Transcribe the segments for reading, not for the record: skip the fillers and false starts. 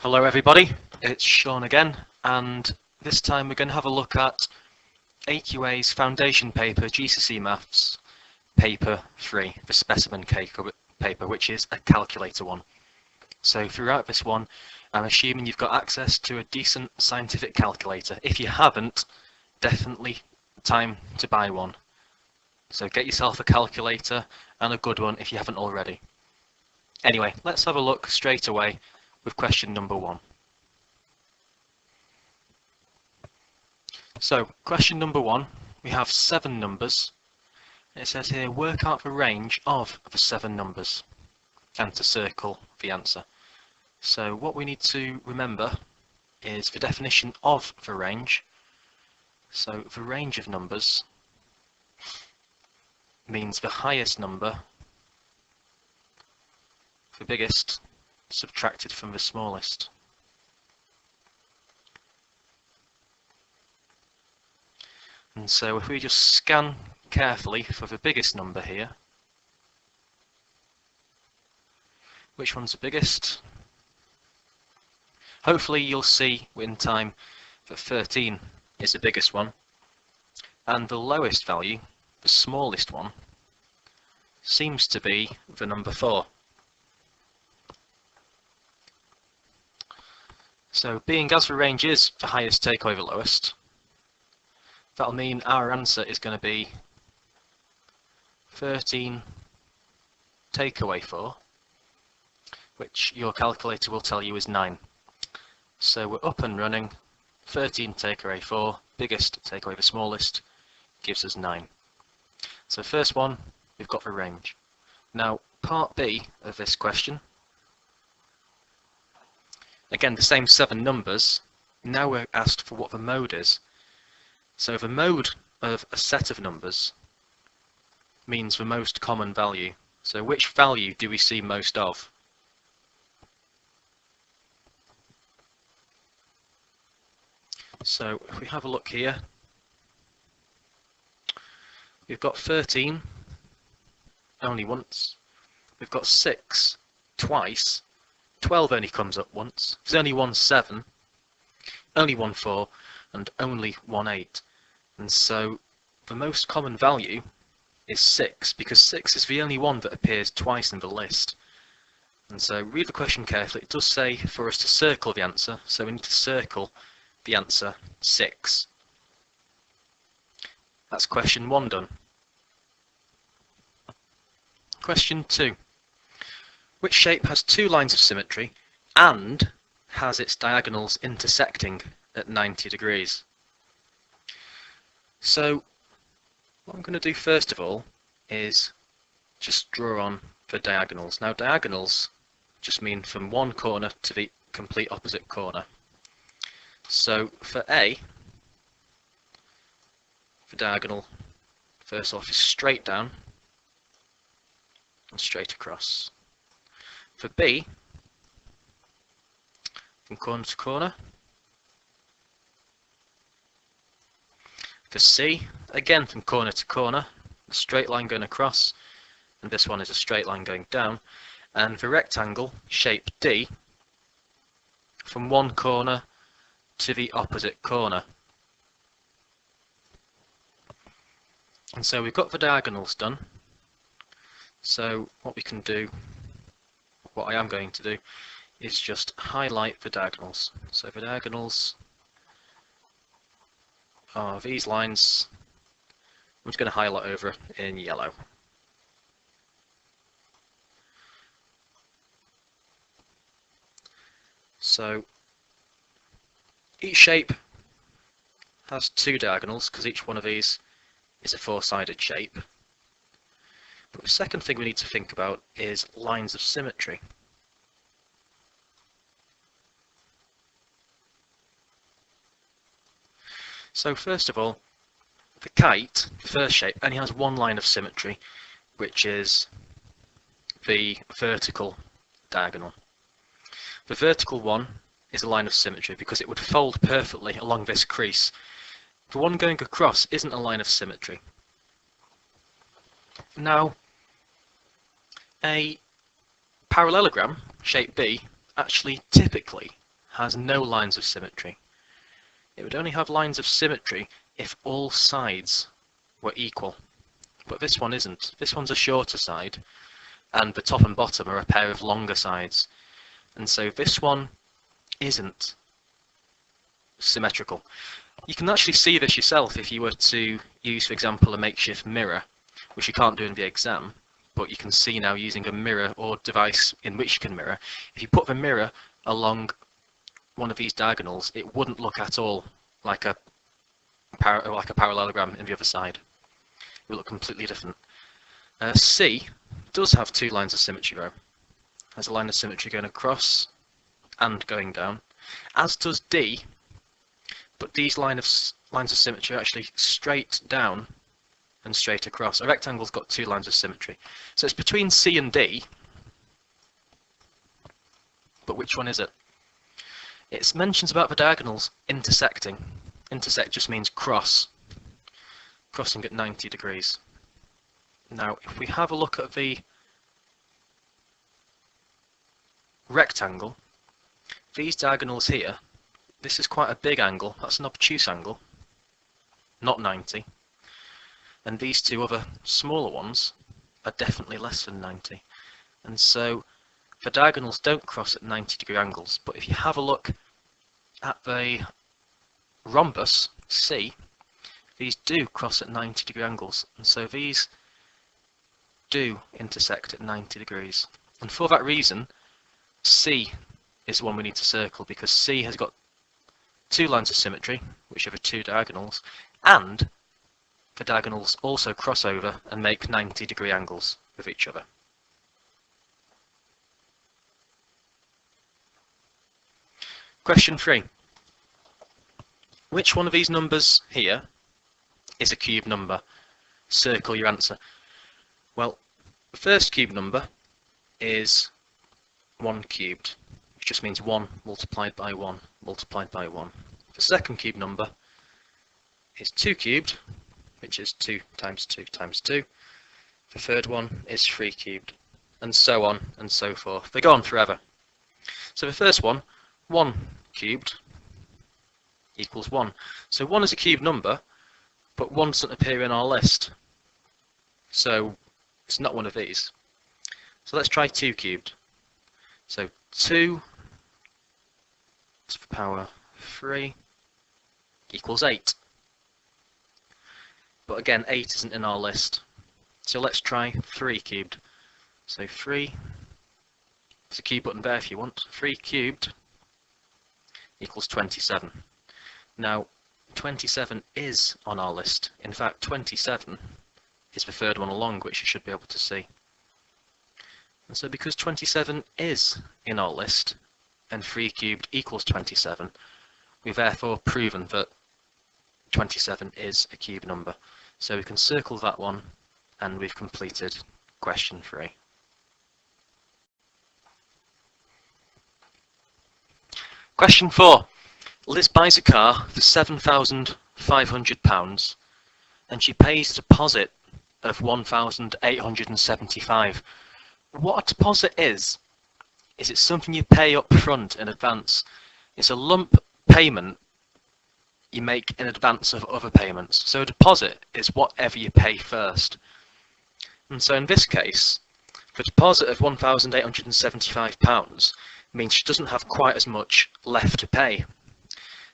Hello everybody, it's Sean again, and this time we're going to have a look at AQA's foundation paper, GCSE Maths, paper 3, the specimen paper, which is a calculator one. So throughout this one, I'm assuming you've got access to a decent scientific calculator. If you haven't, definitely time to buy one. So get yourself a calculator, and a good one if you haven't already. Anyway, let's have a look straight away with question number 1. So, question number 1, we have 7 numbers. It says here, work out the range of the 7 numbers, and to circle the answer. So what we need to remember is the definition of the range. So the range of numbers means the highest number, the biggest, subtracted from the smallest. And so if we just scan carefully for the biggest number here, which one's the biggest? Hopefully you'll see in time that 13 is the biggest one, and the lowest value, the smallest one, seems to be the number 4. So being as the range is the highest take away the lowest, that'll mean our answer is going to be 13 take away 4, which your calculator will tell you is 9. So we're up and running. 13 take away 4, biggest take away the smallest, gives us 9. So first one, we've got the range. Now part B of this question, again the same 7 numbers, now we're asked for what the mode is. So the mode of a set of numbers means the most common value. So which value do we see most of? So if we have a look here, we've got 13 only once, we've got 6 twice, 12 only comes up once, there's only one 7, only one 4, and only one 8. And so the most common value is 6, because 6 is the only one that appears twice in the list. And so read the question carefully. It does say for us to circle the answer, so we need to circle the answer 6. That's question 1 done. Question 2. Which shape has 2 lines of symmetry and has its diagonals intersecting at 90 degrees? So what I'm going to do first of all is just draw on the diagonals. Now diagonals just mean from one corner to the complete opposite corner. So for A, the diagonal first off is straight down and straight across. For B, from corner to corner. For C, again from corner to corner, a straight line going across, and this one is a straight line going down. And for rectangle, shape D, from one corner to the opposite corner. And so we've got the diagonals done. So what we can do, what I am going to do, is just highlight the diagonals. So the diagonals are these lines. I'm just going to highlight over in yellow. So each shape has 2 diagonals because each one of these is a 4-sided shape. But the second thing we need to think about is lines of symmetry. So first of all, the kite, the first shape, only has one line of symmetry, which is the vertical diagonal. The vertical one is a line of symmetry because it would fold perfectly along this crease. The one going across isn't a line of symmetry. Now, a parallelogram, shape B, actually typically has no lines of symmetry. It would only have lines of symmetry if all sides were equal. But this one isn't. This one's a shorter side, and the top and bottom are a pair of longer sides. And so this one isn't symmetrical. You can actually see this yourself if you were to use, for example, a makeshift mirror, which you can't do in the exam, but you can see now using a mirror or device in which you can mirror. If you put the mirror along one of these diagonals, it wouldn't look at all like a parallelogram in the other side. It would look completely different. C does have two lines of symmetry though. There's a line of symmetry going across and going down, as does D, but these lines of symmetry are actually straight down and straight across. A rectangle's got two lines of symmetry. So it's between C and D, but which one is it? It mentions about the diagonals intersecting. Intersect just means crossing at 90 degrees. Now, if we have a look at the rectangle, these diagonals here, this is quite a big angle, that's an obtuse angle, not 90. And these two other smaller ones are definitely less than 90. And so the diagonals don't cross at 90-degree angles, but if you have a look at the rhombus, C, these do cross at 90-degree angles, and so these do intersect at 90 degrees. And for that reason, C is the one we need to circle, because C has got two lines of symmetry, which are the two diagonals, and the diagonals also cross over and make 90-degree angles with each other. Question 3. Which one of these numbers here is a cube number? Circle your answer. Well, the first cube number is 1 cubed, which just means 1 multiplied by 1 multiplied by 1. The second cube number is 2 cubed, which is 2 times 2 times 2. The third one is 3 cubed, and so on and so forth. They go on forever. So the first one, 1 cubed, equals 1. So 1 is a cube number, but 1 doesn't appear in our list. So it's not one of these. So let's try 2 cubed. So 2 to the power 3 equals 8. But again, 8 isn't in our list. So let's try 3 cubed. So 3, there's a cube button there if you want. 3 cubed equals 27. Now, 27 is on our list. In fact, 27 is the third one along, which you should be able to see. And so because 27 is in our list, and 3 cubed equals 27, we've therefore proven that 27 is a cube number. So we can circle that one, and we've completed question 3. Question 4. Liz buys a car for £7,500 and she pays a deposit of £1,875. What a deposit is it something you pay up front in advance. It's a lump payment you make in advance of other payments. So a deposit is whatever you pay first. And so in this case, the deposit of £1,875 means she doesn't have quite as much left to pay.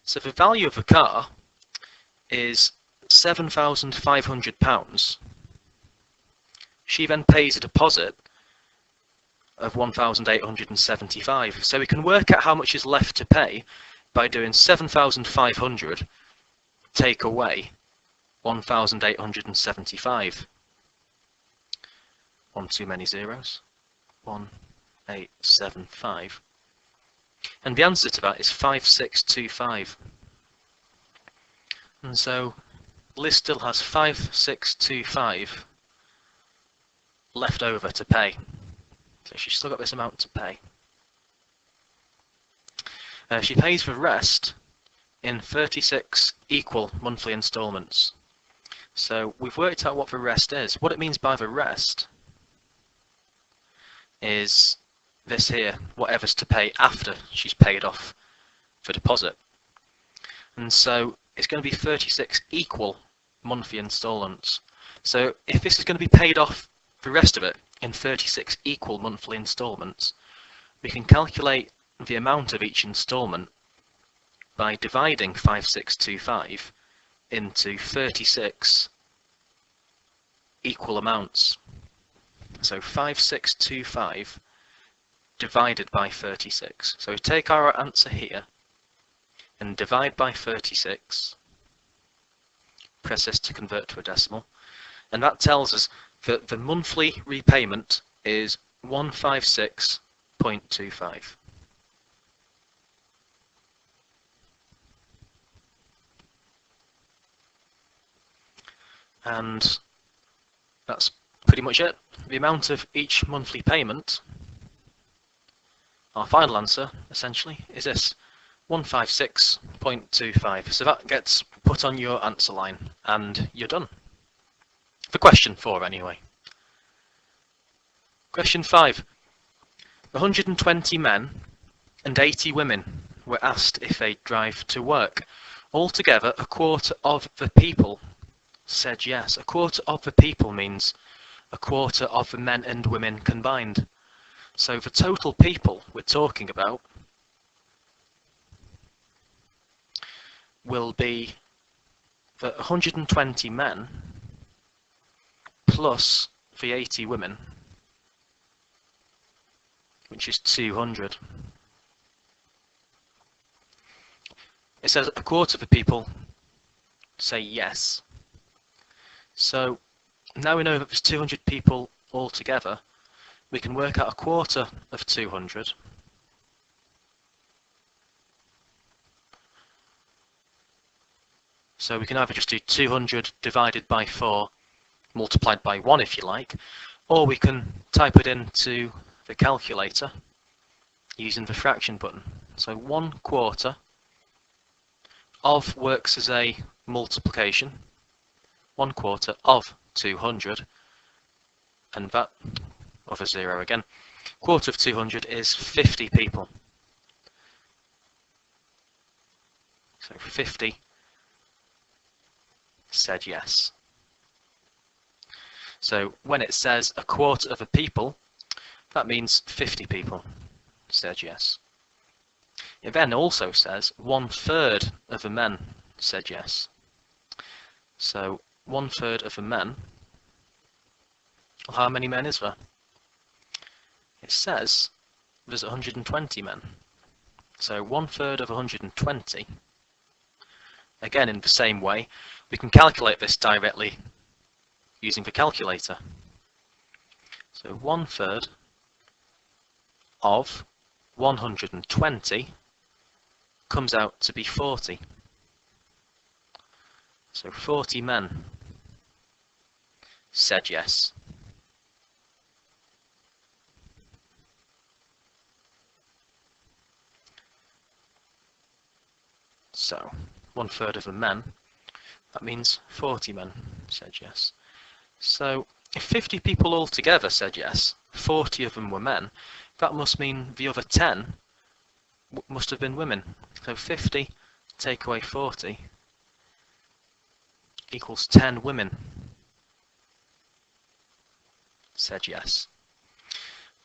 So the value of the car is £7,500. She then pays a deposit of £1,875. So we can work out how much is left to pay by doing 7,500 take away 1,875. One too many zeros. 1,875. And the answer to that is 5,625. And so Liz still has 5,625 left over to pay. So she's still got this amount to pay. She pays the rest in 36 equal monthly instalments. So we've worked out what the rest is. What it means by the rest is this here, whatever's to pay after she's paid off for deposit. And so it's going to be 36 equal monthly instalments. So if this is going to be paid off, the rest of it, in 36 equal monthly instalments, we can calculate the amount of each instalment by dividing 5625 into 36 equal amounts. So 5625 divided by 36. So we take our answer here and divide by 36, press this to convert to a decimal, and that tells us that the monthly repayment is 156.25. And that's pretty much it. The amount of each monthly payment, our final answer essentially, is this, 156.25. So that gets put on your answer line and you're done. For question 4 anyway. Question 5. 120 men and 80 women were asked if they'd drive to work. Altogether, a quarter of the people said yes. A quarter of the people means a quarter of the men and women combined. So the total people we're talking about will be the 120 men plus the 80 women, which is 200. It says a quarter of the people say yes. So now we know that there's 200 people altogether, we can work out a quarter of 200. So we can either just do 200 divided by 4 multiplied by 1 if you like, or we can type it into the calculator using the fraction button. So 1/4 of works as a multiplication, 1/4 of 200, and that of a 0 again. Quarter of 200 is 50 people. So 50 said yes. So when it says a quarter of a people, that means 50 people said yes. It then also says 1/3 of the men said yes. So 1/3 of the men, well, how many men is there? It says there's 120 men. So 1/3 of 120, again in the same way, we can calculate this directly using the calculator. So 1/3 of 120 comes out to be 40. So 40 men said yes. So 1/3 of the men, that means 40 men said yes. So if 50 people altogether said yes, 40 of them were men, that must mean the other 10 must have been women. So 50 take away 40 equals 10 women said yes.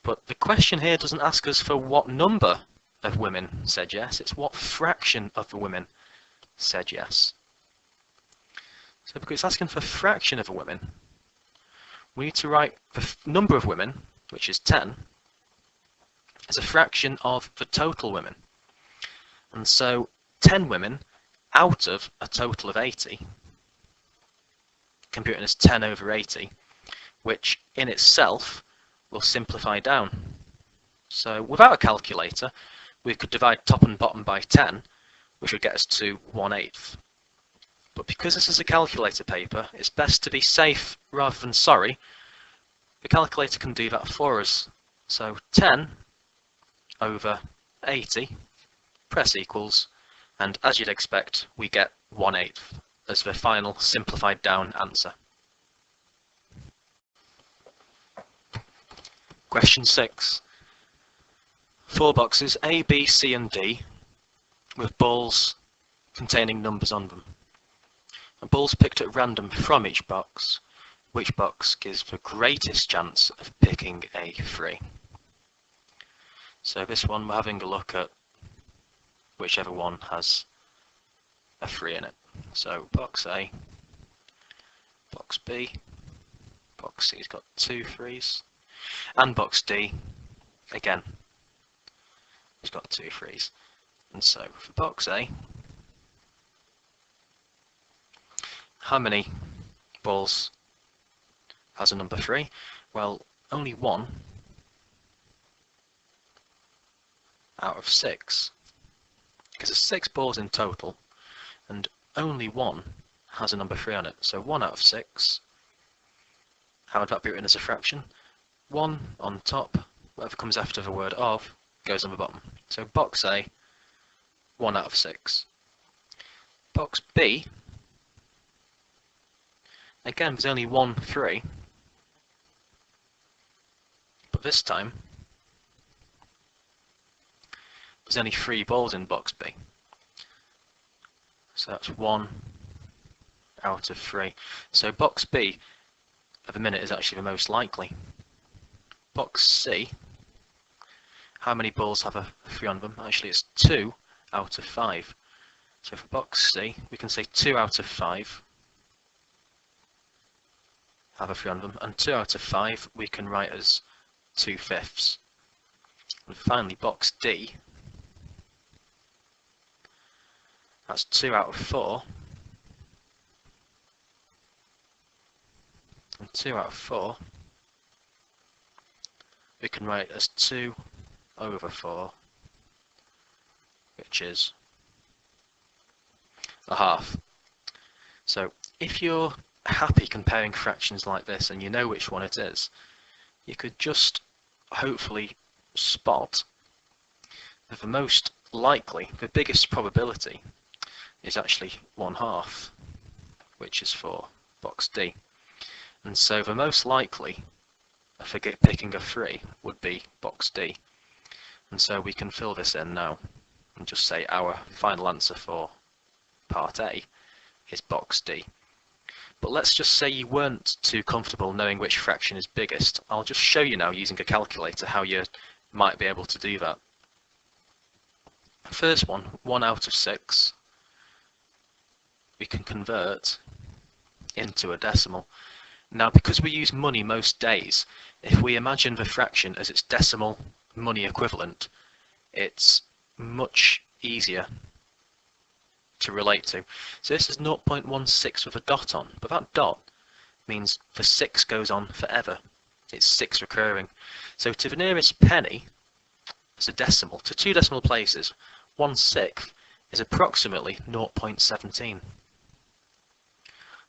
But the question here doesn't ask us for what number of women said yes, it's what fraction of the women said yes. So because it's asking for a fraction of the women, we need to write the number of women, which is 10, as a fraction of the total women. And so 10 women out of a total of 80, computing as 10 over 80, which in itself will simplify down. So without a calculator, we could divide top and bottom by 10, which would get us to 1/8. But because this is a calculator paper, it's best to be safe rather than sorry. The calculator can do that for us. So 10 over 80, press equals, and as you'd expect, we get 1/8 as the final simplified down answer. Question 6. 4 boxes A, B, C and D with balls containing numbers on them. And balls picked at random from each box, which box gives the greatest chance of picking a 3. So this one we're having a look at whichever one has a 3 in it. So box A, box B, box C's got 2 3s, and box D, again, it's got 2 3s. And so for box A, how many balls has a number 3? Well, only 1 out of 6, because there's 6 balls in total, and only 1 has a number 3 on it. So 1 out of 6, how would that be written as a fraction? 1 on top, whatever comes after the word of goes on the bottom. So box A, 1 out of 6. Box B, again there's only 1 3, but this time there's only 3 balls in box B. So that's 1 out of 3. So box B at the minute is actually the most likely. Box C, how many balls have a 3 on them? Actually it's 2 out of 5. So for box C we can say 2 out of 5 have a 3 on them, and 2 out of 5 we can write as 2/5. And finally box D, that's 2 out of 4, and 2 out of 4 we can write as 2 over 4, which is a half. So if you're happy comparing fractions like this and you know which one it is, you could just hopefully spot that the most likely, the biggest probability, is actually 1/2, which is for box D. And so the most likely for picking a 3 would be box D. And so we can fill this in now and just say our final answer for part A is box D. But let's just say you weren't too comfortable knowing which fraction is biggest. I'll just show you now using a calculator how you might be able to do that. First one, 1 out of 6, we can convert into a decimal. Now because we use money most days, if we imagine the fraction as its decimal money equivalent, it's much easier to relate to. So this is 0.16 with a dot on, but that dot means the 6 goes on forever. It's 6 recurring. So to the nearest penny as a decimal, to 2 decimal places, 1/6 is approximately 0.17.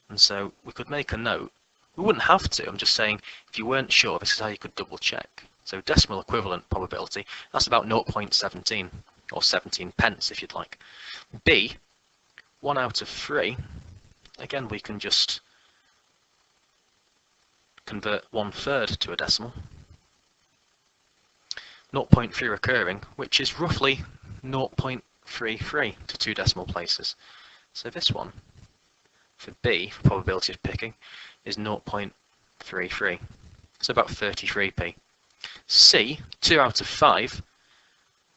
And so we could make a note. We wouldn't have to, I'm just saying if you weren't sure, this is how you could double check. So decimal equivalent probability, that's about 0.17, or 17 pence if you'd like. B, 1 out of 3, again we can just convert 1/3 to a decimal. 0.3 recurring, which is roughly 0.33 to 2 decimal places. So this one, for B, for probability of picking, is 0.33. So about 33p. C, 2 out of 5.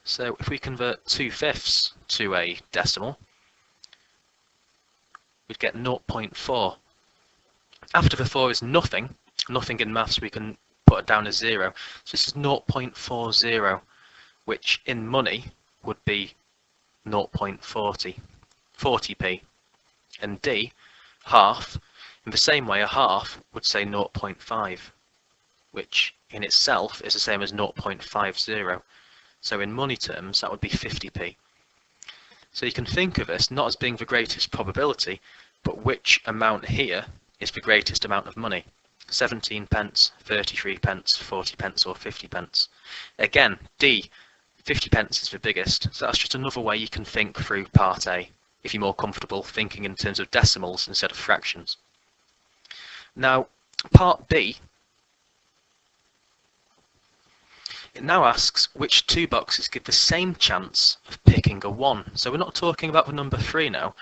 So if we convert 2/5 to a decimal, we'd get 0.4. After the 4 is nothing. Nothing in maths, we can put it down as 0. So this is 0.40, which in money would be 0.40p. And D, half. In the same way, a half would say 0.5, which in itself is the same as 0.50. So in money terms, that would be 50p. So you can think of this not as being the greatest probability, but which amount here is the greatest amount of money. 17 pence, 33 pence, 40 pence, or 50 pence. Again, D, 50 pence is the biggest. So that's just another way you can think through part A, if you're more comfortable thinking in terms of decimals instead of fractions. Now, part B It now asks which two boxes give the same chance of picking a 1. So we're not talking about the number 3 now,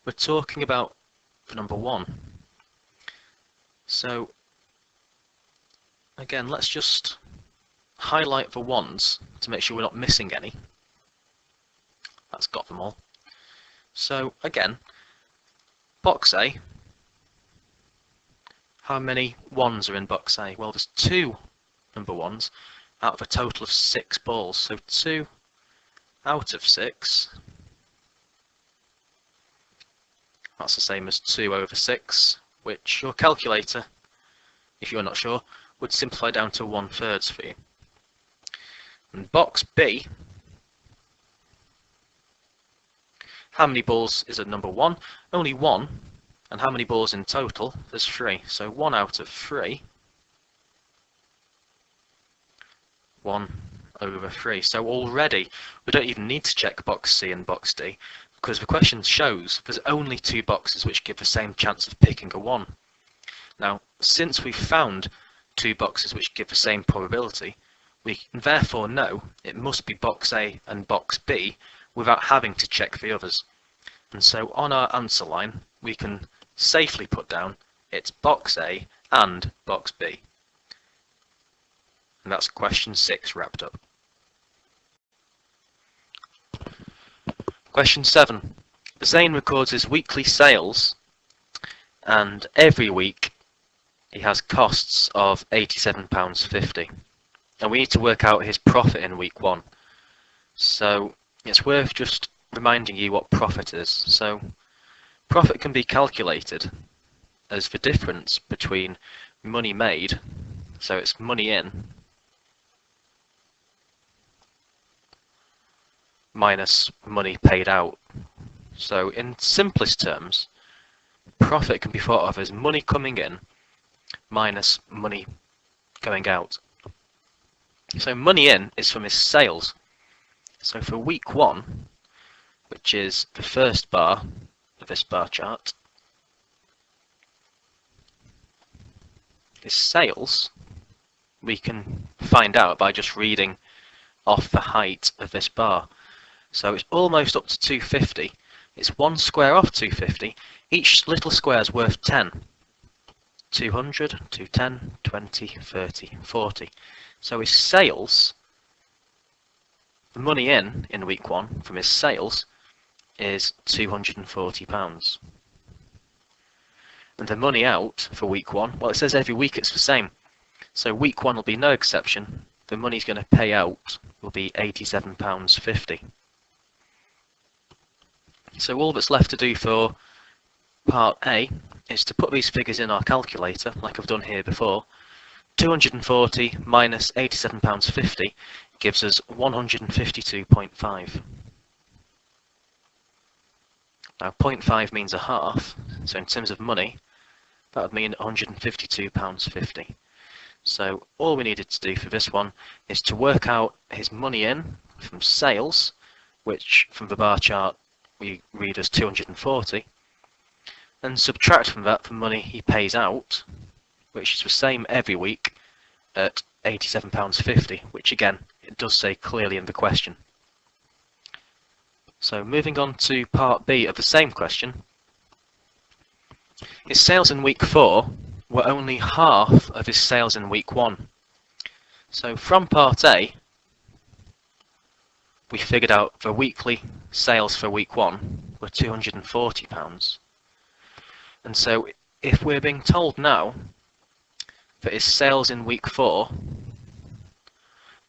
we're talking about the number 1. So again, let's just highlight the ones to make sure we're not missing any. That's got them all. So again, box A, how many 1s are in box A? Well, there's 2 number 1s out of a total of 6 balls. So 2 out of 6, that's the same as 2 over 6, which your calculator, if you're not sure, would simplify down to 1/3 for you. And box B, how many balls is at number 1? Only 1. And how many balls in total? There's 3. So 1 out of 3, 1 over 3. So already we don't even need to check box C and box D, because the question shows there's only 2 boxes which give the same chance of picking a 1. Now, since we've found 2 boxes which give the same probability, we can therefore know it must be box A and box B without having to check the others. And so on our answer line, we can safely put down it's box A and box B. And that's question 6 wrapped up. Question 7. Zane records his weekly sales, and every week he has costs of £87.50. And we need to work out his profit in week 1. So it's worth just reminding you what profit is. So profit can be calculated as the difference between money made, so it's money in, minus money paid out. So in simplest terms, profit can be thought of as money coming in minus money going out. So money in is from his sales. So for week 1, which is the first bar of this bar chart, his sales we can find out by just reading off the height of this bar. So it's almost up to 250. It's 1 square off 250. Each little square is worth 10. 200, 210, 20, 30, 40. So his sales, the money in week 1 from his sales is £240. And the money out for week 1, well, it says every week it's the same. So week 1 will be no exception. The money he's going to pay out will be £87.50. So all that's left to do for part A is to put these figures in our calculator, like I've done here before. 240 minus £87.50 gives us 152.5. Now 0.5 means a half, so in terms of money, that would mean £152.50. So all we needed to do for this one is to work out his money in from sales, which from the bar chart we read as 240, and subtract from that the money he pays out, which is the same every week at £87.50, which again, it does say clearly in the question. So moving on to part B of the same question, his sales in week 4 were only half of his sales in week 1. So from part A, we figured out the weekly sales for week 1 were £240. And so if we're being told now that his sales in week 4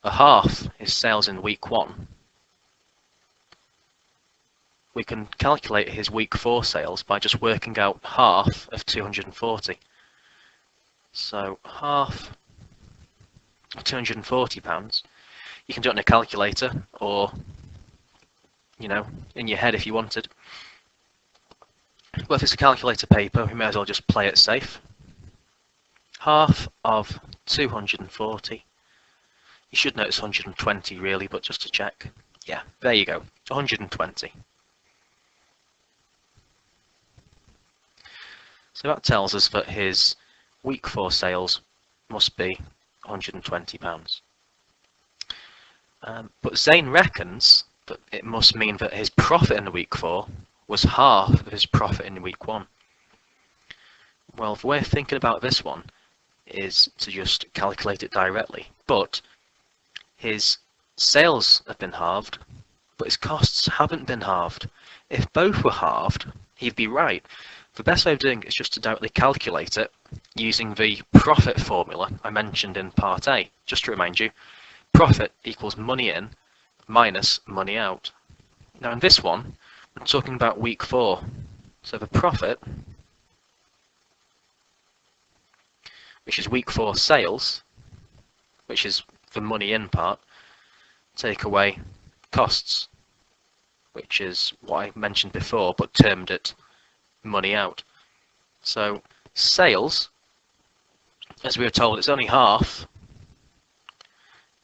are half his sales in week 1, we can calculate his week 4 sales by just working out half of 240. So half of £240, you can do it on a calculator or, you know, in your head if you wanted. Well, if it's a calculator paper, we may as well just play it safe. Half of 240, you should know it's 120 really, but just to check. Yeah, there you go, 120. So that tells us that his week 4 sales must be £120. But Zane reckons that it must mean that his profit in week 4 was half of his profit in week 1. Well, the way of thinking about this one is to just calculate it directly, but his sales have been halved, but his costs haven't been halved. If both were halved, he'd be right. The best way of doing it is just to directly calculate it using the profit formula I mentioned in part A. Just to remind you, profit equals money in minus money out. Now in this one, I'm talking about week 4. So the profit, which is week 4 sales, which is the money in part, take away costs, which is what I mentioned before but termed it money out. So sales, as we were told, it's only half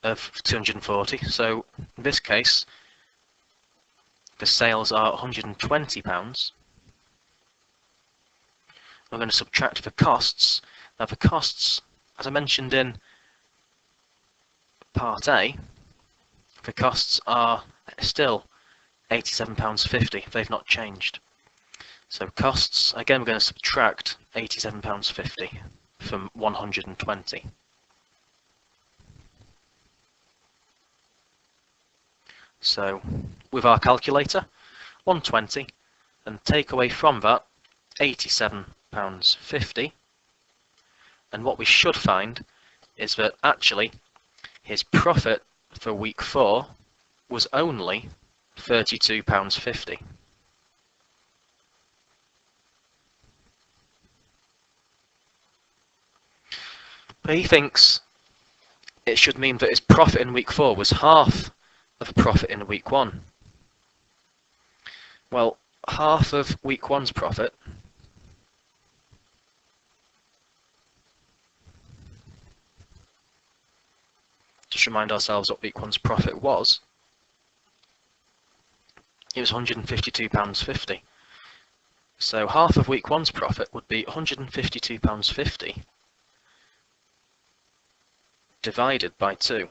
of 240, so in this case the sales are £120. We're going to subtract the costs. Now the costs, as I mentioned in part A, the costs are still £87.50. They've not changed. So costs, again we're going to subtract £87.50 from 120. So with our calculator, 120, and take away from that £87.50, and what we should find is that actually his profit for week 4 was only £32.50. But he thinks it should mean that his profit in week 4 was half of profit in week 1. Well, half of week 1's profit just remind ourselves what week 1's profit was. It was £152.50. So half of week 1's profit would be £152.50 divided by 2.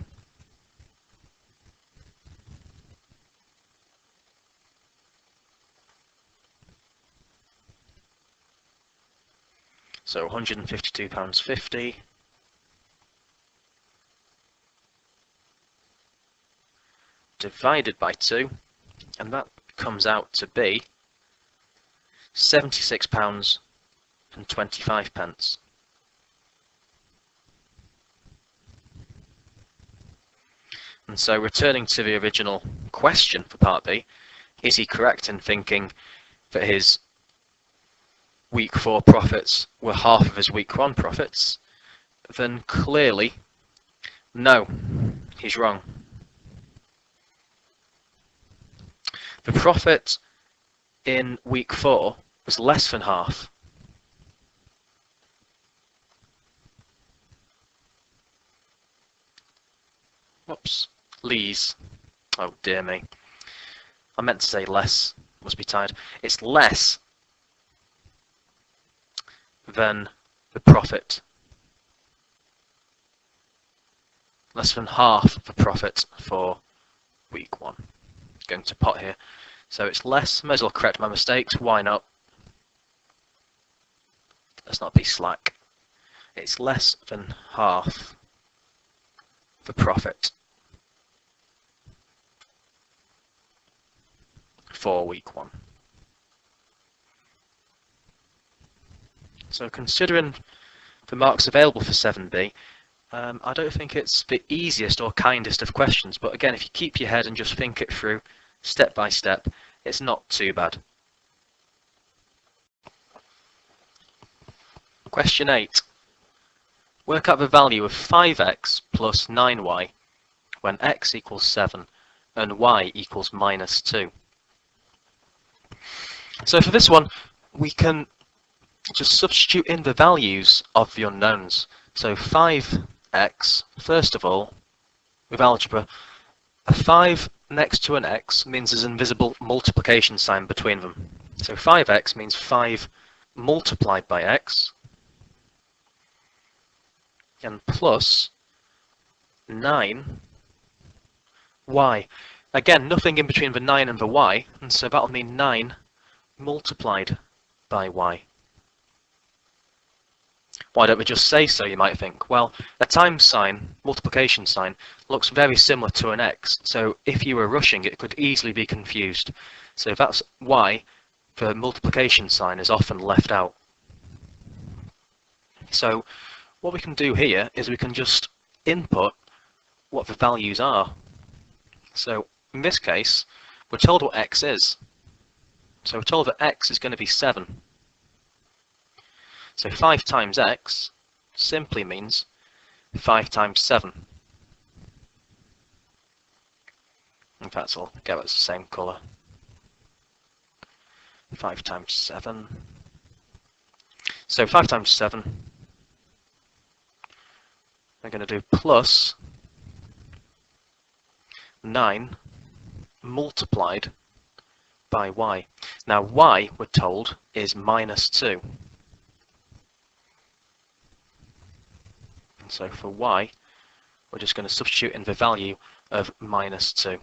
So £152.50 divided by 2, and that comes out to be £76.25. And so returning to the original question for part B, is he correct in thinking that his week 4 profits were half of his week 1 profits? Then clearly, no, he's wrong. The profit in week 4 was less than half. Whoops, Lees. Oh dear me. I meant to say less, must be tired. It's less than the profit. Less than half the profit for week 1. Going to pot here. So it's less, may as well correct my mistakes, why not? Let's not be slack. It's less than half the profit for week 1. So considering the marks available for 7B, I don't think it's the easiest or kindest of questions, but again, if you keep your head and just think it through step by step, it's not too bad. Question 8. Work out the value of 5x plus 9y when x equals 7 and y equals minus 2. So for this one, we can just substitute in the values of the unknowns. So 5x, first of all, with algebra, a 5 next to an x means there's an invisible multiplication sign between them. So 5x means 5 multiplied by x, and plus 9, y. Again, nothing in between the 9 and the y, and so that'll mean 9 multiplied by y. Why don't we just say so, you might think? Well, a times sign, multiplication sign, looks very similar to an x, so if you were rushing it could easily be confused. So that's why the multiplication sign is often left out. So what we can do here is we can just input what the values are. So in this case, we're told what x is. So we're told that x is going to be 7. So 5 times x simply means 5 times 7. In fact, I'll get it the same colour. 5 times 7. So 5 times 7, we're going to do plus 9 multiplied by y. Now y, we're told, is minus 2. And so for y, we're just going to substitute in the value of minus 2.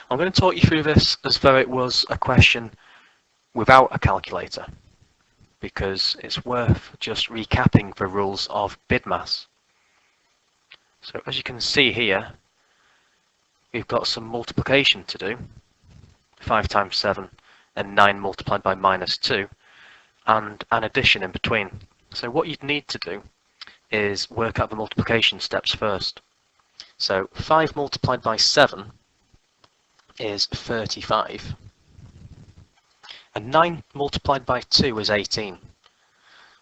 I'm going to talk you through this as though it was a question without a calculator, because it's worth just recapping the rules of BIDMAS. So as you can see here, we've got some multiplication to do, 5 times 7 and 9 multiplied by minus 2, and an addition in between. So what you'd need to do is work out the multiplication steps first. So 5 multiplied by 7 is 35, and 9 multiplied by 2 is 18.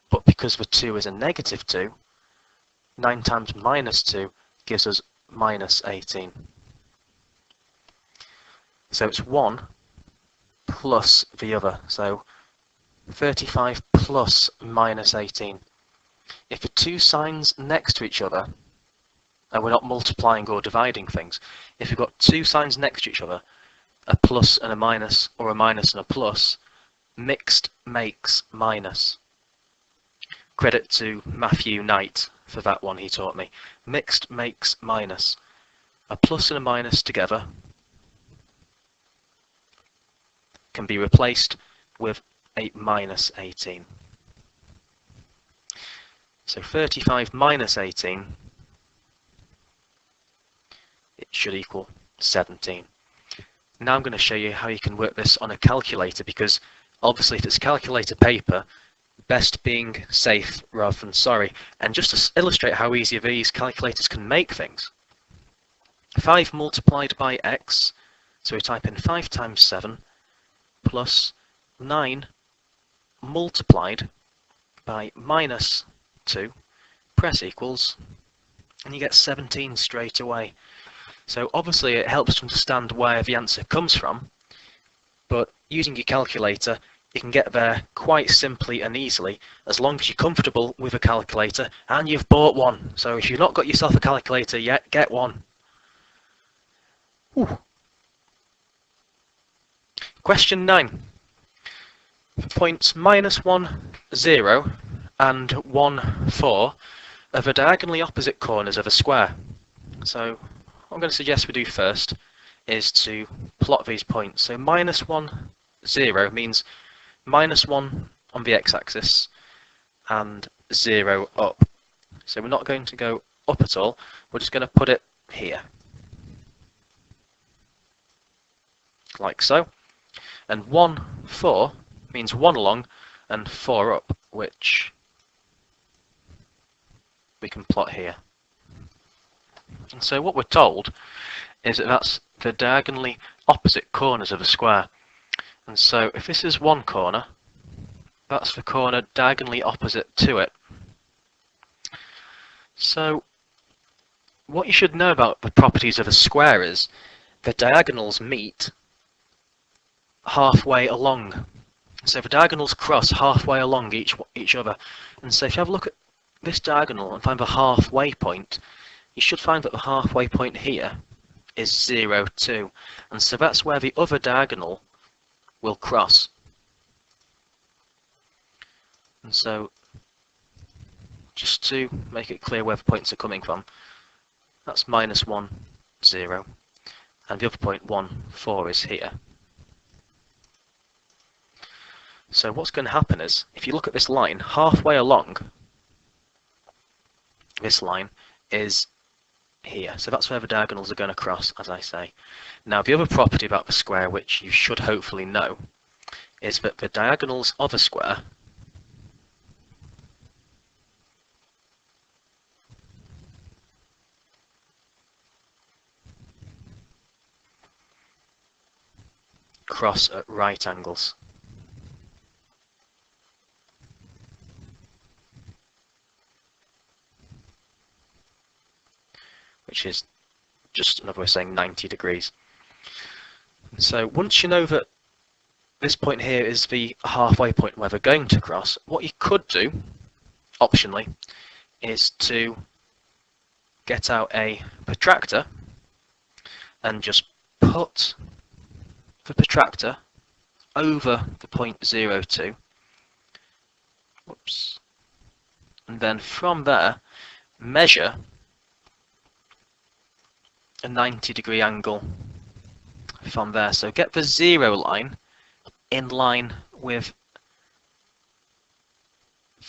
But because the 2 is a negative 2, 9 times minus 2 gives us minus 18. So it's 1 plus the other, so 35 plus minus 18. If the two signs next to each other, and we're not multiplying or dividing things, if you've got two signs next to each other, a plus and a minus, or a minus and a plus, mixed makes minus. Credit to Matthew Knight for that one, he taught me. Mixed makes minus. A plus and a minus together can be replaced with a minus 18. So 35 minus 18, it should equal 17. Now I'm going to show you how you can work this on a calculator, because obviously if it's calculator paper, best being safe rather than sorry. And just to illustrate how easy these calculators can make things, 5 multiplied by x, so we type in 5 times 7 plus 9 multiplied by minus 2, press equals, and you get 17 straight away. So obviously it helps to understand where the answer comes from, but using your calculator you can get there quite simply and easily, as long as you're comfortable with a calculator and you've bought one. So if you've not got yourself a calculator yet, get one. Ooh. Question 9. Points -1, 0 and 1, 4 are the diagonally opposite corners of a square. So what I'm going to suggest we do first is to plot these points. So -1, 0 means -1 on the x-axis and 0 up. So we're not going to go up at all, we're just going to put it here. Like so. And 1, 4 means 1 along and 4 up, which we can plot here. And so what we're told is that that's the diagonally opposite corners of a square. And so if this is one corner, that's the corner diagonally opposite to it. So what you should know about the properties of a square is the diagonals meet halfway along. So the diagonals cross halfway along each other. And so if you have a look at this diagonal and find the halfway point, you should find that the halfway point here is 0, 2. And so that's where the other diagonal will cross. And so just to make it clear where the points are coming from, that's minus 1, 0, and the other point 1, 4 is here. So what's going to happen is, if you look at this line, halfway along this line is here. So that's where the diagonals are going to cross, as I say. Now the other property about the square, which you should hopefully know, is that the diagonals of a square cross at right angles. Which is just another way of saying 90 degrees. So once you know that this point here is the halfway point where they're going to cross, what you could do, optionally, is to get out a protractor and just put the protractor over the point 0, 2. Whoops. And then from there, measure a 90-degree angle from there. So get the 0 line in line with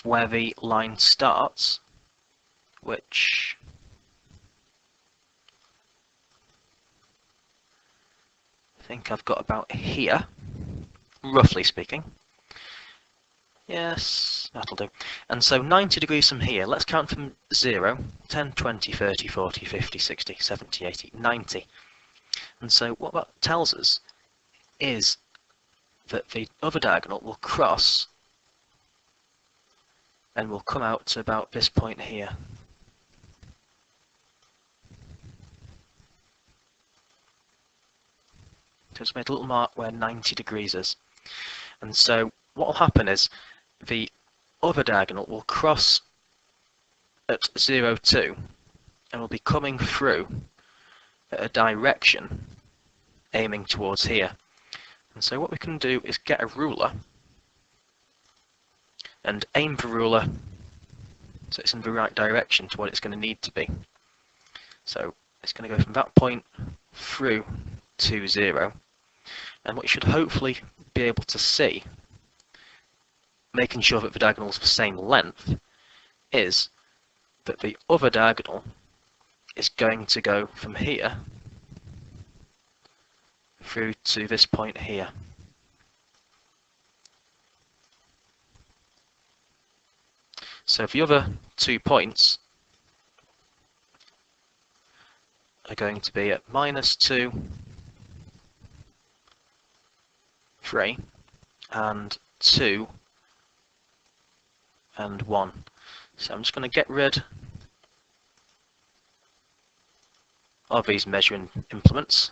where the line starts, which I think I've got about here, roughly speaking. Yes, that'll do. And so 90 degrees from here, let's count from 0, 10, 20, 30, 40, 50, 60, 70, 80, 90. And so what that tells us is that the other diagonal will cross and will come out to about this point here. So it's made a little mark where 90 degrees is. And so what will happen is the other diagonal will cross at 0, 2 and will be coming through at a direction aiming towards here. And so what we can do is get a ruler and aim the ruler so it's in the right direction to what it's going to need to be. So it's going to go from that point through to 0. And what you should hopefully be able to see, making sure that the diagonal is the same length, is that the other diagonal is going to go from here through to this point here. So the other 2 points are going to be at minus 2, 3, and 2, and 1. So I'm just going to get rid of these measuring implements.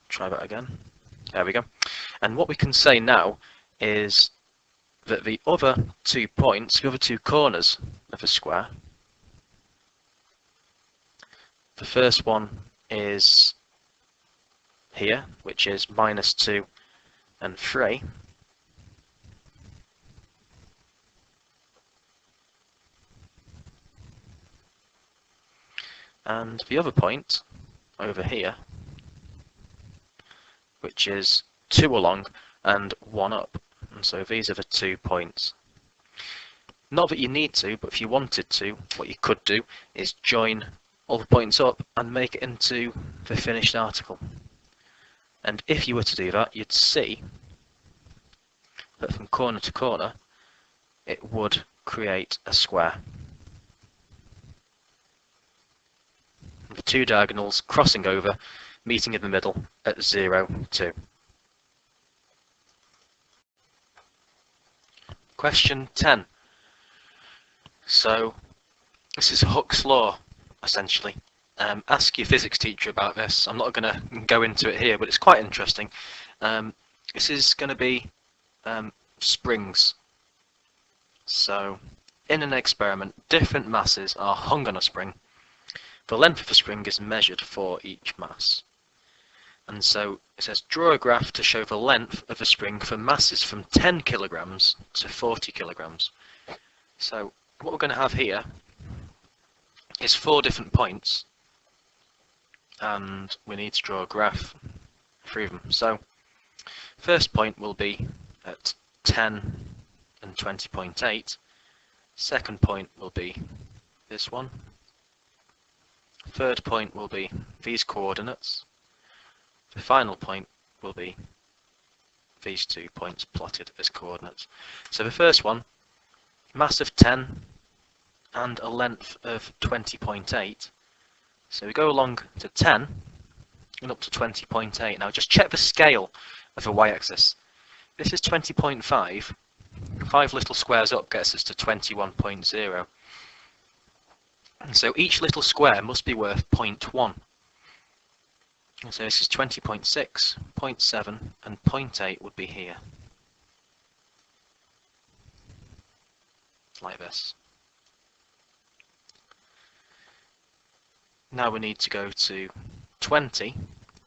Try that again. There we go. And what we can say now is that the other 2 points, the other 2 corners of a square, the first one is here, which is minus 2 and 3. And the other point over here, which is 2 along and 1 up. And so these are the 2 points. Not that you need to, but if you wanted to, what you could do is join all the points up and make it into the finished article. And if you were to do that, you'd see that from corner to corner, it would create a square. The 2 diagonals crossing over, meeting in the middle at 0, 2. Question 10. So this is Hooke's law, essentially. Ask your physics teacher about this. I'm not going to go into it here, but it's quite interesting. This is going to be springs. So in an experiment, different masses are hung on a spring. The length of the spring is measured for each mass. And so it says draw a graph to show the length of a spring for masses from 10 kilograms to 40 kilograms. So what we're going to have here is 4 different points, and we need to draw a graph through them. So first point will be at 10 and 20.8. Second point will be this one. Third point will be these coordinates. The final point will be these 2 points plotted as coordinates. So the first one, mass of 10 and a length of 20.8. So we go along to 10 and up to 20.8. Now just check the scale of the y-axis. This is 20.5. 5 little squares up gets us to 21.0. And so each little square must be worth 0.1. And so this is 20.6, 0.7, and 0.8 would be here. Like this. Now we need to go to 20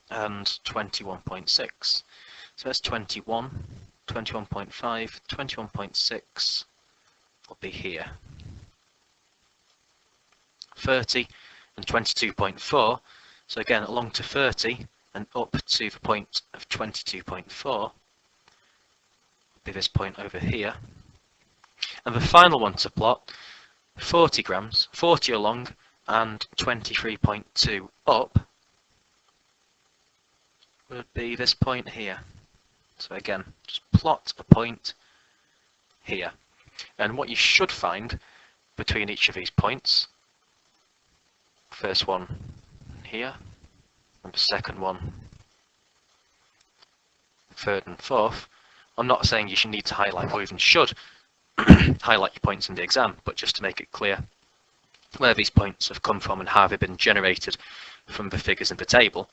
and 21.6. So that's 21, 21.5, 21.6 will be here. 30 and 22.4. So again, along to 30 and up to the point of 22.4 will be this point over here. And the final one to plot, 40 grams, 40 along and 23.2 up, would be this point here. So again, just plot a point here. And what you should find between each of these points, first one here, and the second one, third and fourth. I'm not saying you should need to highlight or even should highlight your points in the exam, but just to make it clear where these points have come from and how they've been generated from the figures in the table.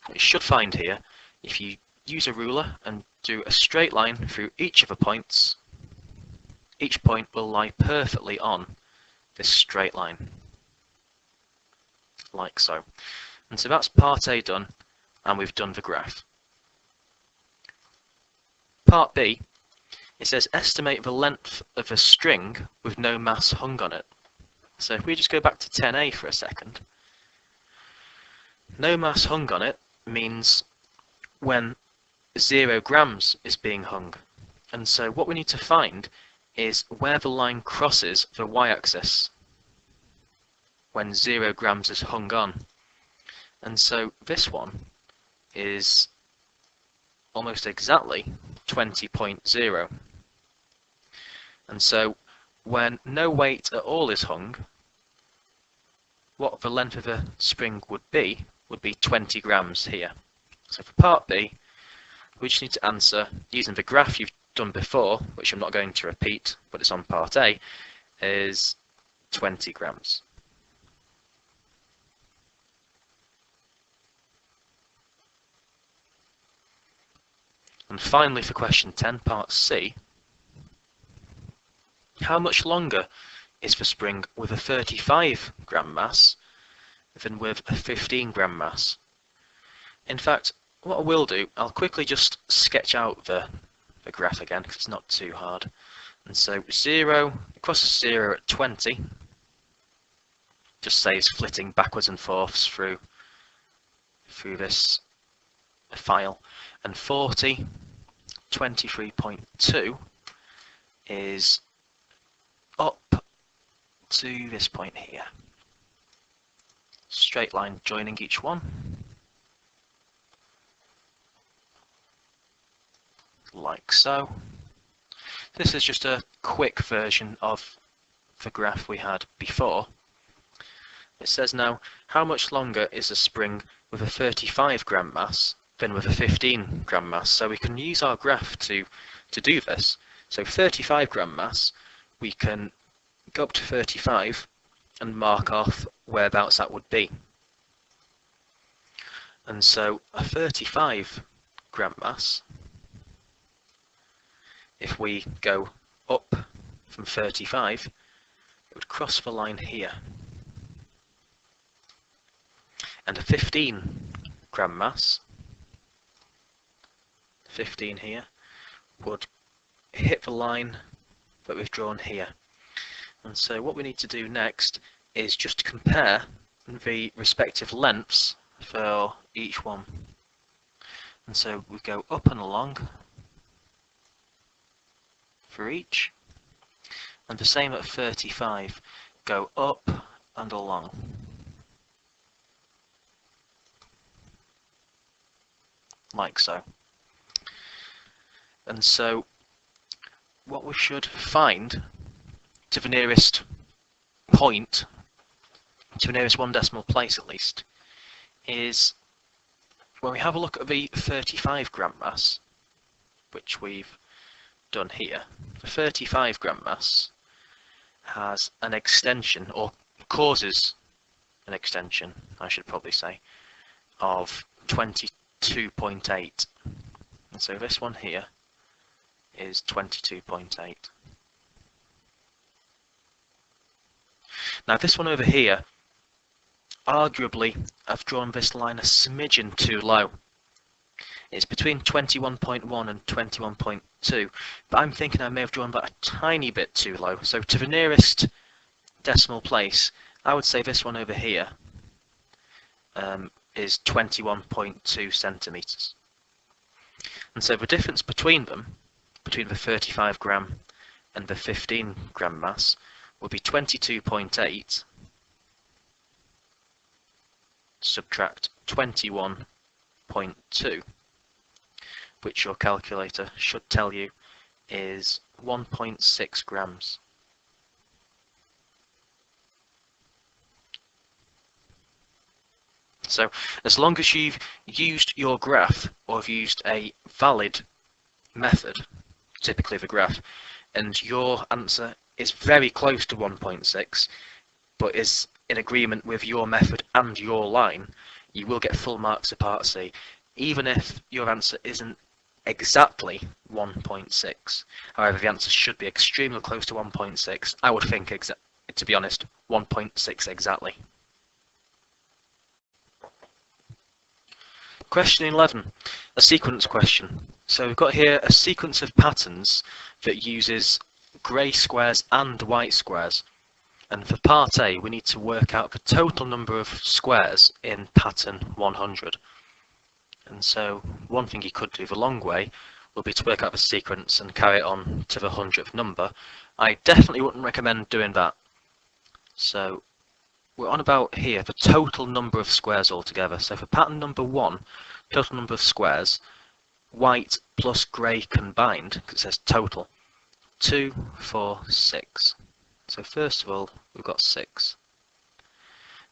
What you should find here, if you use a ruler and do a straight line through each of the points, each point will lie perfectly on this straight line, like so. And so that's part A done, and we've done the graph. Part B, it says estimate the length of a string with no mass hung on it. So if we just go back to 10A for a second, no mass hung on it means when 0 grams is being hung. And so what we need to find is where the line crosses the y-axis when 0 grams is hung on. And so this one is almost exactly 20.0. And so when no weight at all is hung, what the length of the spring would be 20 grams here. So for part B, we just need to answer using the graph you've done before, which I'm not going to repeat, but it's on part A, is 20 grams. And finally for question 10, part C, how much longer is the spring with a 35 gram mass than with a 15 gram mass? In fact, what I will do, I'll quickly just sketch out the graph again because it's not too hard. And so 0, it crosses 0 at 20, just saves flitting backwards and forths through this file. And 40, 23.2 is up to this point here. Straight line joining each one. Like so. This is just a quick version of the graph we had before. It says now, how much longer is a spring with a 35 gram mass than with a 15 gram mass? So we can use our graph to do this. So 35 gram mass, we can go up to 35 and mark off whereabouts that would be. And so a 35 gram mass, if we go up from 35, it would cross the line here. And a 15 gram mass, 15 here, would hit the line that we've drawn here. And so what we need to do next is just compare the respective lengths for each one. And so we go up and along for each, and the same at 35, go up and along. Like so. And so what we should find to the nearest point, to the nearest one decimal place at least, is when we have a look at the 35 gram mass, which we've done here. The 35 gram mass has an extension, or causes an extension, I should probably say, of 22.8. And so this one here is 22.8. Now this one over here, arguably I've drawn this line a smidgen too low. It's between 21.1 and 21.2, but I'm thinking I may have drawn that a tiny bit too low. So to the nearest decimal place, I would say this one over here is 21.2 centimeters. And so the difference between them, between the 35 gram and the 15 gram mass, would be 22.8 subtract 21.2, which your calculator should tell you is 1.6 grams. So as long as you've used your graph, or have used a valid method, typically the graph, and your answer is very close to 1.6, but is in agreement with your method and your line, you will get full marks for part C, even if your answer isn't exactly 1.6. However, the answer should be extremely close to 1.6. I would think, to be honest, 1.6 exactly. Question 11, a sequence question. So we've got here a sequence of patterns that uses grey squares and white squares. And for part A, we need to work out the total number of squares in pattern 100. And so one thing you could do the long way will be to work out the sequence and carry it on to the 100th number. I definitely wouldn't recommend doing that. So we're on about here the total number of squares altogether. So for pattern number 1, total number of squares, white plus grey combined, because it says total, 2, 4, 6. So first of all, we've got 6.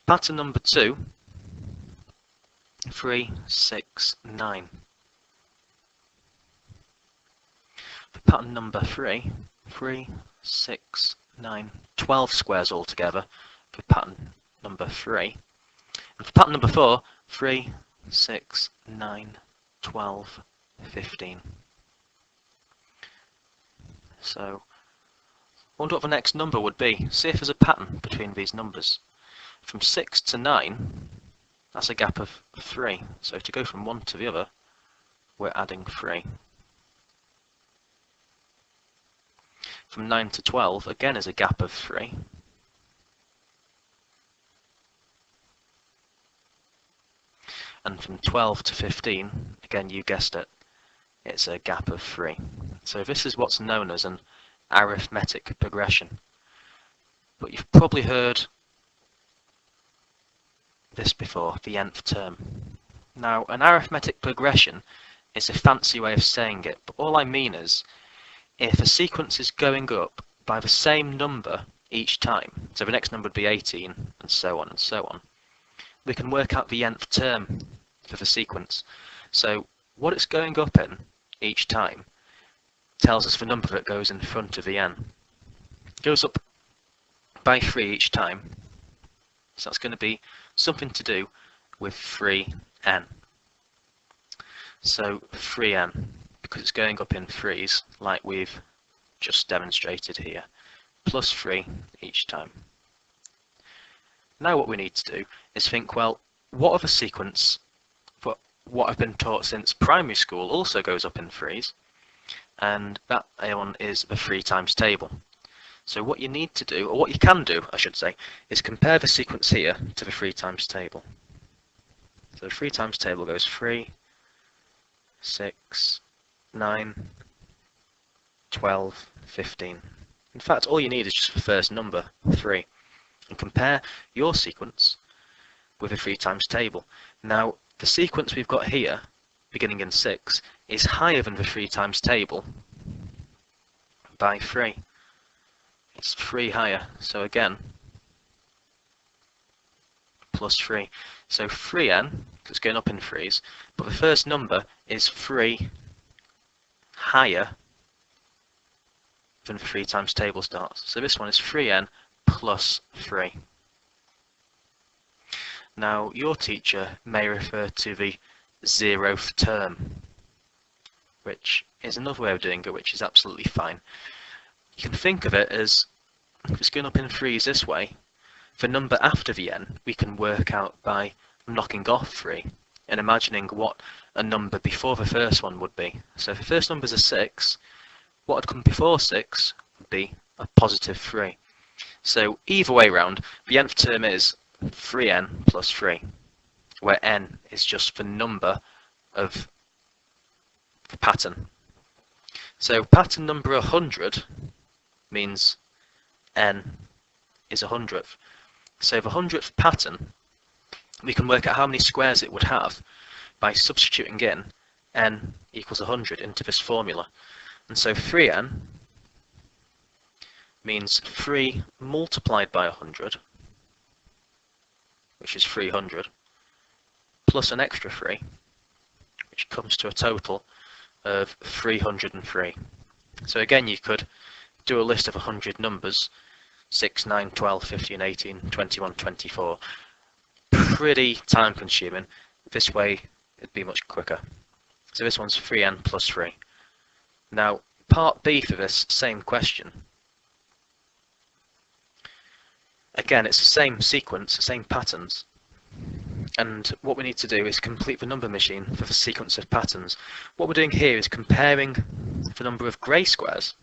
Pattern number 2, 3, 6, 9. For pattern number 3, 3, 6, 9, 12 squares altogether for pattern number 3. And for pattern number 4, 3, 6, 9, 12, 15. So I wonder what the next number would be. See if there's a pattern between these numbers. From 6 to 9, that's a gap of 3. So to go from one to the other, we're adding 3. From 9 to 12, again is a gap of 3. And from 12 to 15, again you guessed it, it's a gap of 3. So this is what's known as an arithmetic progression. But you've probably heard this before, the nth term. Now, an arithmetic progression is a fancy way of saying it, but all I mean is, if a sequence is going up by the same number each time, so the next number would be 18, and so on and so on, we can work out the nth term for the sequence. So what it's going up in each time tells us the number that goes in front of the n. It goes up by 3 each time, so that's going to be something to do with 3n. So 3n, because it's going up in 3s, like we've just demonstrated here, plus 3 each time. Now what we need to do is think, well, what other sequence, what I've been taught since primary school also goes up in threes, and that one is the 3 times table. So what you need to do, or what you can do, I should say, is compare the sequence here to the 3 times table. So the 3 times table goes 3, 6, 9, 12, 15. In fact, all you need is just the first number, 3, and compare your sequence with the 3 times table. Now, the sequence we've got here, beginning in 6, is higher than the 3 times table by 3. It's 3 higher, so again, plus 3. So 3n, because it's going up in threes, but the first number is 3 higher than the 3 times table starts. So this one is 3n plus 3. Now, your teacher may refer to the 0th term, which is another way of doing it, which is absolutely fine. You can think of it as, if it's going up in threes this way, the number after the n we can work out by knocking off 3 and imagining what a number before the first one would be. So if the first number is a 6, what would come before 6 would be a positive 3. So either way round, the nth term is 3n plus 3, where n is just the number of the pattern. So pattern number 100 means n is 100th. So the 100th pattern, we can work out how many squares it would have by substituting in n equals 100 into this formula. And so 3n means 3 multiplied by 100, which is 300, plus an extra 3, which comes to a total of 303. So again, you could do a list of 100 numbers, 6, 9, 12, 15, 18, 21, 24. Pretty time consuming. This way it'd be much quicker. So this one's 3n plus 3. Now, part B for this same question. Again, it's the same sequence, the same patterns. And what we need to do is complete the number machine for the sequence of patterns. What we're doing here is comparing the number of grey squares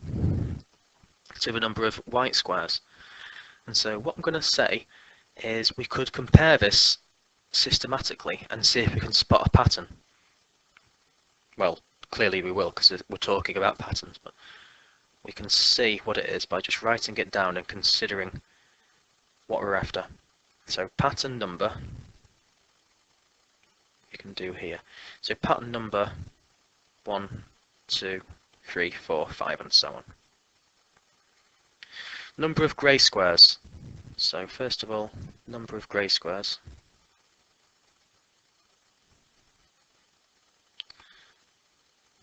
to the number of white squares. And so what I'm going to say is we could compare this systematically and see if we can spot a pattern. Well, clearly we will, because we're talking about patterns, but we can see what it is by just writing it down and considering what we're after. So pattern number, we can do here. So pattern number 1, 2, 3, 4, 5, and so on. Number of grey squares. So first of all, number of grey squares.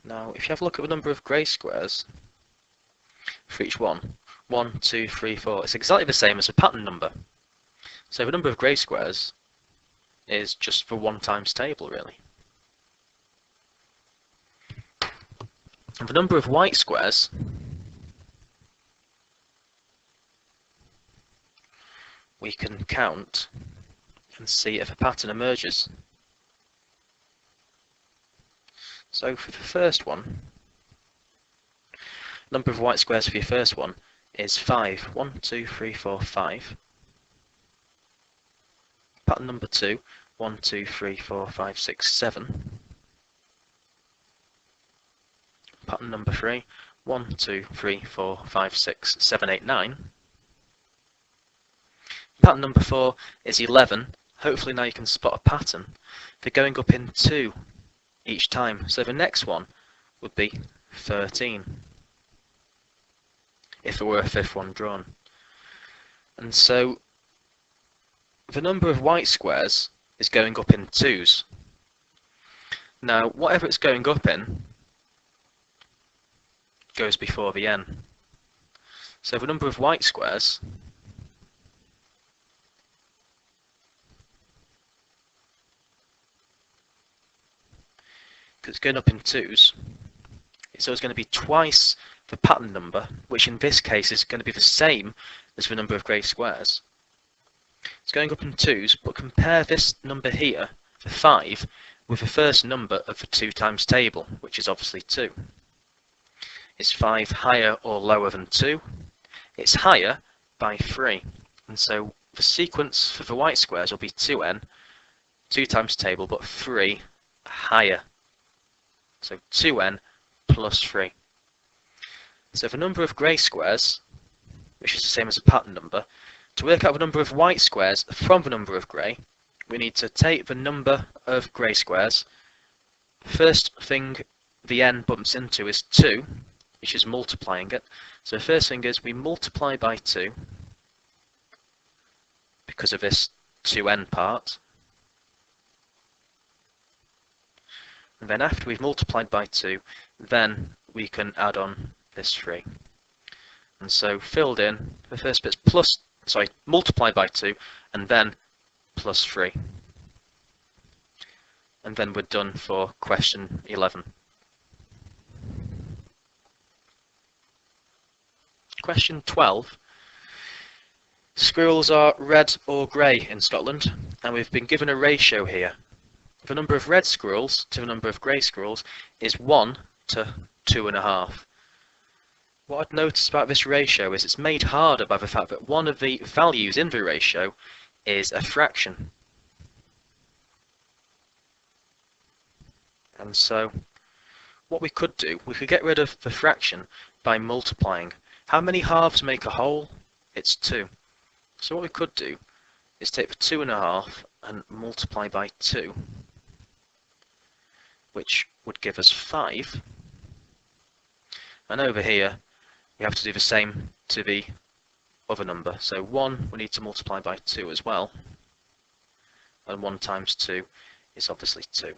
Now, if you have a look at the number of grey squares for each one, 1, 2, 3, 4, it's exactly the same as a pattern number. So the number of grey squares is just the 1 times table, really. And the number of white squares we can count and see if a pattern emerges. So for the first one, number of white squares for your first one is 5. 1, 2, 3, 4, 5. Pattern number 2, 1, 2, 3, 4, 5, 6, 7. Pattern number 3, 1, 2, 3, 4, 5, 6, 7, 8, 9. Pattern number 4 is 11. Hopefully now you can spot a pattern. They're going up in 2 each time. So the next one would be 13 if there were a fifth one drawn. And so the number of white squares is going up in 2s. Now whatever it's going up in goes before the n. So the number of white squares it's going up in 2s, so it's going to be twice the pattern number, which in this case is going to be the same as the number of grey squares. It's going up in 2s, but compare this number here, the 5, with the first number of the 2 times table, which is obviously 2. Is 5 higher or lower than 2? It's higher by 3. And so the sequence for the white squares will be 2n, 2 times table, but 3 higher. So 2n plus 3. So the number of grey squares, which is the same as a pattern number, to work out the number of white squares from the number of grey, we need to take the number of grey squares. First thing the n bumps into is 2, which is multiplying it. So the first thing is we multiply by 2 because of this 2n part. And then after we've multiplied by 2, then we can add on this 3. And so filled in, the first bit's multiplied by 2, and then plus 3. And then we're done for question 11. Question 12. Squirrels are red or grey in Scotland, and we've been given a ratio here. The number of red squirrels to the number of grey squirrels is 1 to 2.5. What I'd notice about this ratio is it's made harder by the fact that one of the values in the ratio is a fraction. And so what we could do, we could get rid of the fraction by multiplying. How many halves make a whole? It's 2. So what we could do is take the 2.5 and multiply by 2, which would give us 5. And over here we have to do the same to the other number. So 1 we need to multiply by 2 as well, and 1 times 2 is obviously 2.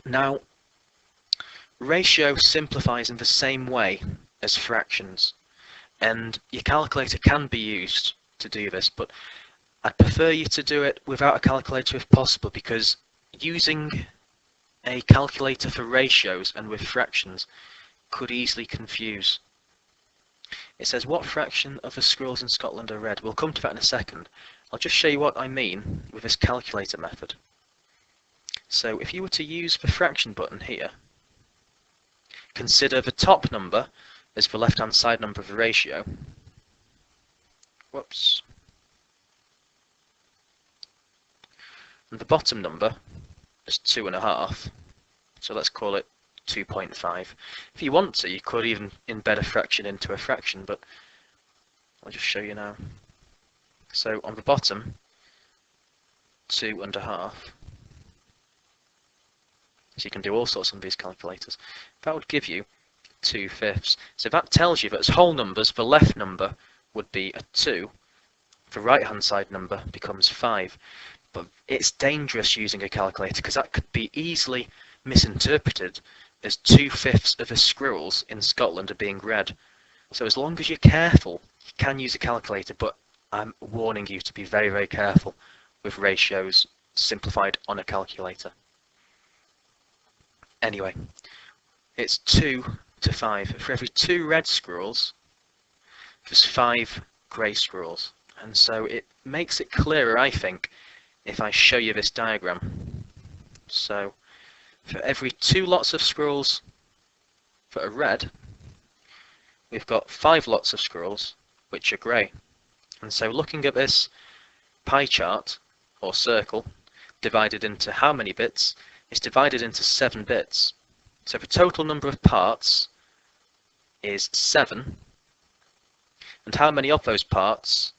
Now, ratio simplifies in the same way as fractions, and your calculator can be used to do this, but I'd prefer you to do it without a calculator if possible, because using a calculator for ratios and with fractions could easily confuse. It says, what fraction of the squirrels in Scotland are red? We'll come to that in a second. I'll just show you what I mean with this calculator method. So if you were to use the fraction button here, consider the top number as the left-hand side number of the ratio. Whoops. And the bottom number is 2.5. So let's call it 2.5. If you want to, you could even embed a fraction into a fraction, but I'll just show you now. So on the bottom, 2.5. So you can do all sorts on these calculators. That would give you 2/5. So that tells you that as whole numbers, the left number would be a 2. The right hand side number becomes 5. But it's dangerous using a calculator because that could be easily misinterpreted as 2/5 of the squirrels in Scotland are being red. So as long as you're careful, you can use a calculator, but I'm warning you to be very, very careful with ratios simplified on a calculator. Anyway, it's 2 to 5. For every 2 red squirrels, there's 5 grey squirrels. And so it makes it clearer, I think, if I show you this diagram. So for every 2 lots of squirrels that are red, we've got 5 lots of squirrels which are grey. And so looking at this pie chart or circle divided into how many bits, it's divided into 7 bits. So the total number of parts is 7, and how many of those parts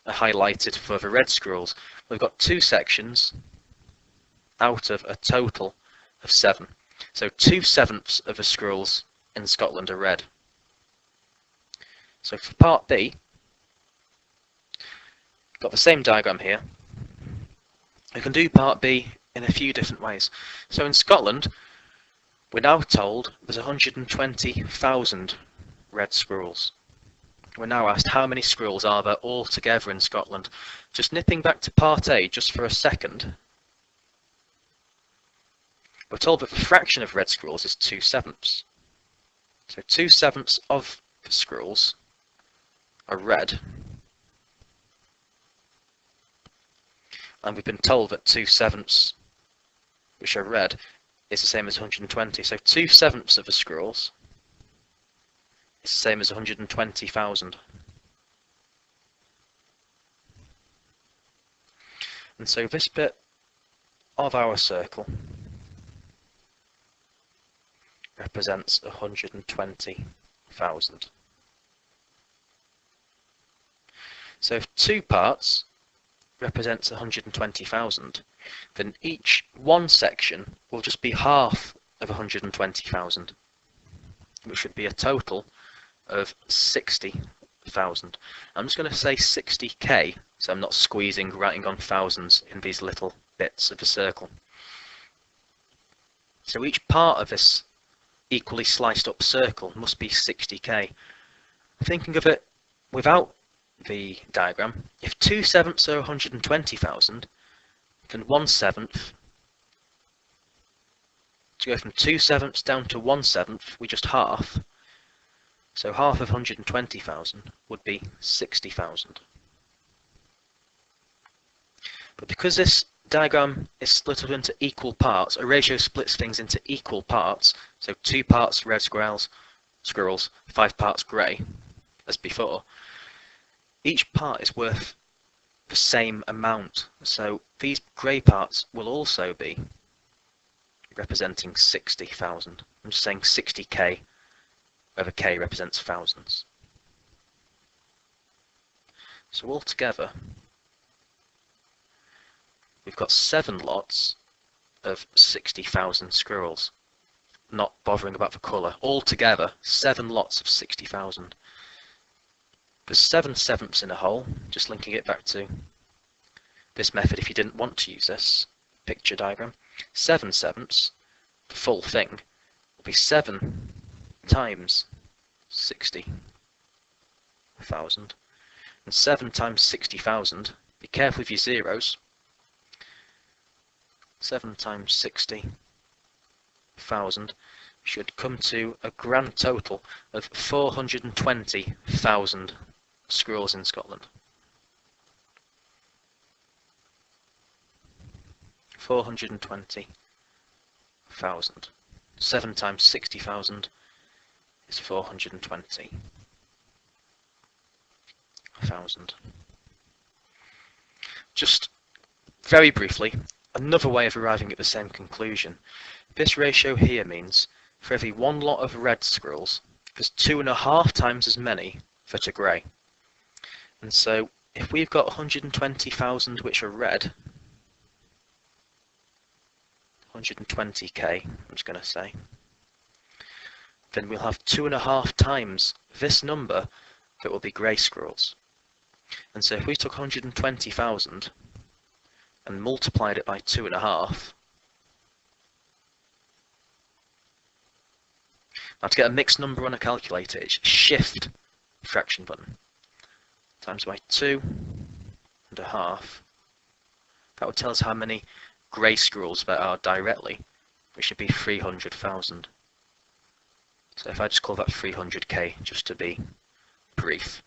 are highlighted for the red squirrels? We've got 2 sections out of a total of 7. So 2/7 of the squirrels in Scotland are red. So for part B, got the same diagram here. We can do part B in a few different ways. So in Scotland, we're now told there's 120,000 red squirrels. We're now asked how many squirrels are there altogether in Scotland. Just nipping back to part A just for a second, we're told that the fraction of red squirrels is 2/7. So 2/7 of the squirrels are red. and we've been told that 2/7, which are red, is the same as 120. So 2/7 of the squirrels is the same as 120,000. And so this bit of our circle represents 120,000. So if 2 parts represents 120,000, then each one section will just be half of 120,000, which would be a total of 60,000. I'm just going to say 60k, so I'm not squeezing, writing on thousands in these little bits of the circle. So each part of this equally sliced up circle must be 60k. Thinking of it without the diagram, if 2/7 are 120,000, then 1/7, to go from 2/7 down to 1/7, we just half. So half of 120,000 would be 60,000. But because this diagram is split up into equal parts, a ratio splits things into equal parts, so 2 parts red squirrels, 5 parts grey, as before, each part is worth the same amount. So these grey parts will also be representing 60,000. I'm just saying 60k, where the k represents thousands. So altogether, we've got 7 lots of 60,000 squirrels, not bothering about the colour. Altogether, 7 lots of 60,000. There's 7/7 in a whole, just linking it back to this method if you didn't want to use this picture diagram. 7/7, the full thing, will be 7 times 60,000. And 7 times 60,000, be careful with your zeros, 7 times 60,000 should come to a grand total of 420,000 squirrels in Scotland. 420,000. 7 times 60,000 is 420,000. Just very briefly, another way of arriving at the same conclusion. This ratio here means for every 1 lot of red squirrels, there's 2.5 times as many that are grey. And so if we've got 120,000 which are red, 120k, I'm just going to say, then we'll have 2.5 times this number that will be grey squirrels. And so if we took 120,000 and multiplied it by 2.5, now to get a mixed number on a calculator, it's shift fraction button, times by 2.5. That would tell us how many grey squirrels there are directly, which should be 300,000. So if I just call that 300k, just to be brief.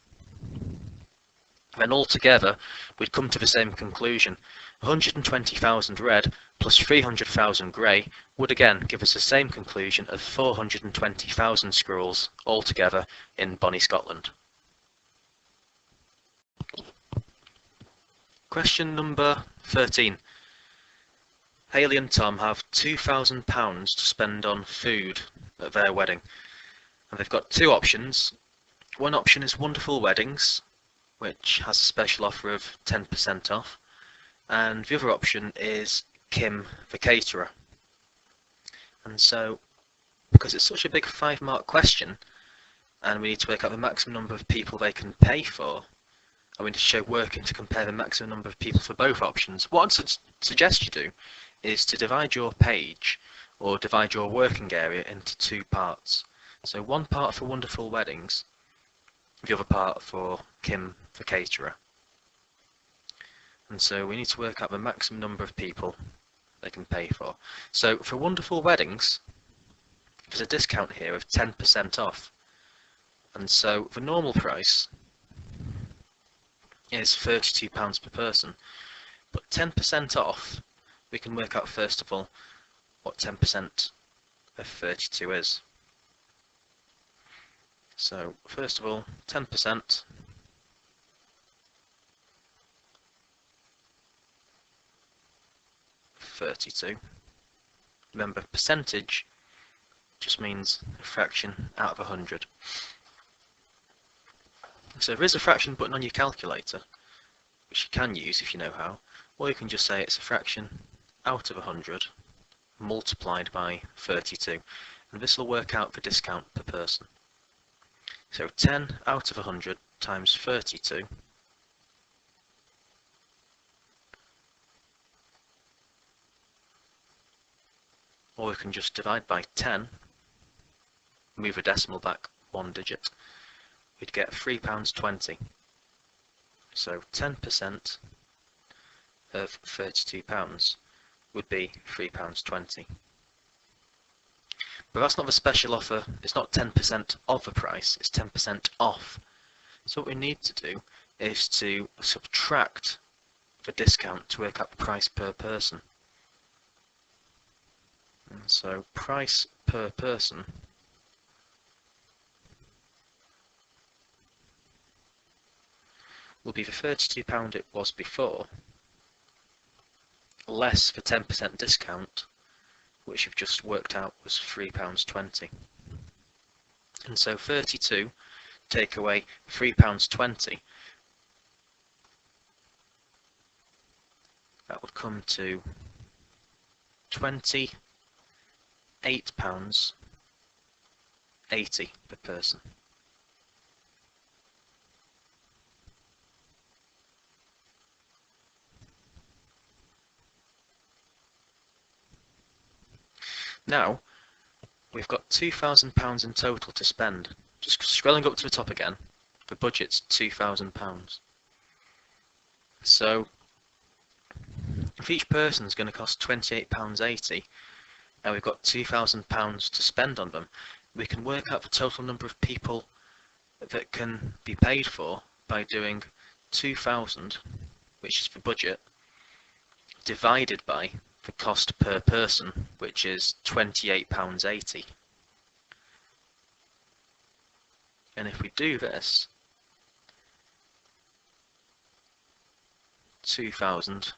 Then altogether, we'd come to the same conclusion. 120,000 red plus 300,000 grey would again give us the same conclusion of 420,000 squirrels altogether in bonnie Scotland. Question number 13. Hayley and Tom have £2,000 to spend on food at their wedding, and they've got 2 options. One option is Wonderful Weddings, which has a special offer of 10% off, and the other option is Kim the Caterer. And so, because it's such a big 5-mark question, and we need to work out the maximum number of people they can pay for, and we need to show working to compare the maximum number of people for both options, what I'd suggest you do is to divide your page, or divide your working area into 2 parts. So one part for Wonderful Weddings, the other part for Kim the Caterer. And so we need to work out the maximum number of people they can pay for. So for Wonderful Weddings, there's a discount here of 10% off. And so the normal price is £32 per person. But 10% off, we can work out first of all what 10% of 32 is. So first of all, 10% of 32. Remember, percentage just means a fraction out of 100. So there is a fraction button on your calculator, which you can use if you know how, or you can just say it's a fraction out of 100 multiplied by 32, and this will work out the discount per person. So 10 out of 100 times 32 or we can just divide by 10, move a decimal back one digit, we'd get £3.20. So 10% of £32 would be £3.20. But that's not the special offer, it's not 10% of the price, it's 10% off. So what we need to do is to subtract the discount to work out the price per person. And so price per person will be the £32 it was before, less the 10% discount, which you've just worked out was £3.20. And so 32 take away £3.20, that would come to £28.80 per person. Now, we've got £2,000 in total to spend. Just scrolling up to the top again, the budget's £2,000. So, if each person is going to cost £28.80, and we've got £2,000 to spend on them, we can work out the total number of people that can be paid for by doing 2,000, which is the budget, divided by the cost per person, which is £28.80. And if we do this, 2,000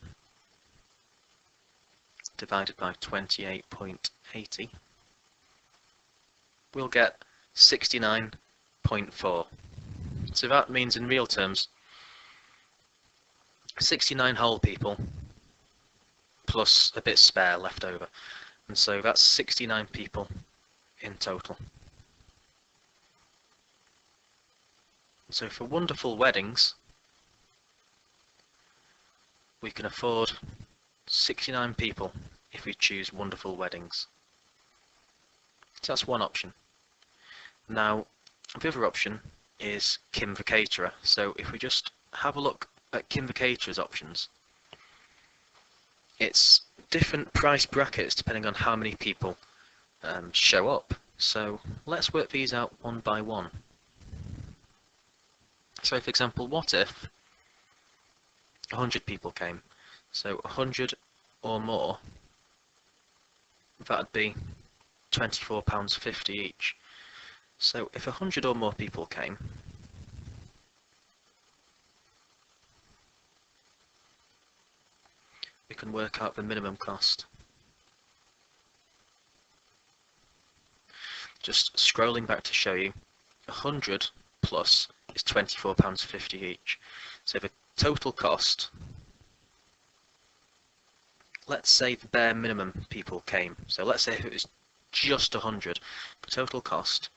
divided by 28.80, we'll get 69.4. So that means in real terms 69 whole people plus a bit spare left over, and so that's 69 people in total. So for wonderful weddings, we can afford 69 people if we choose wonderful weddings. So that's one option. Now the other option is Kim the Caterer. So if we just have a look at Kim the Caterer's options, it's different price brackets depending on how many people show up. So let's work these out one by one. So for example, what if 100 people came? So 100 or more, that'd be £24.50 each. So if 100 or more people came, we can work out the minimum cost. Just scrolling back to show you, 100 plus is £24.50 each. So the total cost, let's say the bare minimum people came, so let's say if it was just 100, the total cost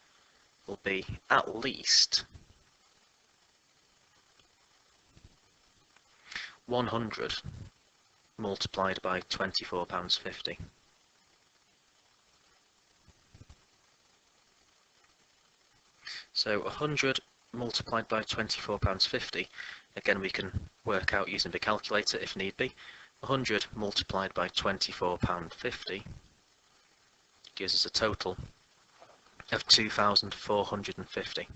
will be at least 100 multiplied by £24.50. So 100 multiplied by £24.50, again we can work out using the calculator if need be. 100 multiplied by £24.50 gives us a total of 2,450.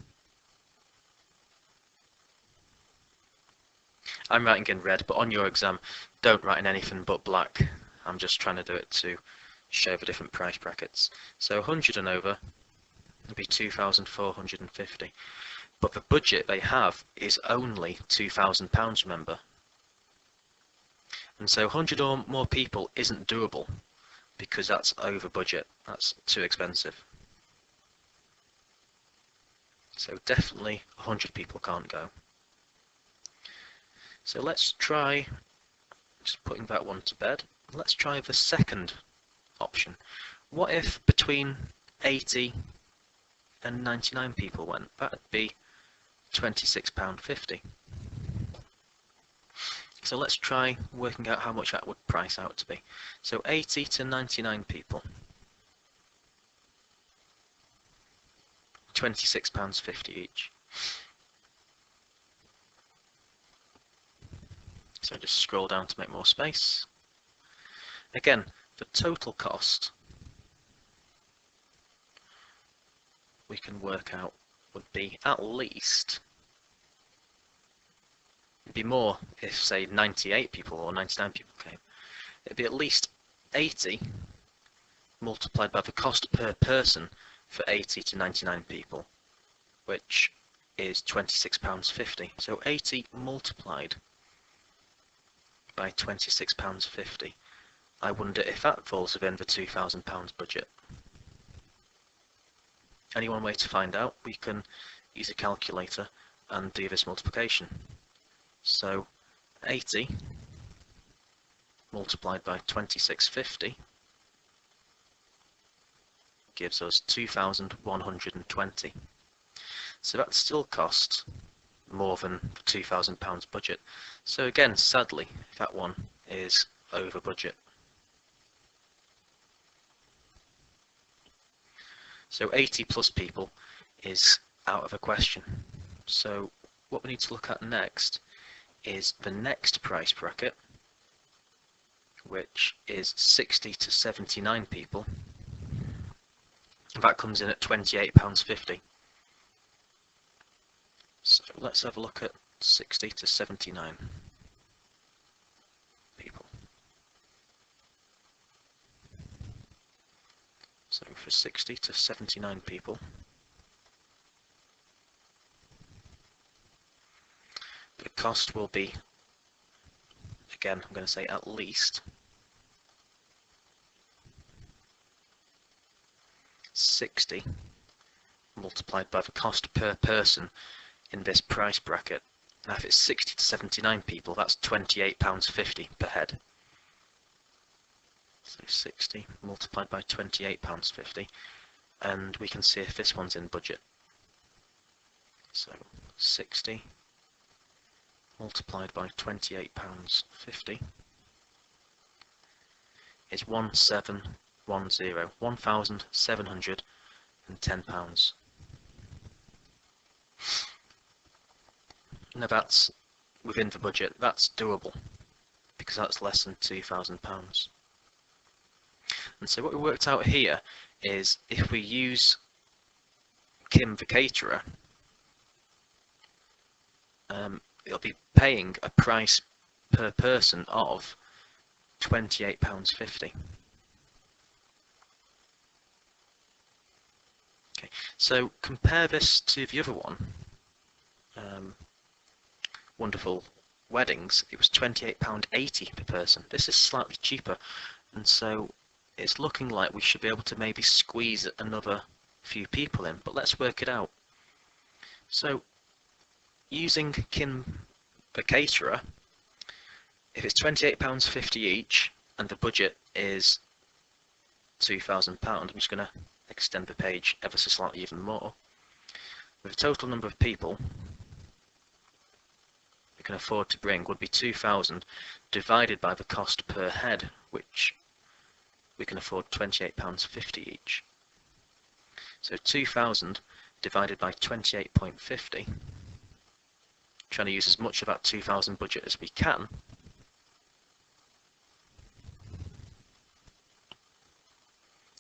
I'm writing in red, but on your exam, don't write in anything but black. I'm just trying to do it to show the different price brackets. So 100 and over would be 2,450. But the budget they have is only £2,000, remember. And so 100 or more people isn't doable because that's over budget. That's too expensive. So definitely 100 people can't go. So let's try, just putting that one to bed, let's try the second option. What if between 80 and 99 people went? That'd be £26.50. So let's try working out how much that would price out to be. So 80 to 99 people, £26.50 each. So just scroll down to make more space. Again, the total cost we can work out would be at least, it'd be more if say 98 people or 99 people came. It'd be at least 80 multiplied by the cost per person for 80 to 99 people, which is £26.50. So 80 multiplied by £26.50. I wonder if that falls within the £2,000 budget. Only one way to find out, we can use a calculator and do this multiplication. So 80 multiplied by 2650 gives us 2,120. So that still costs more than the £2,000 budget. So again, sadly, that one is over budget. So 80 plus people is out of the question. So what we need to look at next is the next price bracket, which is 60 to 79 people. That comes in at £28.50. So let's have a look at 60 to 79 people. So for 60 to 79 people, the cost will be, again, I'm going to say at least 60 multiplied by the cost per person in this price bracket. Now if it's 60 to 79 people, that's £28.50 per head. So 60 multiplied by £28.50, and we can see if this one's in budget. So 60 multiplied by £28.50 is 1710, £1,710. Now that's within the budget, that's doable, because that's less than £2,000. And so what we worked out here is if we use Kim the caterer, it'll be paying a price per person of £28.50. Okay, so compare this to the other one, Wonderful Weddings. It was £28.80 per person. This is slightly cheaper, and so it's looking like we should be able to maybe squeeze another few people in, but let's work it out. So using Kim the caterer, if it's £28.50 each and the budget is £2,000, I'm just going to extend the page ever so slightly even more. The total number of people we can afford to bring would be 2,000 divided by the cost per head, which we can afford £28.50 each. So 2,000 divided by 28.50, trying to use as much of that 2,000 budget as we can.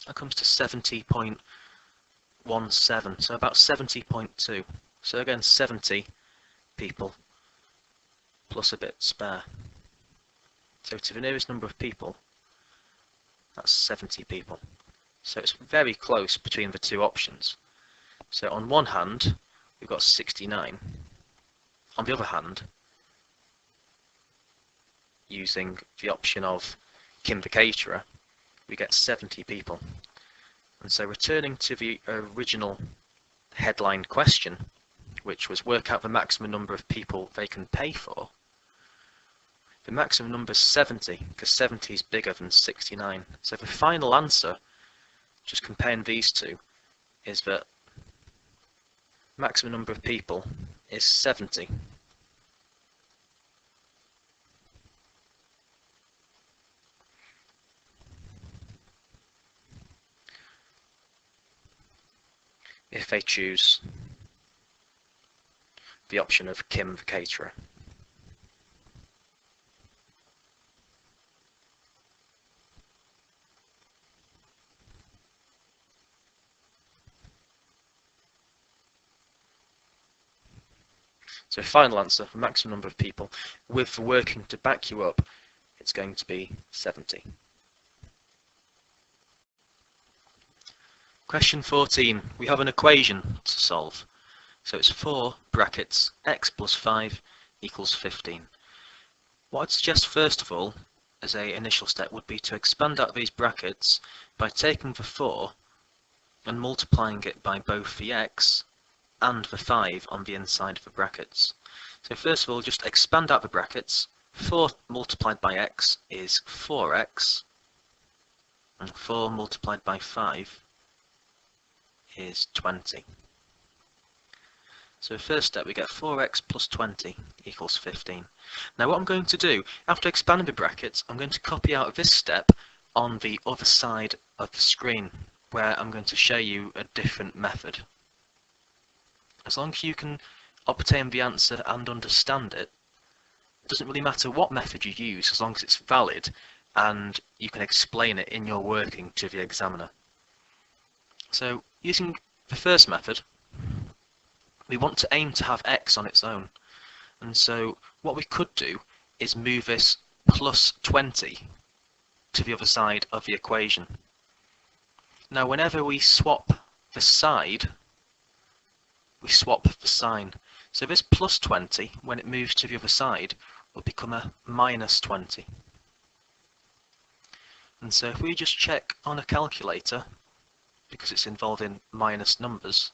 That comes to 70.17, so about 70.2. So again, 70 people plus a bit spare. So to the nearest number of people, that's 70 people. So it's very close between the two options. So on one hand, we've got 69. On the other hand, using the option of Kim the caterer, we get 70 people. And so returning to the original headline question, which was work out the maximum number of people they can pay for, the maximum number is 70, because 70 is bigger than 69. So the final answer, just comparing these two, is that maximum number of people is 70. If they choose the option of Kim the caterer. So final answer, the maximum number of people, with the working to back you up, it's going to be 70. Question 14, we have an equation to solve. So it's 4 brackets x plus 5 equals 15. What I'd suggest first of all, as an initial step, would be to expand out these brackets by taking the 4 and multiplying it by both the x and the 5 on the inside of the brackets. So first of all, just expand out the brackets. 4 multiplied by x is 4x, and 4 multiplied by 5 is 20. So first step, we get 4x plus 20 equals 15. Now what I'm going to do, after expanding the brackets, I'm going to copy out this step on the other side of the screen, where I'm going to show you a different method. As long as you can obtain the answer and understand it, it doesn't really matter what method you use, as long as it's valid and you can explain it in your working to the examiner. So using the first method, we want to aim to have x on its own. And so what we could do is move this plus 20 to the other side of the equation. Now whenever we swap the side, we swap the sign. So this plus 20, when it moves to the other side, will become a minus 20. And so if we just check on a calculator, because it's involving minus numbers,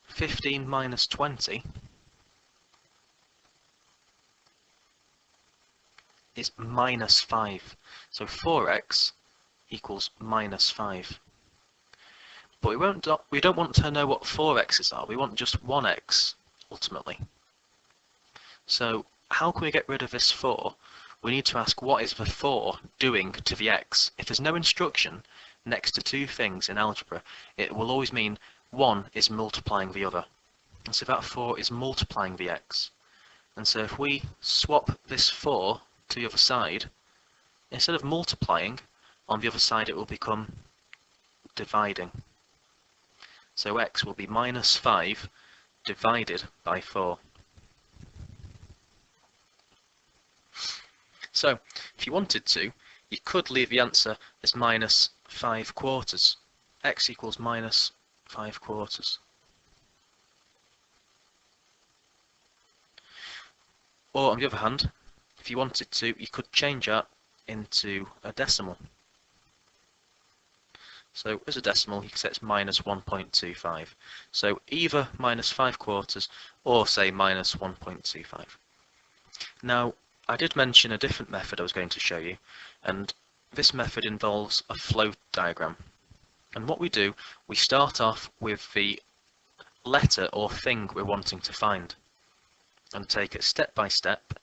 15 minus 20 is minus 5. So 4x equals minus 5. But we don't want to know what 4x's are, we want just 1x ultimately. So how can we get rid of this 4? We need to ask, what is the 4 doing to the x? If there's no instruction next to two things in algebra, it will always mean one is multiplying the other. And so that 4 is multiplying the x. And so if we swap this 4 to the other side, instead of multiplying, on the other side it will become dividing. So x will be minus 5 divided by 4. So if you wanted to, you could leave the answer as minus 5 quarters. X equals minus 5 quarters. Or on the other hand, if you wanted to, you could change that into a decimal. So as a decimal, you can say it's minus 1.25. So either minus 5 quarters or say minus 1.25. Now, I did mention a different method I was going to show you, and this method involves a flow diagram. And what we do, we start off with the letter or thing we're wanting to find, and take it step by step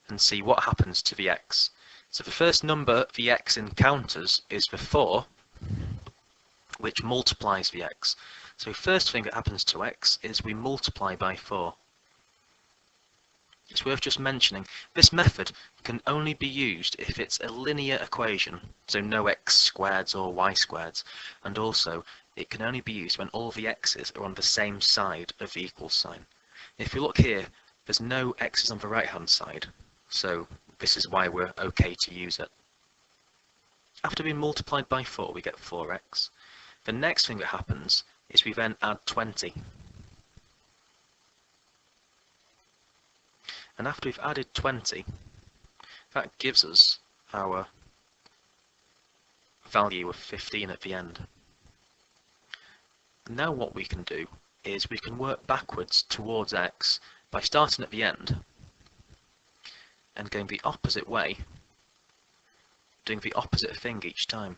and see what happens to the x. So the first number the x encounters is the 4, which multiplies the x. So first thing that happens to x is we multiply by 4. It's worth just mentioning, this method can only be used if it's a linear equation, so no x squareds or y squareds, and also it can only be used when all the x's are on the same side of the equal sign. If you look here, There's no x's on the right hand side, so this is why we're okay to use it. After being multiplied by 4, we get 4x. The next thing that happens is we then add 20. And after we've added 20, that gives us our value of 15 at the end. And now what we can do is we can work backwards towards x by starting at the end and going the opposite way, doing the opposite thing each time.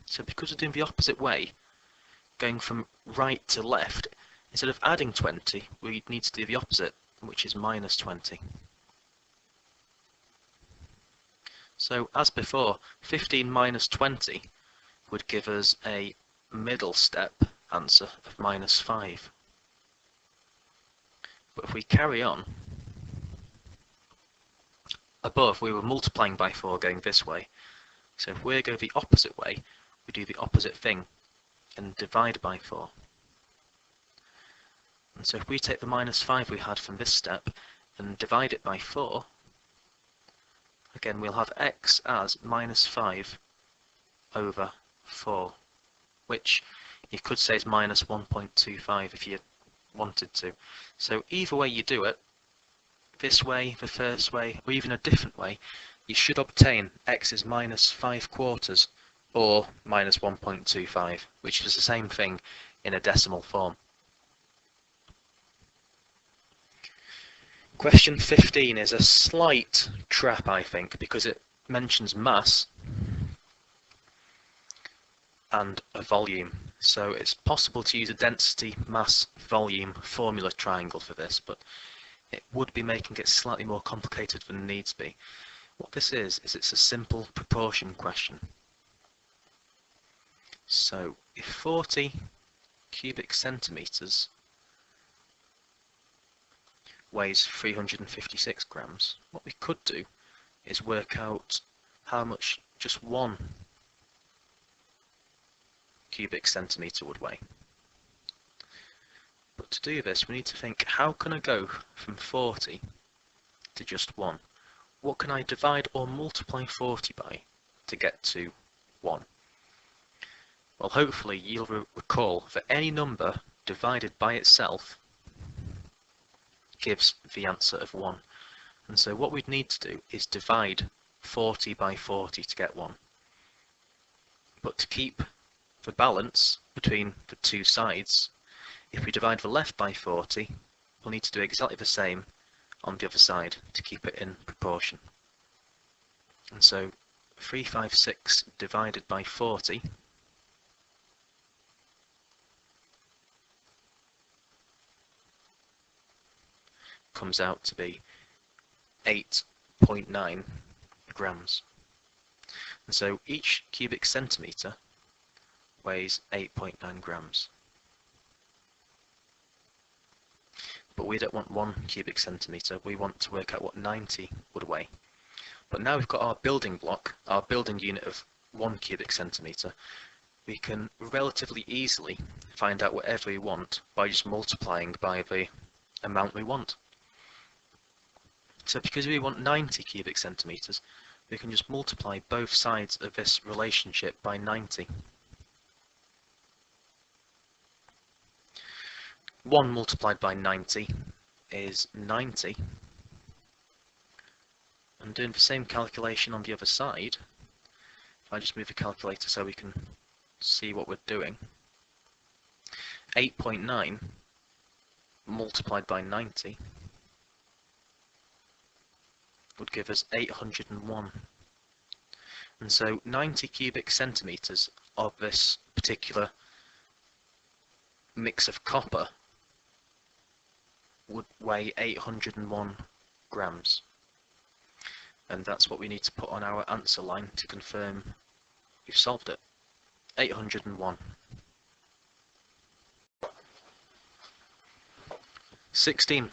So because we're doing the opposite way, going from right to left, instead of adding 20, we need to do the opposite, which is minus 20. So as before, 15 minus 20 would give us a middle step answer of minus 5. But if we carry on, above we were multiplying by 4 going this way, so if we go the opposite way, we do the opposite thing and divide by 4. And so if we take the minus 5 we had from this step and divide it by 4, again we'll have x as minus 5 over 4, which you could say is minus 1.25 if you wanted to. So either way you do it, this way, the first way, or even a different way, you should obtain x is minus 5/4 or minus 1.25, which is the same thing in a decimal form. Question 15 is a slight trap, I think, because it mentions mass and a volume. So it's possible to use a density, mass, volume formula triangle for this, but it would be making it slightly more complicated than needs be. What this is it's a simple proportion question. So if 40 cubic centimeters weighs 356 grams, what we could do is work out how much just 1 cubic centimeter would weigh. But to do this, we need to think, how can I go from 40 to just 1? What can I divide or multiply 40 by to get to 1? Well, hopefully you'll recall that any number divided by itself gives the answer of 1. And so what we'd need to do is divide 40 by 40 to get 1. But to keep the balance between the two sides, if we divide the left by 40, we'll need to do exactly the same on the other side to keep it in proportion. And so 356 divided by 40 comes out to be 8.9 grams. And so each cubic centimetre weighs 8.9 grams. But we don't want 1 cubic centimetre, we want to work out what 90 would weigh. But now we've got our building block, our building unit of 1 cubic centimetre, we can relatively easily find out whatever we want by just multiplying by the amount we want. So because we want 90 cubic centimetres, we can just multiply both sides of this relationship by 90. 1 multiplied by 90 is 90. And doing the same calculation on the other side, if I just move the calculator so we can see what we're doing, 8.9 multiplied by 90 would give us 801. And so 90 cubic centimetres of this particular mix of copper would weigh 801 grams. And that's what we need to put on our answer line to confirm we've solved it. 801. 16.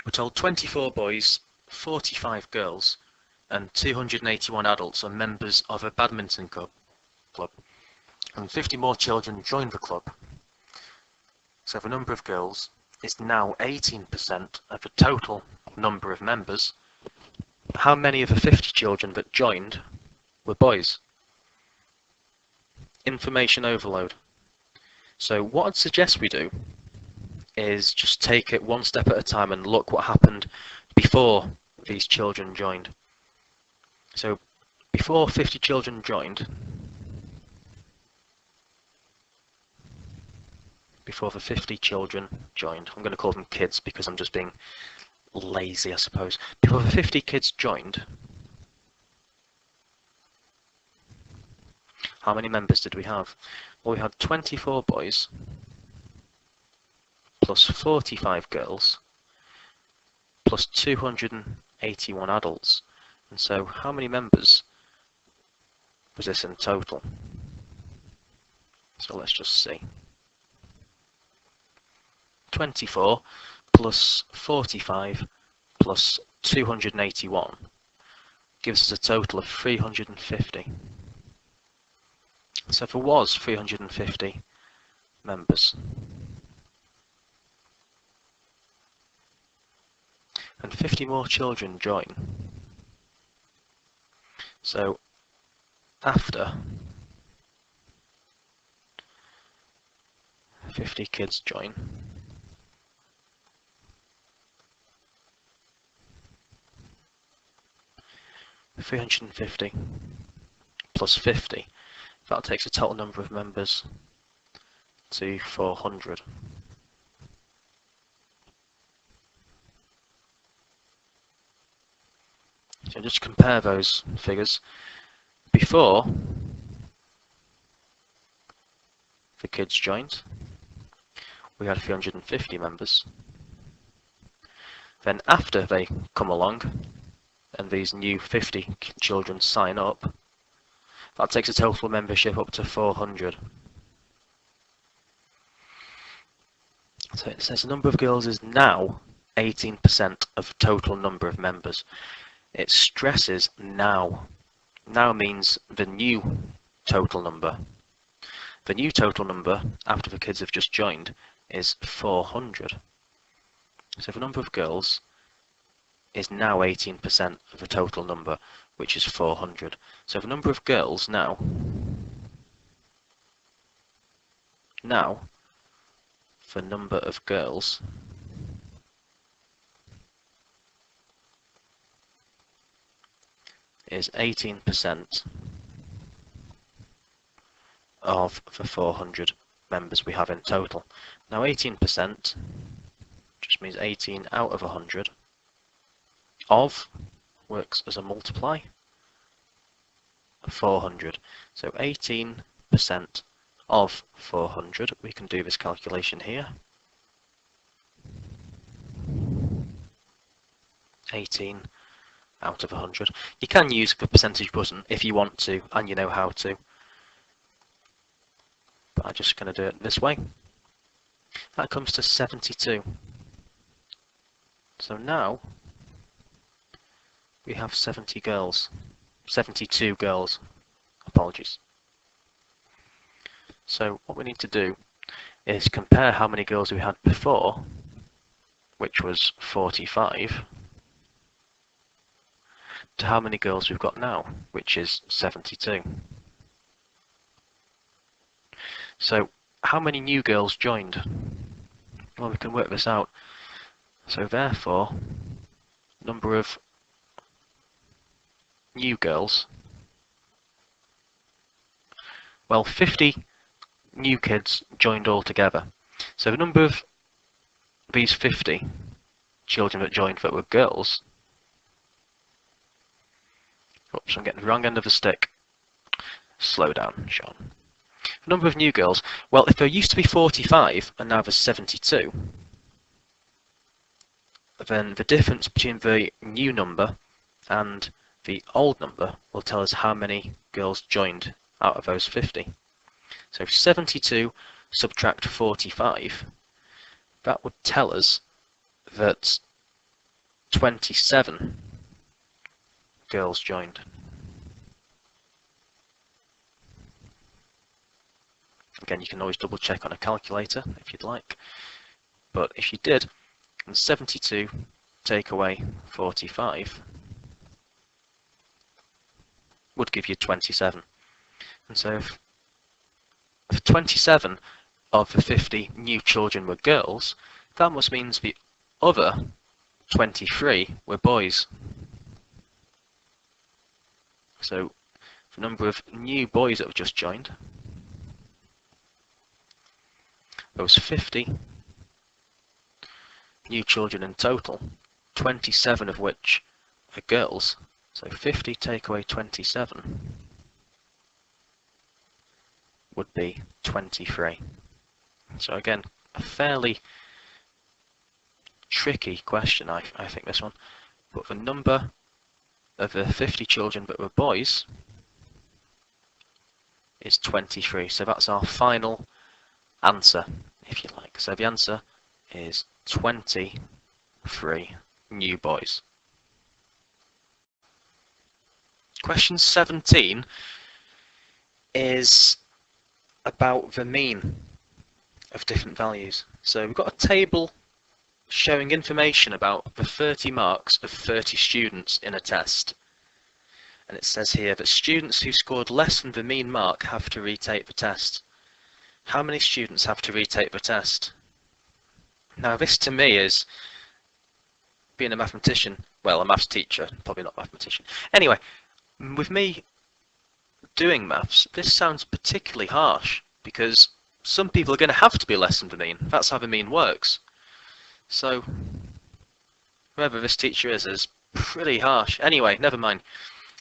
We're told 24 boys, 45 girls, and 281 adults are members of a badminton club, and 50 more children joined the club. So the number of girls is now 18% of the total number of members, how many of the 50 children that joined were boys? Information overload. So what I'd suggest we do is just take it one step at a time and look what happened before these children joined. So before 50 children joined, before the 50 children joined, I'm going to call them kids because I'm just being lazy, I suppose. Before the 50 kids joined, how many members did we have? Well, we had 24 boys plus 45 girls plus 281 adults. And so how many members was this in total? So let's just see. 24 plus 45 plus 281 gives us a total of 350. So there was 350 members. And 50 more children join. So after 50 kids join, $350 plus 50, that takes the total number of members to 400. So just compare those figures. Before the kids joined, we had 350 members. Then after they come along and these new 50 children sign up, that takes the total membership up to 400. So it says the number of girls is now 18% of the total number of members. It stresses now. Now means the new total number. The new total number after the kids have just joined is 400. So the number of girls is now 18% of the total number, which is 400. So the number of girls now the number of girls is 18% of the 400 members we have in total. Now 18% just means 18 out of 100. Of works as a multiply of 400. So 18% of 400, we can do this calculation here. 18 out of 100. You can use the percentage button if you want to and you know how to, but I'm just going to do it this way. That comes to 72. So now we have 72 girls, apologies. So what we need to do is compare how many girls we had before, which was 45, to how many girls we've got now, which is 72. So how many new girls joined? Well, we can work this out. So therefore, number of new girls, well, 50 new kids joined all together. So the number of these 50 children that joined that were girls, oops, I'm getting the wrong end of the stick. Slow down, Sean. The number of new girls, well, if there used to be 45 and now there's 72, then the difference between the new number and the old number will tell us how many girls joined out of those 50. So 72 subtract 45, that would tell us that 27 girls joined. Again, you can always double check on a calculator if you'd like, but if you did, then 72 take away 45 would give you 27. And so if 27 of the 50 new children were girls, that must mean the other 23 were boys. So the number of new boys that have just joined, those 50 new children in total, 27 of which are girls. So 50 take away 27 would be 23. So again, a fairly tricky question, I think, this one. But the number of the 50 children that were boys is 23. So that's our final answer, if you like. So the answer is 23 new boys. Question 17 is about the mean of different values. So we've got a table showing information about the 30 marks of 30 students in a test. And it says here that students who scored less than the mean mark have to retake the test. How many students have to retake the test? Now this to me is, being a mathematician, well, a maths teacher, probably not a mathematician. Anyway, with me doing maths, this sounds particularly harsh because some people are going to have to be less than the mean. That's how the mean works. So whoever this teacher is pretty harsh. Anyway, never mind.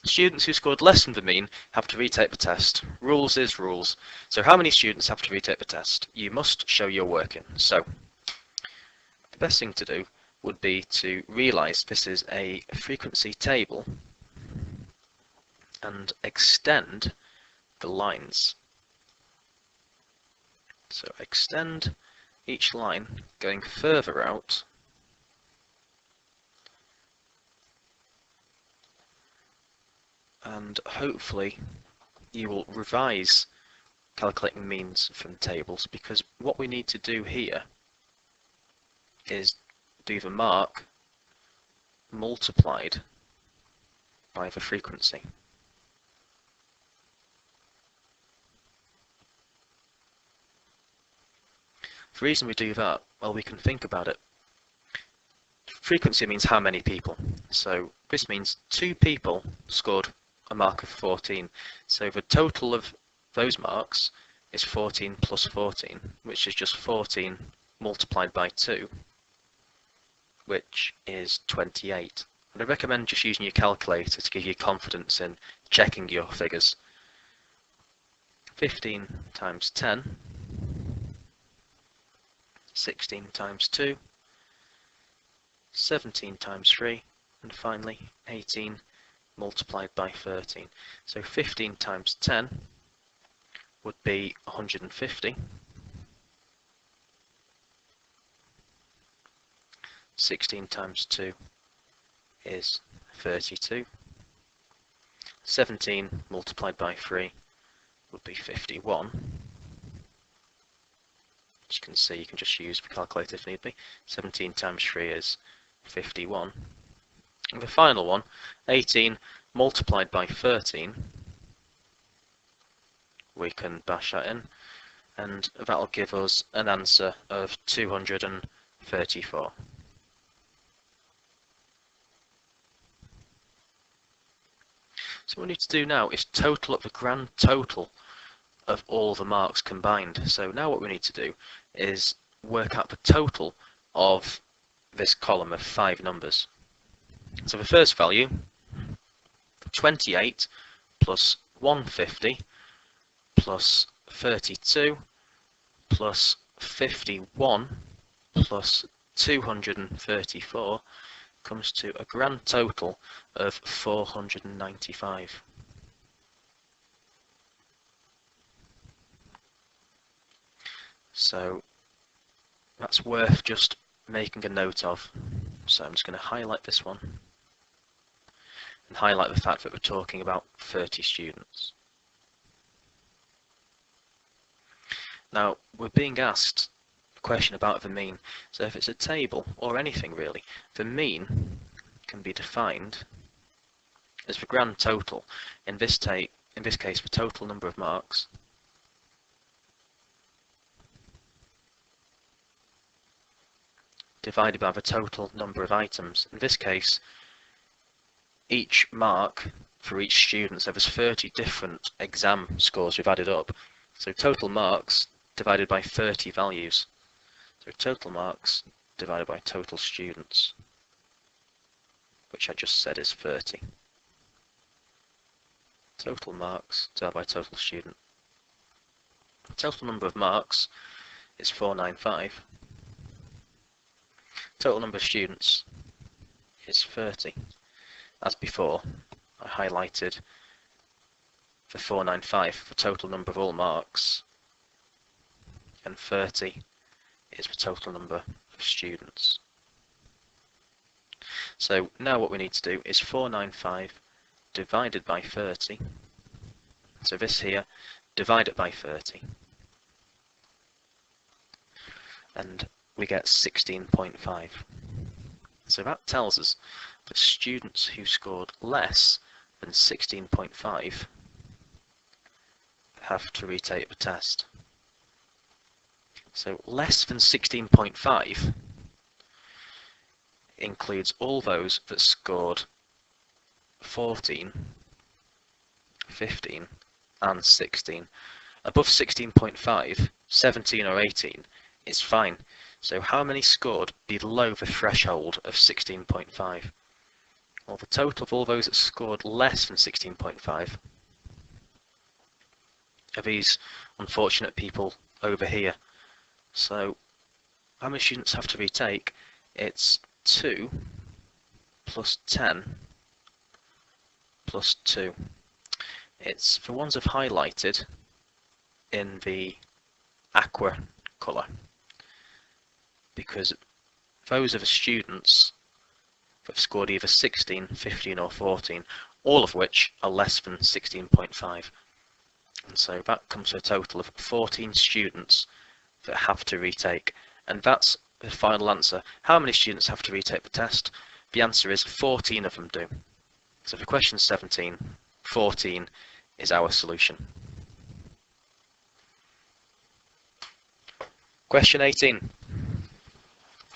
Students who scored less than the mean have to retake the test. Rules is rules. So how many students have to retake the test? You must show your work in. So the best thing to do would be to realise this is a frequency table and extend the lines. So extend each line going further out and hopefully you will revise calculating means from tables, because what we need to do here is do the mark multiplied by the frequency. The reason we do that, well, we can think about it. Frequency means how many people. So this means 2 people scored a mark of 14. So the total of those marks is 14 plus 14, which is just 14 multiplied by 2, which is 28. And I recommend just using your calculator to give you confidence in checking your figures. 15 times 10, 16 times 2, 17 times 3, and finally 18 multiplied by 13. So 15 times 10 would be 150. 16 times 2 is 32. 17 multiplied by 3 would be 51. As you can see, you can just use the calculator if need be. 17 times 3 is 51. And the final one, 18 multiplied by 13, we can bash that in, and that'll give us an answer of 234. So what we need to do now is total up the grand total of all the marks combined. So now what we need to do is work out the total of this column of 5 numbers. So the first value, 28 plus 150 plus 32 plus 51 plus 234 comes to a grand total of 495. So that's worth just making a note of. So I'm just going to highlight this one and highlight the fact that we're talking about 30 students. Now we're being asked question about the mean. So if it's a table or anything really, the mean can be defined as the grand total, in this case the total number of marks divided by the total number of items. In this case, each mark for each student, so there's 30 different exam scores we've added up. So total marks divided by 30 values. So total marks divided by total students, which I just said is 30. Total marks divided by total student. Total number of marks is 495. Total number of students is 30. As before, I highlighted the 495 for total number of all marks, and 30 is the total number of students. So now what we need to do is 495 divided by 30. So this here, divide it by 30. And we get 16.5. So that tells us that students who scored less than 16.5 have to retake the test. So less than 16.5 includes all those that scored 14, 15 and 16. Above 16.5, 17 or 18 is fine. So how many scored below the threshold of 16.5? Well, the total of all those that scored less than 16.5 are these unfortunate people over here. So how many students have to retake? It's 2 plus 10 plus 2. It's the ones I've highlighted in the aqua colour, because those are the students that have scored either 16, 15 or 14, all of which are less than 16.5. And so that comes to a total of 14 students that have to retake. And that's the final answer. How many students have to retake the test? The answer is 14 of them do. So for question 17, 14 is our solution. Question 18.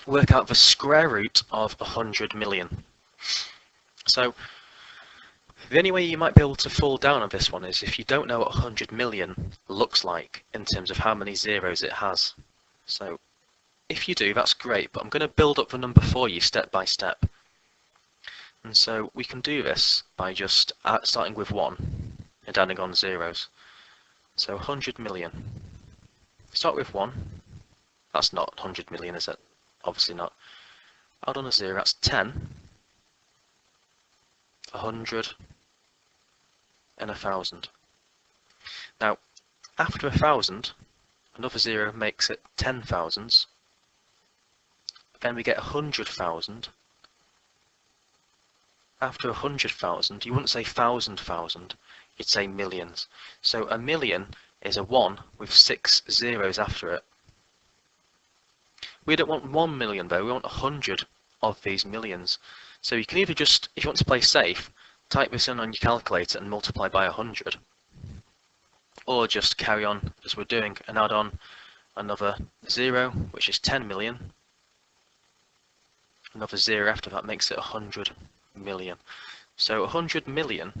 Work out the square root of 100 million. So the only way you might be able to fall down on this one is if you don't know what 100 million looks like in terms of how many zeros it has. So if you do, that's great, but I'm going to build up the number for you step by step. And so we can do this by just starting with 1 and adding on zeros. So 100 million. Start with 1. That's not 100 million, is it? Obviously not. Add on a 0, that's 10, 100 and 1,000. Now, after 1,000, another 0 makes it 10,000s. Then we get 100,000. After 100,000, you wouldn't say thousand, you'd say millions. So a million is a 1 with 6 zeros after it. We don't want 1 million though, we want 100 of these millions. So you can either just, if you want to play safe, type this in on your calculator and multiply by 100. Or just carry on as we're doing and add on another 0, which is 10 million. Another 0 after that makes it 100 million. So 100 million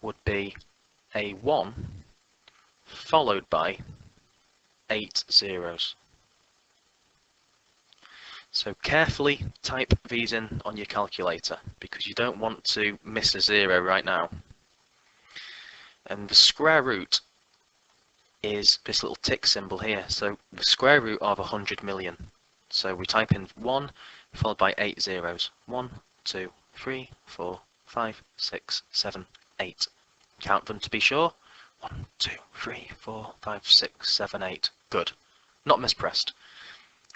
would be a 1 followed by 8 zeros. So carefully type these in on your calculator because you don't want to miss a 0 right now. And the square root is this little tick symbol here. So the square root of 100 million. So we type in 1 followed by 8 zeros. 1, 2, 3, 4, 5, 6, 7, 8. Count them to be sure. 1, 2, 3, 4, 5, 6, 7, 8. Good. Not mispressed.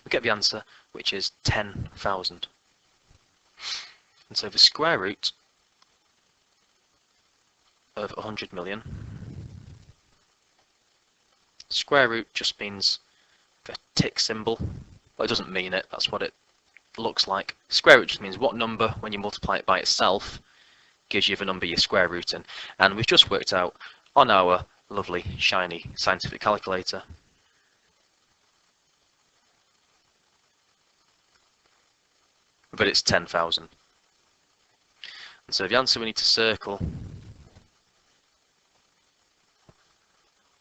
We get the answer, which is 10,000. And so the square root of 100 million, Square root just means the tick symbol, but it doesn't mean it, that's what it looks like. Square root just means what number, when you multiply it by itself, gives you the number you're square rooting. And we've just worked out on our lovely, shiny scientific calculator but it's 10,000. And so the answer we need to circle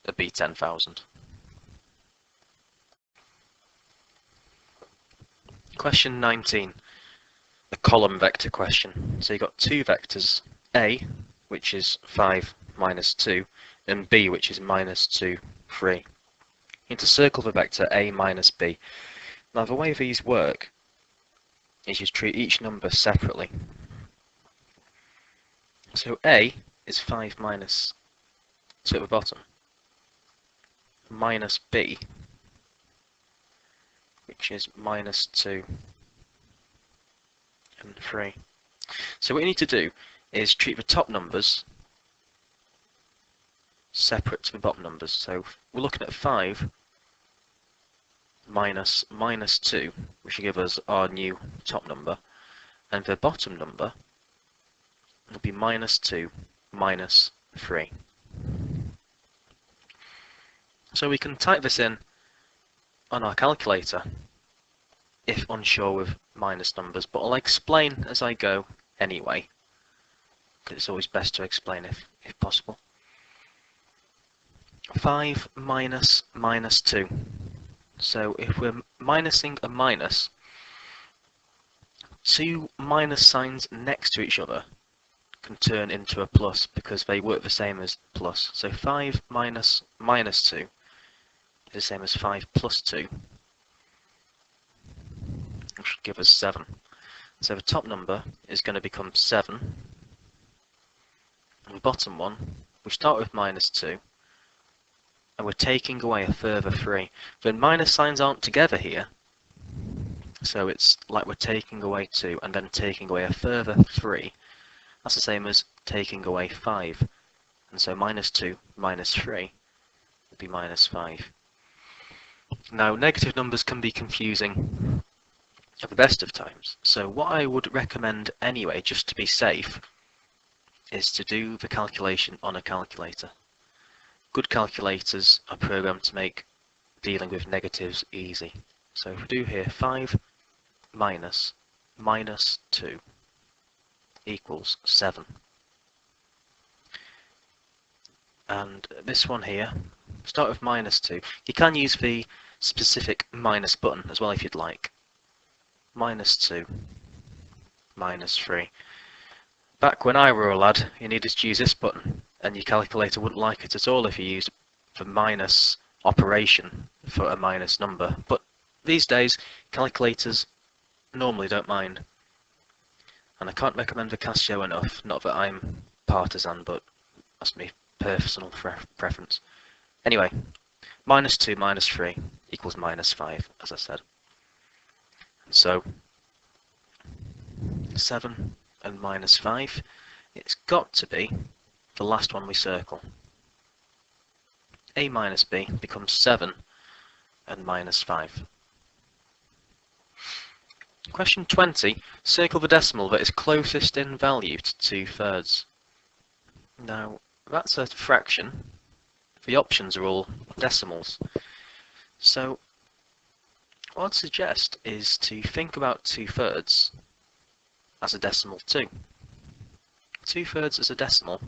would be 10,000. Question 19, the column vector question. So you've got two vectors, A, which is 5 minus 2, and B, which is minus 2, 3. You need to circle the vector A minus B. Now the way these work is you treat each number separately. So A is 5 minus 2 at the bottom, minus B, which is minus 2 and 3. So what you need to do is treat the top numbers separate to the bottom numbers. So we're looking at 5 minus minus 2, which will give us our new top number, and the bottom number will be minus 2 minus 3. So we can type this in on our calculator if unsure with minus numbers, but I'll explain as I go anyway, because it's always best to explain if possible. 5 minus minus 2. So if we're minusing a minus, two minus signs next to each other can turn into a plus because they work the same as plus. So 5 minus minus 2 is the same as 5 plus 2, which should give us 7. So the top number is going to become 7, and the bottom one, we start with minus 2, and we're taking away a further 3. The minus signs aren't together here, so it's like we're taking away 2 and then taking away a further 3. That's the same as taking away 5. And so minus 2 minus 3 would be minus 5. Now negative numbers can be confusing at the best of times, so what I would recommend anyway, just to be safe, is to do the calculation on a calculator. Good calculators are programmed to make dealing with negatives easy. So if we do here 5 minus minus 2 equals 7. And this one here, start with minus 2. You can use the specific minus button as well if you'd like. Minus 2, minus 3. Back when I were a lad, you needed to use this button, and your calculator wouldn't like it at all if you used the minus operation for a minus number. But these days, calculators normally don't mind. And I can't recommend the Casio enough, not that I'm partisan, but that's my personal preference. Anyway, minus 2 minus 3 equals minus 5, as I said. And so, 7 and minus 5, it's got to be the last one we circle. A minus B becomes 7 and minus 5. Question 20, circle the decimal that is closest in value to 2/3. Now, that's a fraction. The options are all decimals. So, what I'd suggest is to think about 2/3 as a decimal too. 2/3 as a decimal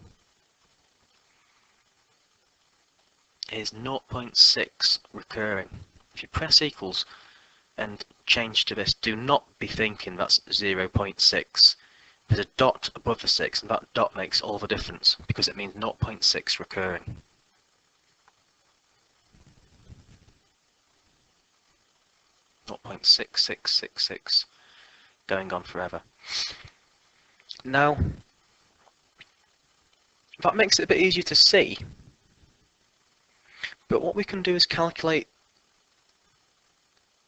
is 0.6 recurring. If you press equals and change to this, do not be thinking that's 0.6. There's a dot above the 6, and that dot makes all the difference because it means 0.6 recurring. .66666 going on forever. Now, that makes it a bit easier to see, but what we can do is calculate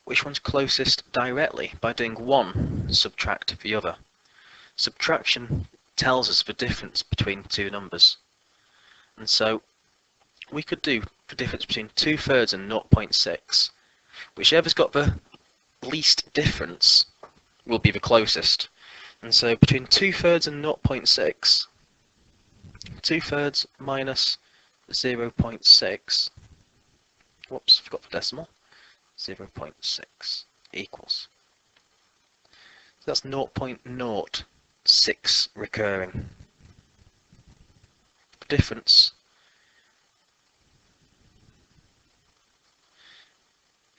which one's closest directly by doing one subtract the other. Subtraction tells us the difference between two numbers, and so we could do the difference between 2/3 and 0.6. Whichever's got the least difference will be the closest. And so between 2/3 and 0.6, 2/3 minus 0.6, whoops, forgot the decimal, 0.6 equals. So that's 0.06 recurring. The difference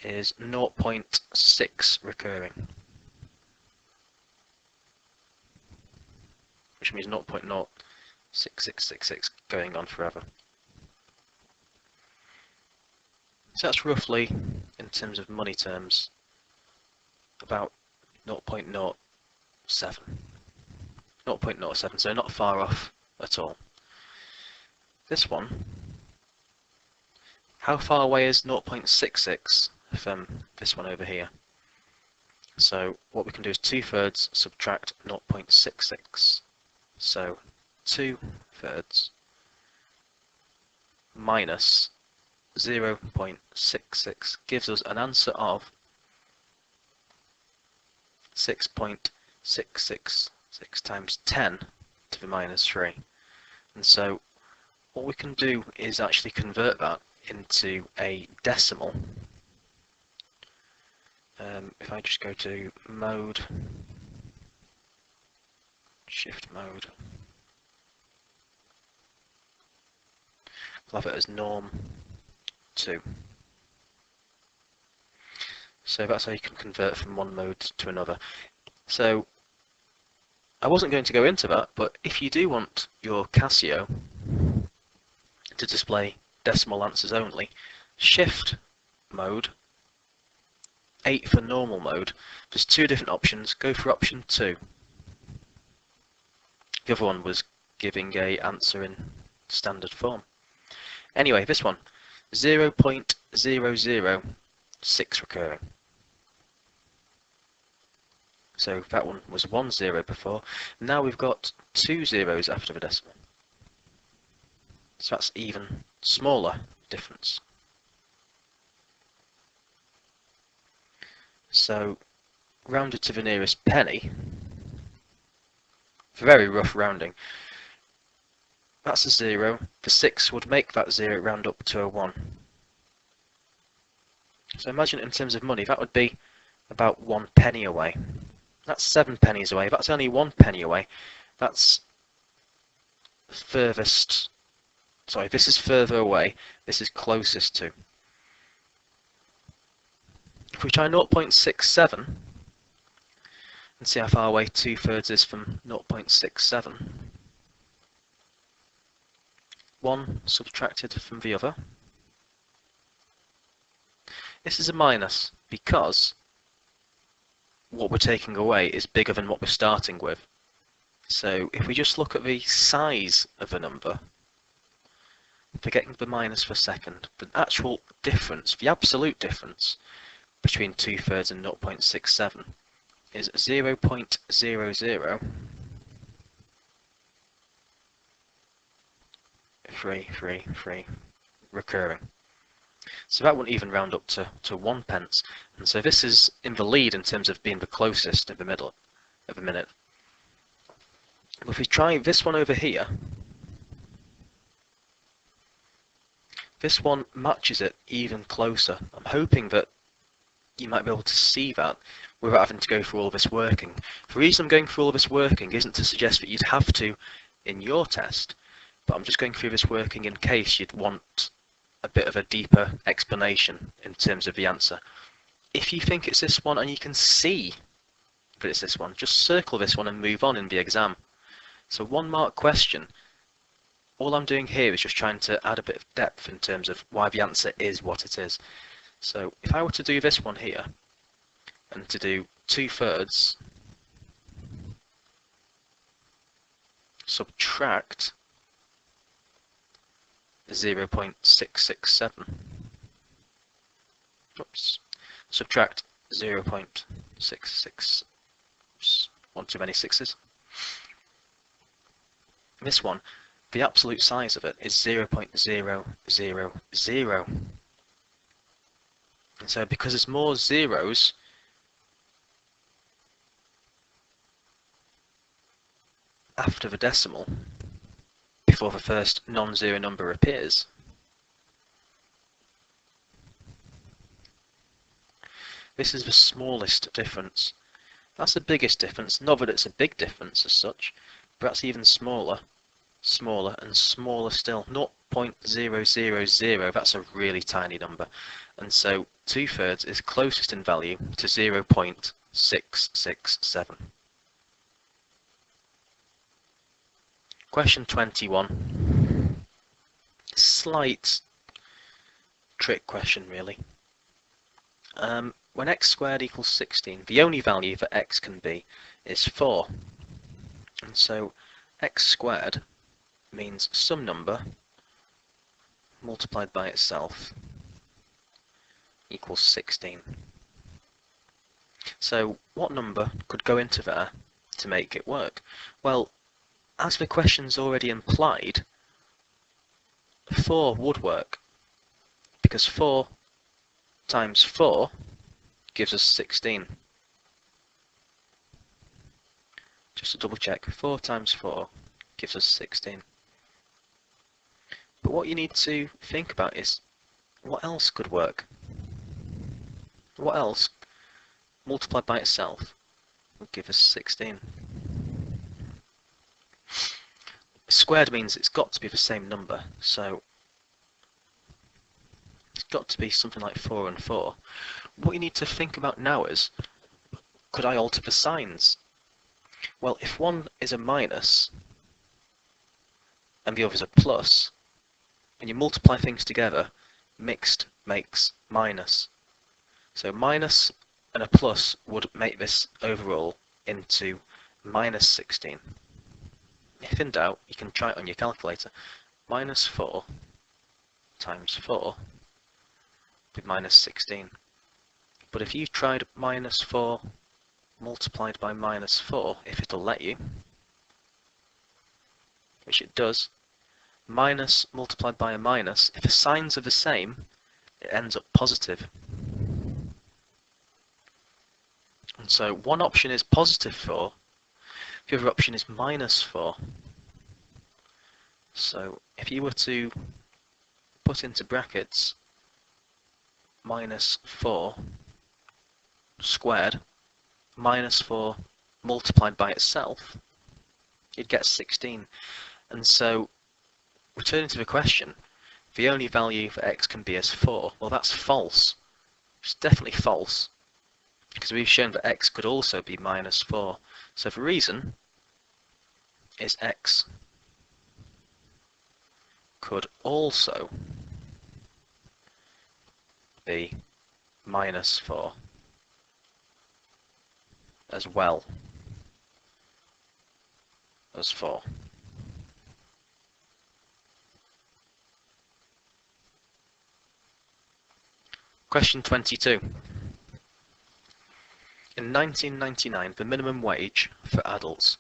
is 0.6 recurring, which means 0.06666 going on forever. So that's roughly, in terms of money terms, about 0.07. 0.07, so not far off at all. This one, how far away is 0.66 from this one over here? So what we can do is 2/3 subtract 0.66. So 2/3 minus 0.66 gives us an answer of 6.666 times 10 to the minus 3. And so what we can do is actually convert that into a decimal. If I just go to mode, shift mode, I'll have it as norm 2. So that's how you can convert from one mode to another. So I wasn't going to go into that, but if you do want your Casio to display decimal answers only, shift mode, 8 for normal mode. There's 2 different options. Go for option 2. The other one was giving a answer in standard form. Anyway, this one, 0.006 recurring. So that one was 1 0 before. Now we've got 2 zeros after the decimal. So that's even smaller difference. So rounded to the nearest penny, very rough rounding, that's a 0. The 6 would make that 0 round up to a 1. So imagine in terms of money, that would be about 1 penny away. That's 7 pennies away. That's only 1 penny away. That's furthest. Sorry, this is further away. This is closest to. If we try 0.67 and see how far away 2/3 is from 0.67, 1 subtracted from the other. This is a minus because what we're taking away is bigger than what we're starting with. So if we just look at the size of a number, forgetting the minus for a second, the actual difference, the absolute difference between 2/3 and 0.67 is 0.00333 recurring. So that won't even round up to 1 pence. And so this is in the lead in terms of being the closest in the middle of a minute. But if we try this one over here, this one matches it even closer. I'm hoping that you might be able to see that without having to go through all this working. The reason I'm going through all this working isn't to suggest that you'd have to in your test, but I'm just going through this working in case you'd want a bit of a deeper explanation in terms of the answer. If you think it's this one and you can see that it's this one, just circle this one and move on in the exam. So 1 mark question, all I'm doing here is just trying to add a bit of depth in terms of why the answer is what it is. So if I were to do this one here, and to do 2/3 subtract 0.667, oops, subtract 0.66, oops, one too many 6's. This one, the absolute size of it is 0.000. And so because there's more zeros after the decimal before the first non-zero number appears, this is the smallest difference. That's the biggest difference. Not that it's a big difference as such, but that's even smaller, smaller and smaller still. 0.000, that's a really tiny number. And so 2/3 is closest in value to 0.667. Question 21. Slight trick question really. When x squared equals 16, the only value that x can be is 4. And so x squared means some number multiplied by itself equals 16. So what number could go into there to make it work? Well, as the question's already implied, 4 would work, because 4 times 4 gives us 16. Just to double check, 4 times 4 gives us 16. But what you need to think about is, what else could work? What else, multiplied by itself, would give us 16? Squared means it's got to be the same number, so it's got to be something like 4 and 4. What you need to think about now is, could I alter the signs? Well, if one is a minus and the other is a plus, when you multiply things together, mixed makes minus. So minus and a plus would make this overall into minus 16. If in doubt, you can try it on your calculator. Minus 4 times 4 with minus 16. But if you tried minus 4 multiplied by minus 4, if it'll let you, which it does, minus multiplied by a minus, if the signs are the same, it ends up positive. And so one option is positive 4, the other option is minus 4. So if you were to put into brackets minus 4 squared minus 4 multiplied by itself, you'd get 16. And so, returning to the question, the only value for x can be is 4. Well, that's false. It's definitely false, because we've shown that x could also be minus 4. So the reason is x could also be minus 4 as well as 4. Question 22. In 1999, the minimum wage for adults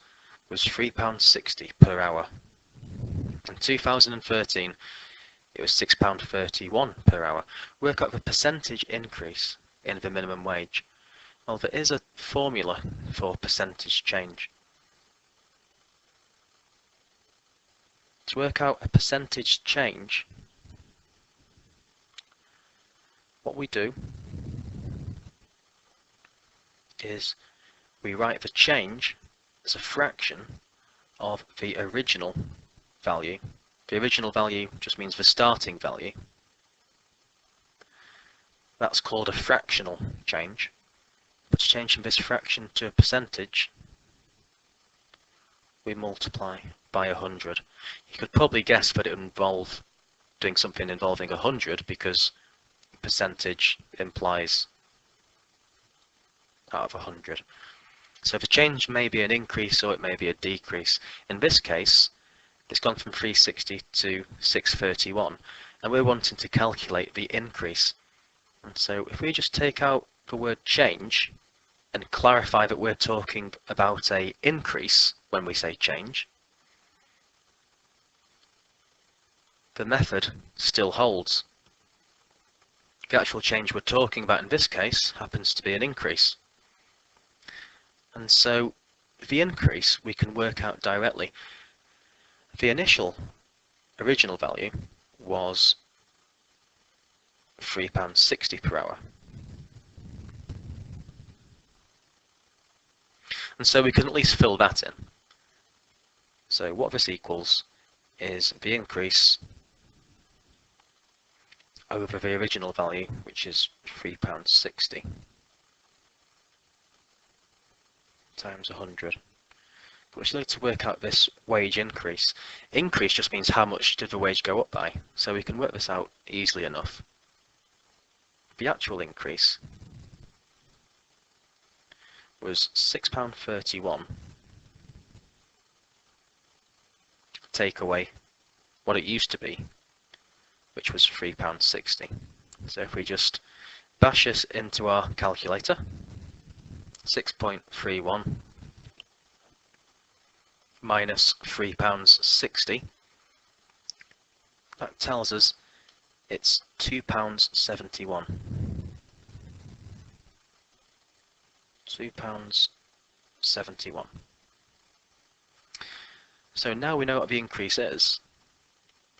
was £3.60 per hour. In 2013, it was £6.31 per hour. Work out the percentage increase in the minimum wage. Well, there is a formula for percentage change. To work out a percentage change, what we do is we write the change as a fraction of the original value. The original value just means the starting value. That's called a fractional change. But to change from this fraction to a percentage, we multiply by 100. You could probably guess that it would involve doing something involving 100, because percentage implies out of 100. So the change may be an increase or it may be a decrease. In this case, it's gone from 360 to 631, and we're wanting to calculate the increase. And so if we just take out the word change and clarify that we're talking about a increase when we say change, the method still holds. The actual change we're talking about in this case happens to be an increase. And so the increase we can work out directly. The original value was £3.60 per hour. And so we can at least fill that in. So what this equals is the increase over the original value, which is £3.60 times 100. But we still need to work out this wage increase. Increase just means how much did the wage go up by, so we can work this out easily enough. The actual increase was £6.31. Take away what it used to be, which was £3.60. So if we just bash this into our calculator, 6.31 minus £3.60, that tells us it's £2.71. £2.71. So now we know what the increase is.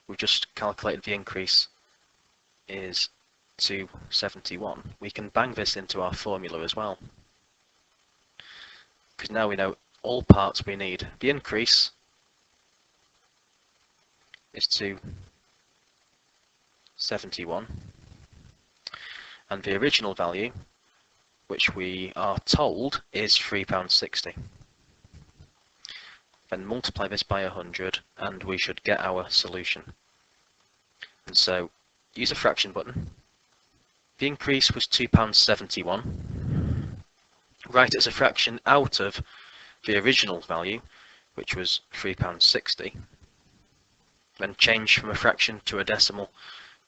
We've just calculated the increase is 271. We can bang this into our formula as well, because now we know all parts we need. The increase is 271, and the original value, which we are told is £3.60. Then multiply this by 100 and we should get our solution. And so use the fraction button. The increase was £2.71. Write it as a fraction out of the original value, which was £3.60. Then change from a fraction to a decimal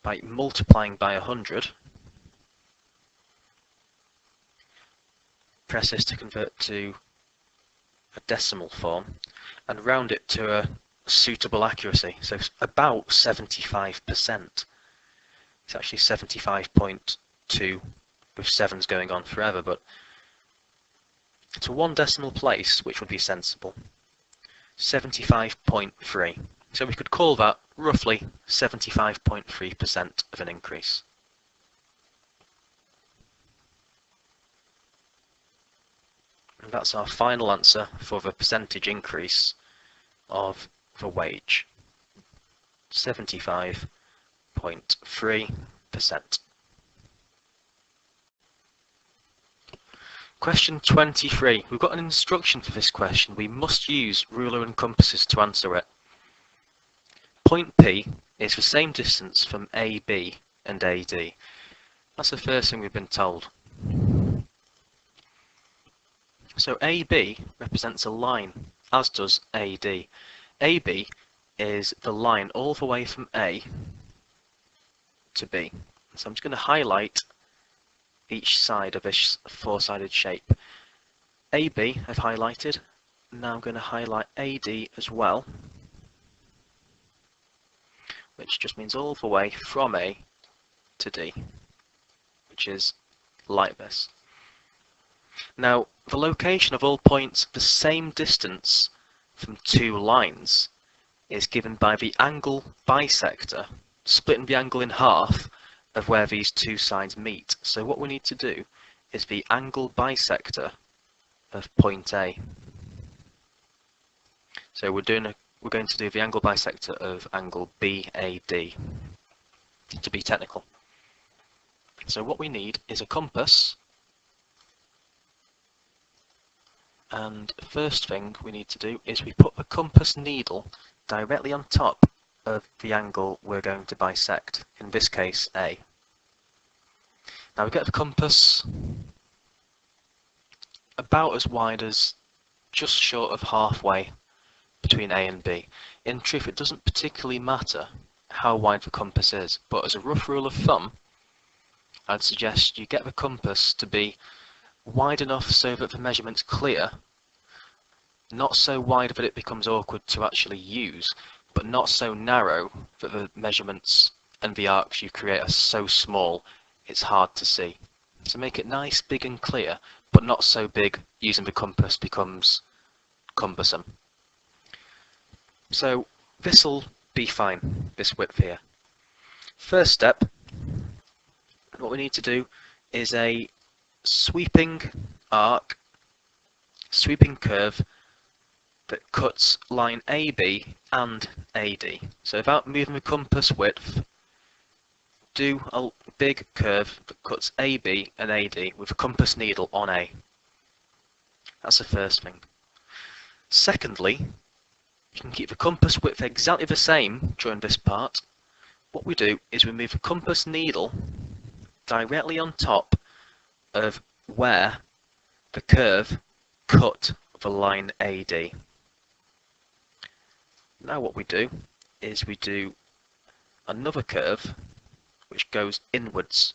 by multiplying by 100. Press this to convert to a decimal form and round it to a suitable accuracy, so about 75%. It's actually 75.2 with 7s going on forever, but to one decimal place, which would be sensible, 75.3. So we could call that roughly 75.3% of an increase. And that's our final answer for the percentage increase of the wage, 75.3%. Question 23. We've got an instruction for this question. We must use ruler and compasses to answer it. Point P is the same distance from AB and AD. That's the first thing we've been told. So AB represents a line, as does AD. AB is the line all the way from A to B. So I'm just going to highlight each side of this four-sided shape. AB I've highlighted. Now I'm going to highlight AD as well, which just means all the way from A to D, which is like this. Now, the location of all points the same distance from two lines is given by the angle bisector, splitting the angle in half of where these two sides meet. So what we need to do is the angle bisector of point A. So we're going to do the angle bisector of angle BAD, to be technical. So what we need is a compass. And the first thing we need to do is we put the compass needle directly on top of the angle we're going to bisect, in this case A. Now we get the compass about as wide as just short of halfway between A and B. In truth, it doesn't particularly matter how wide the compass is, but as a rough rule of thumb, I'd suggest you get the compass to be wide enough so that the measurement's clear, not so wide that it becomes awkward to actually use, but not so narrow that the measurements and the arcs you create are so small it's hard to see. So make it nice, big and clear, but not so big using the compass becomes cumbersome. So this'll be fine, this width here. First step, what we need to do is a sweeping arc, sweeping curve that cuts line AB and AD. So without moving the compass width, do a big curve that cuts AB and AD with a compass needle on A. That's the first thing. Secondly, you can keep the compass width exactly the same during this part. What we do is we move the compass needle directly on top of where the curve cut the line AD. Now what we do is we do another curve which goes inwards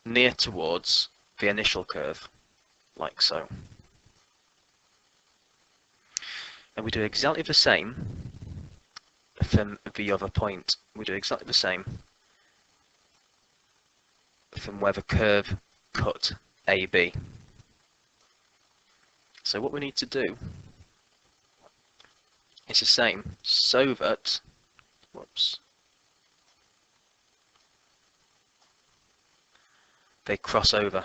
near towards the initial curve, like so. And we do exactly the same from the other point. We do exactly the same from where the curve cut AB. So what we need to do is the same, so that, whoops, they cross over.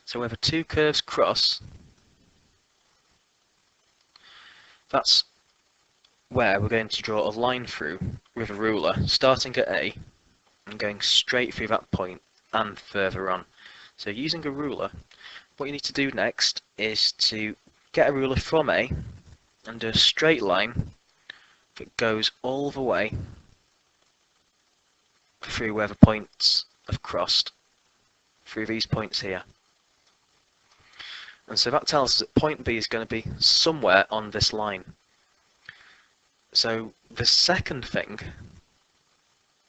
So where the two curves cross, that's where we're going to draw a line through with a ruler, starting at A and going straight through that point and further on. So using a ruler, what you need to do next is to get a ruler from A and do a straight line that goes all the way through where the points have crossed, through these points here. And so that tells us that point B is going to be somewhere on this line. So the second thing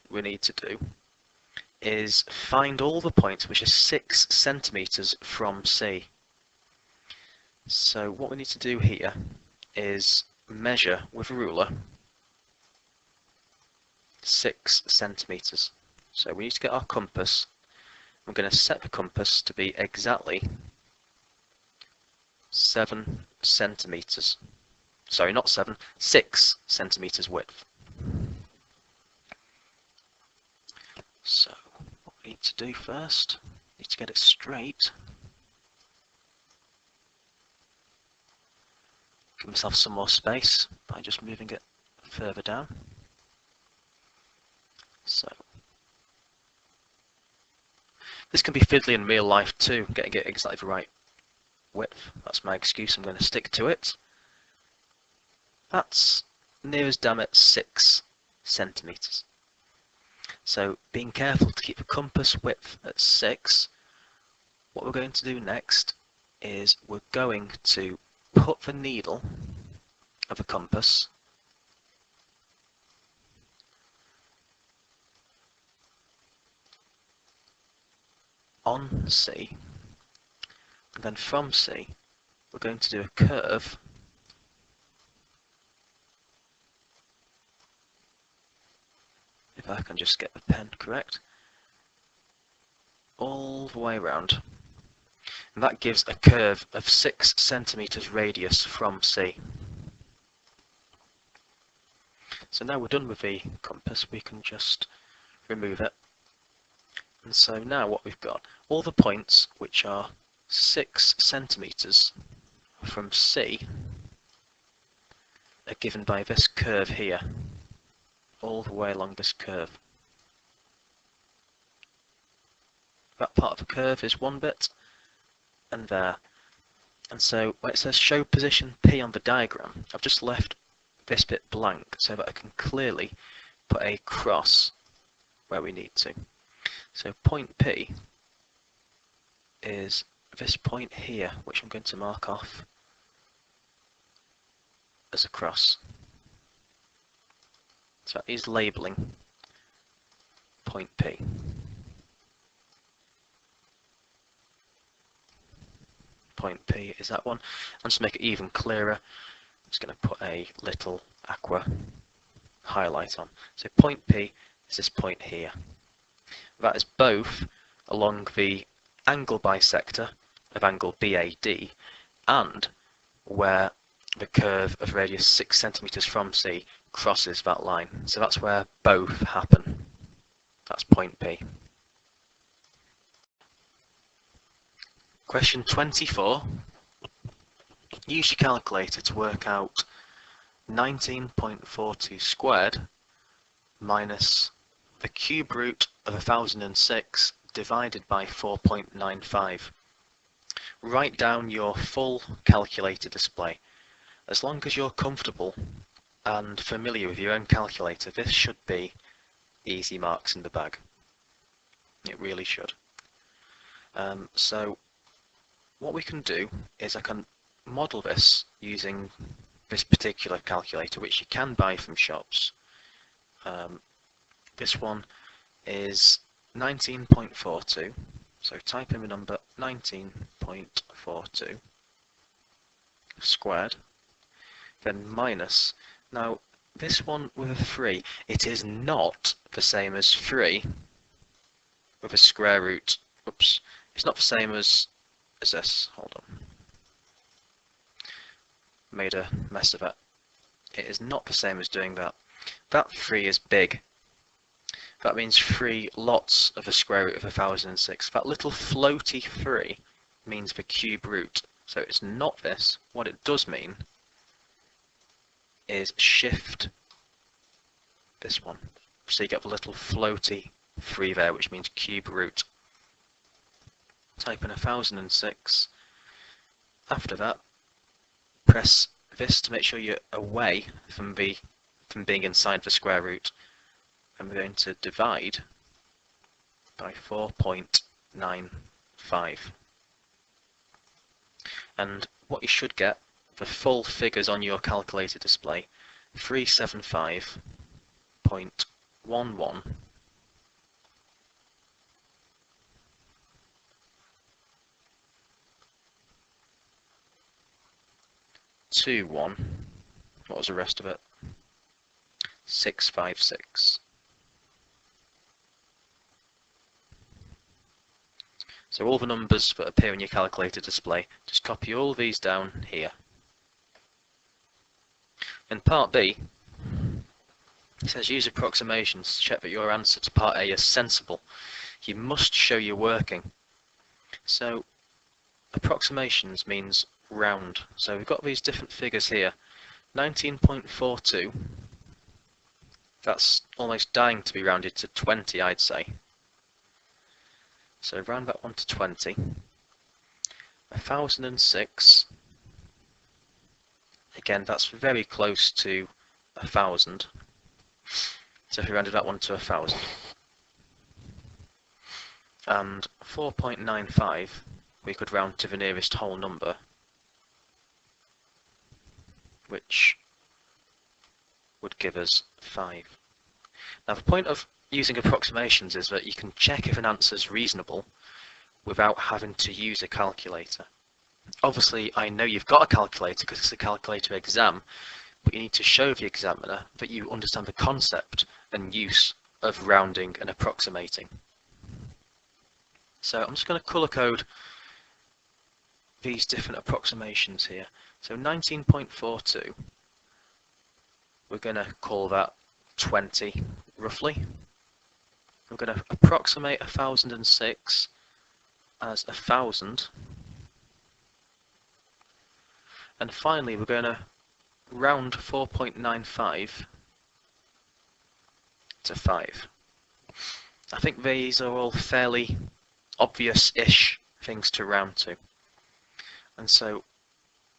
we need to do is find all the points which are 6 centimeters from C. So what we need to do here is measure with a ruler 6 centimeters. So we need to get our compass. I'm going to set the compass to be exactly 7 centimeters. Sorry, not 7, 6 centimeters width. So what we need to do first, need to get it straight. Give myself some more space by just moving it further down. So this can be fiddly in real life too, getting it exactly the right width. That's my excuse, I'm going to stick to it. That's near as damn it 6 centimeters. So being careful to keep the compass width at 6, what we're going to do next is we're going to put the needle of a compass on C, and then from C we're going to do a curve if I can just get the pen correct, all the way around. And that gives a curve of 6 centimeters radius from C. So now we're done with the compass, we can just remove it. And so now what we've got, all the points which are 6 centimeters from C are given by this curve here, all the way along this curve. That part of the curve is one bit, and there. And so when it says show position P on the diagram, I've just left this bit blank so that I can clearly put a cross where we need to. So point P is this point here, which I'm going to mark off as a cross. So that is labelling point P. point P is that one. And to make it even clearer, I'm just going to put a little aqua highlight on. So point P is this point here. That is both along the angle bisector of angle BAD and where the curve of radius 6 centimeters from C crosses that line. So that's where both happen. That's point P. Question 24. Use your calculator to work out 19.42 squared minus the cube root of 1006 divided by 4.95. Write down your full calculator display. As long as you're comfortable and familiar with your own calculator, this should be easy marks in the bag. It really should. So what we can do is I can model this using this particular calculator, which you can buy from shops. This one is 19.42, so type in the number 19.42 squared, then minus. Now this one with a 3, it is not the same as 3 with a square root. Oops, it's not the same as this. Hold on. Made a mess of it. It is not the same as doing that. That 3 is big. That means 3 lots of the square root of 1006. That little floaty 3 means the cube root. So it's not this. What it does mean is shift this one. So you get the little floaty 3 there, which means cube root. Type in 1006. After that, press this to make sure you're away from being inside the square root. And we're going to divide by 4.95. And what you should get, the full figures on your calculator display, 375.11 21. What was the rest of it? 656. So all the numbers that appear in your calculator display, just copy all these down here. In part B, it says use approximations to check that your answer to part A is sensible. You must show you're working. So approximations means round. So we've got these different figures here. 19.42, that's almost dying to be rounded to 20, I'd say. So round that one to 20. 1006. Again, that's very close to 1000. So if we rounded that one to 1000. And 4.95, we could round to the nearest whole number, which would give us 5. Now the point of using approximations is that you can check if an answer is reasonable without having to use a calculator. Obviously, I know you've got a calculator because it's a calculator exam, but you need to show the examiner that you understand the concept and use of rounding and approximating. So I'm just going to colour code these different approximations here. So 19.42, we're going to call that 20 roughly. We're going to approximate 1006 as 1000. And finally, we're going to round 4.95 to 5. I think these are all fairly obvious-ish things to round to. And so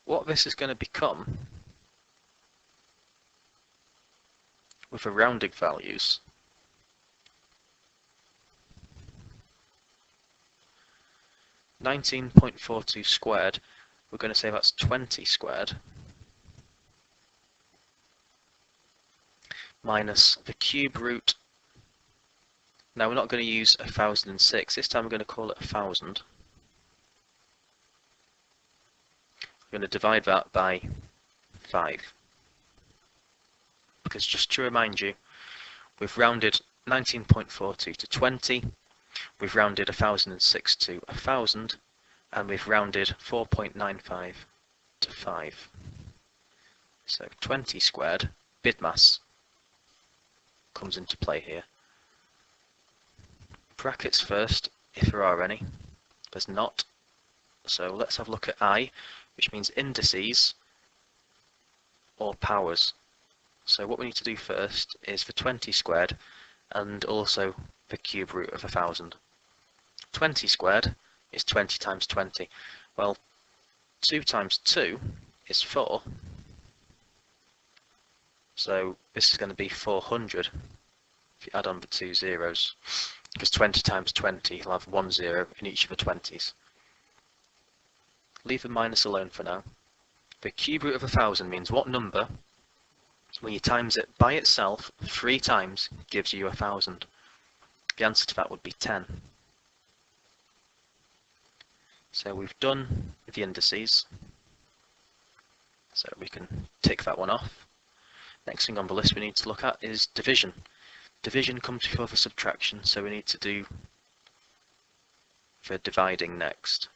what this is going to become with the rounding values (19.42 squared), we're going to say that's 20 squared minus the cube root. Now we're not going to use 1006, this time we're going to call it 1000. we're going to divide that by 5. Because just to remind you, we've rounded 19.42 to 20, we've rounded 1006 to 1000, and we've rounded 4.95 to 5. So 20 squared, BIDMAS, comes into play here. Brackets first, if there are any. There's not. So let's have a look at I, which means indices or powers. So what we need to do first is for 20 squared and also the cube root of 1000. 20 squared is 20 times 20. Well, 2 times 2 is 4. So this is going to be 400 if you add on the 2 zeros, because 20 times 20 will have 1 0 in each of the 20s. Leave the minus alone for now. The cube root of 1000 means what number, when you times it by itself 3 times, gives you 1000. The answer to that would be 10. So we've done the indices, so we can tick that one off. Next thing on the list we need to look at is division. Division comes before the subtraction, so we need to do the dividing next.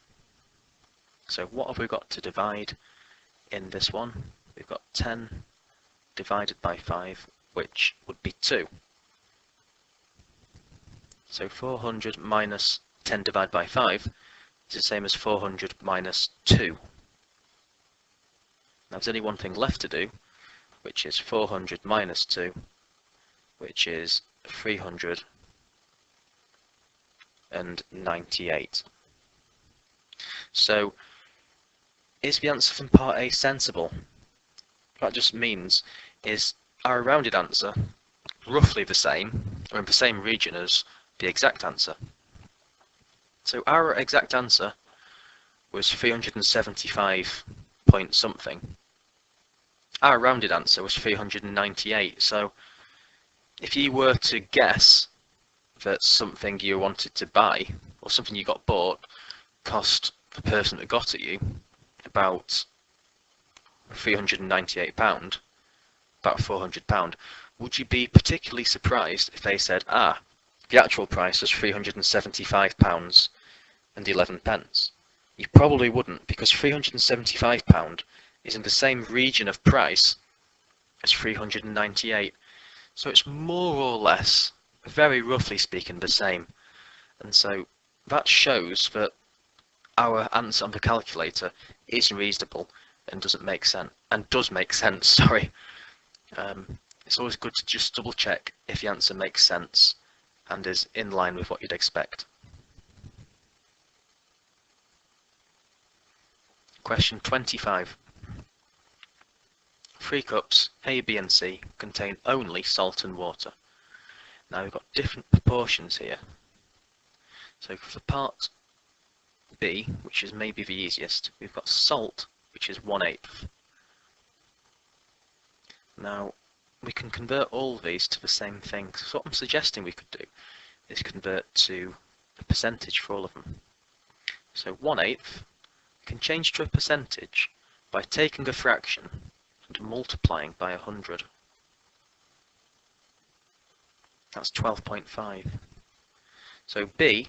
So what have we got to divide in this one? We've got 10 divided by 5, which would be 2. So 400 minus 10 divided by 5 is the same as 400 minus 2. Now there's only one thing left to do, which is 400 minus 2, which is 398. So, is the answer from part A sensible? What that just means is our rounded answer roughly the same, or in the same region as the exact answer. So our exact answer was 375 point something. Our rounded answer was 398, so if you were to guess that something you wanted to buy, or something you got bought, cost the person that got at you about £398, about £400, would you be particularly surprised if they said, the actual price was £375 and 11 pence? You probably wouldn't, because £375 is in the same region of price as 398. So it's more or less, very roughly speaking, the same. And so that shows that our answer on the calculator is reasonable and doesn't make sense, and does make sense, sorry. It's always good to just double check if the answer makes sense and is in line with what you'd expect. Question 25. 3 cups, A, B and C, contain only salt and water. Now we've got different proportions here. So for part B, which is maybe the easiest, we've got salt, which is 1/8. Now we can convert all of these to the same thing. So what I'm suggesting we could do is convert to a percentage for all of them. So 1/8 can change to a percentage by taking a fraction and multiplying by 100. That's 12.5. So B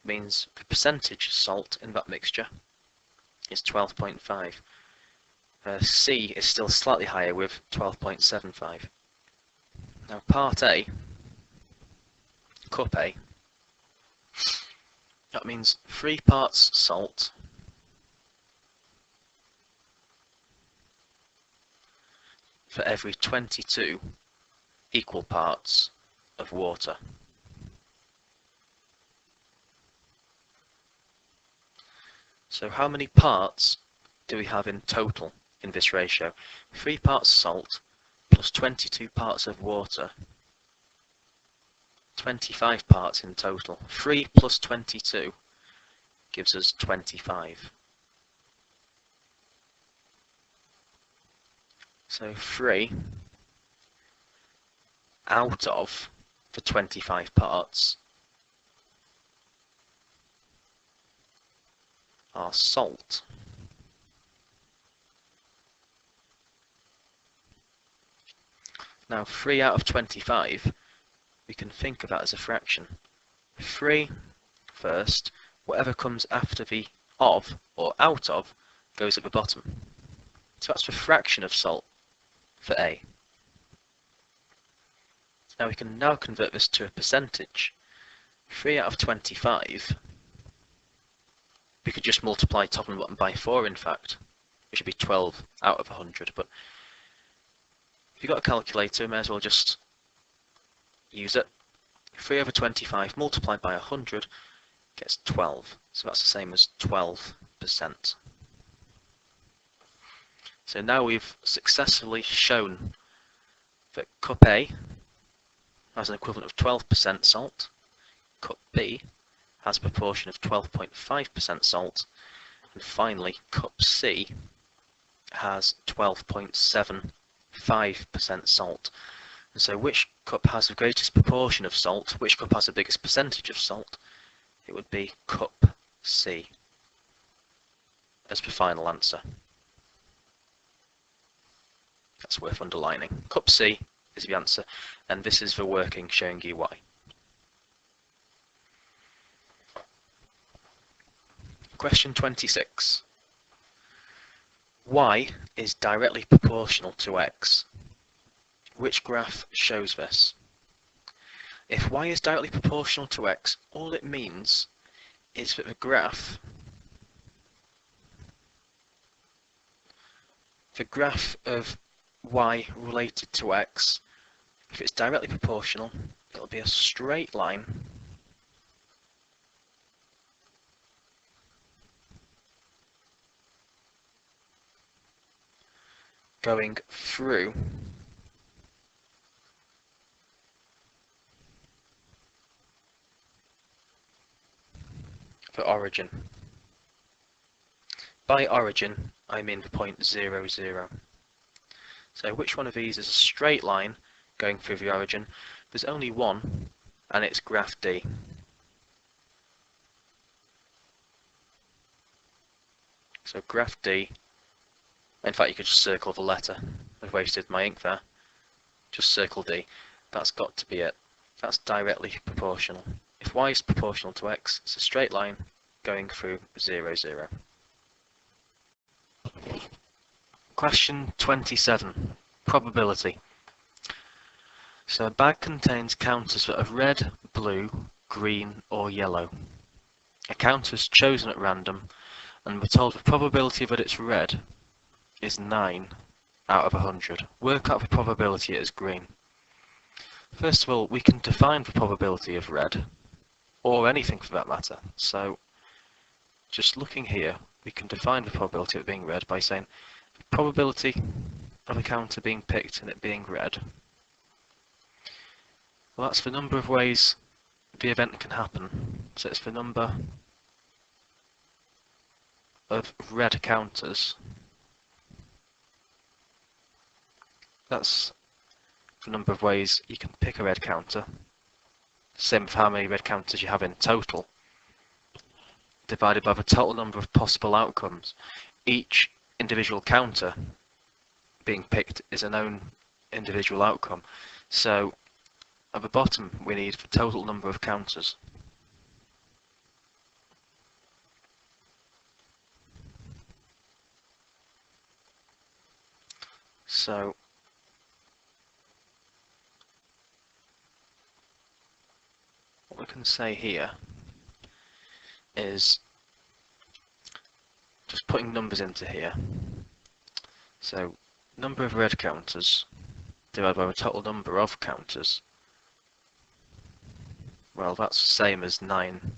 means the percentage salt in that mixture is 12.5. C is still slightly higher with 12.75. Now part A, cup A, that means 3 parts salt for every 22 equal parts of water. So how many parts do we have in total in this ratio? 3 parts salt plus 22 parts of water. 25 parts in total. 3 plus 22 gives us 25. So 3 out of the 25 parts are salt. Now 3 out of 25, we can think of that as a fraction. 3 first, whatever comes after the of or out of goes at the bottom. So that's the fraction of salt for A. Now we can now convert this to a percentage. 3 out of 25, we could just multiply top and bottom by 4 in fact. It should be 12 out of 100, but if you've got a calculator, you may as well just use it. 3 over 25 multiplied by 100 gets 12, so that's the same as 12%. So now we've successfully shown that cup A has an equivalent of 12% salt, cup B has a proportion of 12.5% salt, and finally cup C has 12.75% salt. And so which cup has the greatest proportion of salt, which cup has the biggest percentage of salt? It would be cup C as the final answer. That's worth underlining. Cup C is the answer, and this is the working showing you why. Question 26. Y is directly proportional to X. Which graph shows this? If Y is directly proportional to X, all it means is that the graph of Y related to X, if it's directly proportional, it'll be a straight line going through the origin. By origin, I mean the point 0, 0. So which one of these is a straight line going through the origin? There's only one, and it's graph D. So graph D, in fact you could just circle the letter. I've wasted my ink there. Just circle D. That's got to be it. That's directly proportional. If Y is proportional to X, it's a straight line going through 0, 0. Question 27. Probability. So a bag contains counters that are red, blue, green or yellow. A counter is chosen at random and we're told the probability that it's red is 9 out of 100. Work out the probability it is green. First of all, we can define the probability of red, or anything for that matter. So just looking here, we can define the probability of it being red by saying the probability of a counter being picked and it being red. Well, that's the number of ways the event can happen. So it's the number of red counters. That's the number of ways you can pick a red counter. Same with how many red counters you have in total, divided by the total number of possible outcomes. Each individual counter being picked is an own individual outcome. So at the bottom we need the total number of counters. So what we can say here is just putting numbers into here. So number of red counters divided by the total number of counters. Well, that's the same as 9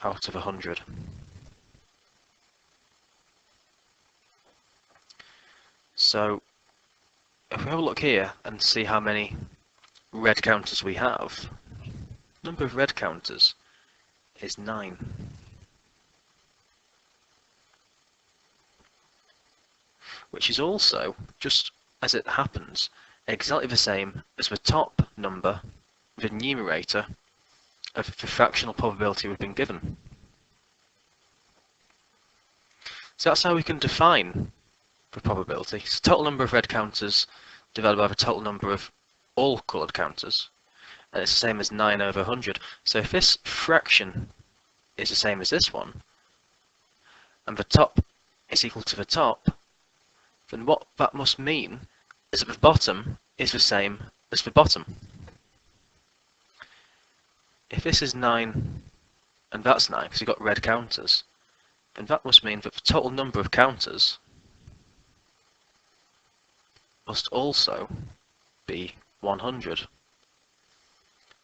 out of 100. So if we have a look here and see how many red counters we have, number of red counters is 9. Which is also, just as it happens, exactly the same as the top number, the numerator, of the fractional probability we've been given. So that's how we can define the probability. It's the total number of red counters divided by the total number of all coloured counters. And it's the same as 9 over 100. So if this fraction is the same as this one, and the top is equal to the top, then what that must mean is that the bottom is the same as the bottom. If this is 9 and that's 9, because you've got red counters, then that must mean that the total number of counters must also be 100.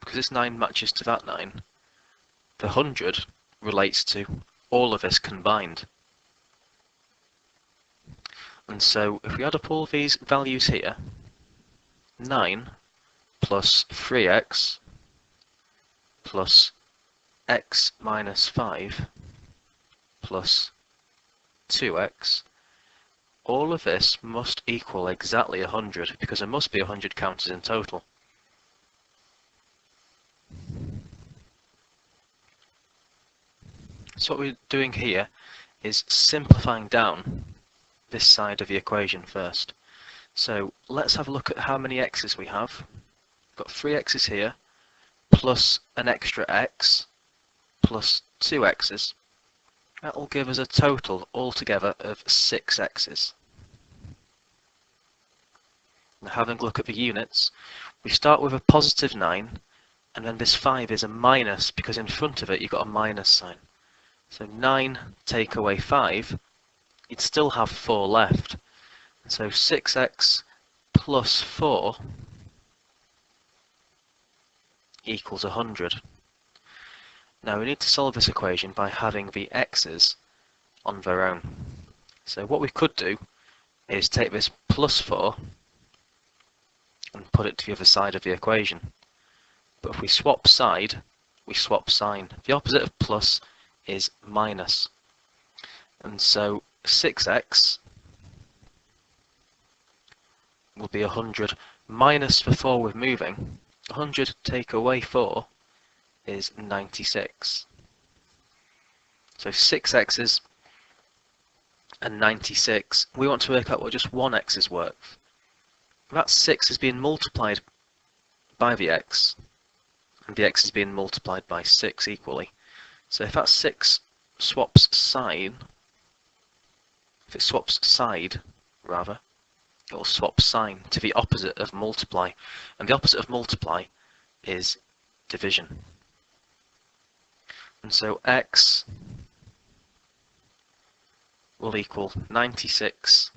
Because this 9 matches to that 9, the 100 relates to all of this combined. And so if we add up all these values here, 9 plus 3x plus x minus 5 plus 2x, all of this must equal exactly 100, because there must be 100 counters in total. So what we're doing here is simplifying down this side of the equation first. So let's have a look at how many x's we have. We've got 3 x's here, plus an extra x, plus 2 x's. That will give us a total altogether of 6 x's. Now having a look at the units, we start with a positive 9, and then this 5 is a minus, because in front of it you've got a minus sign. So 9 take away 5, you'd still have 4 left. So 6x plus 4 equals 100. Now we need to solve this equation by having the x's on their own. So what we could do is take this plus 4 and put it to the other side of the equation. But if we swap side, we swap sign. The opposite of plus is minus. And so 6x will be 100 minus the 4 we're moving. 100 take away 4 is 96. So 6 x's and 96. We want to work out what just one x is worth. That 6 is being multiplied by the x, and the x is being multiplied by 6 equally. So if that 6 swaps side, if it swaps side, rather, it will swap sign to the opposite of multiply. And the opposite of multiply is division. And so x will equal 96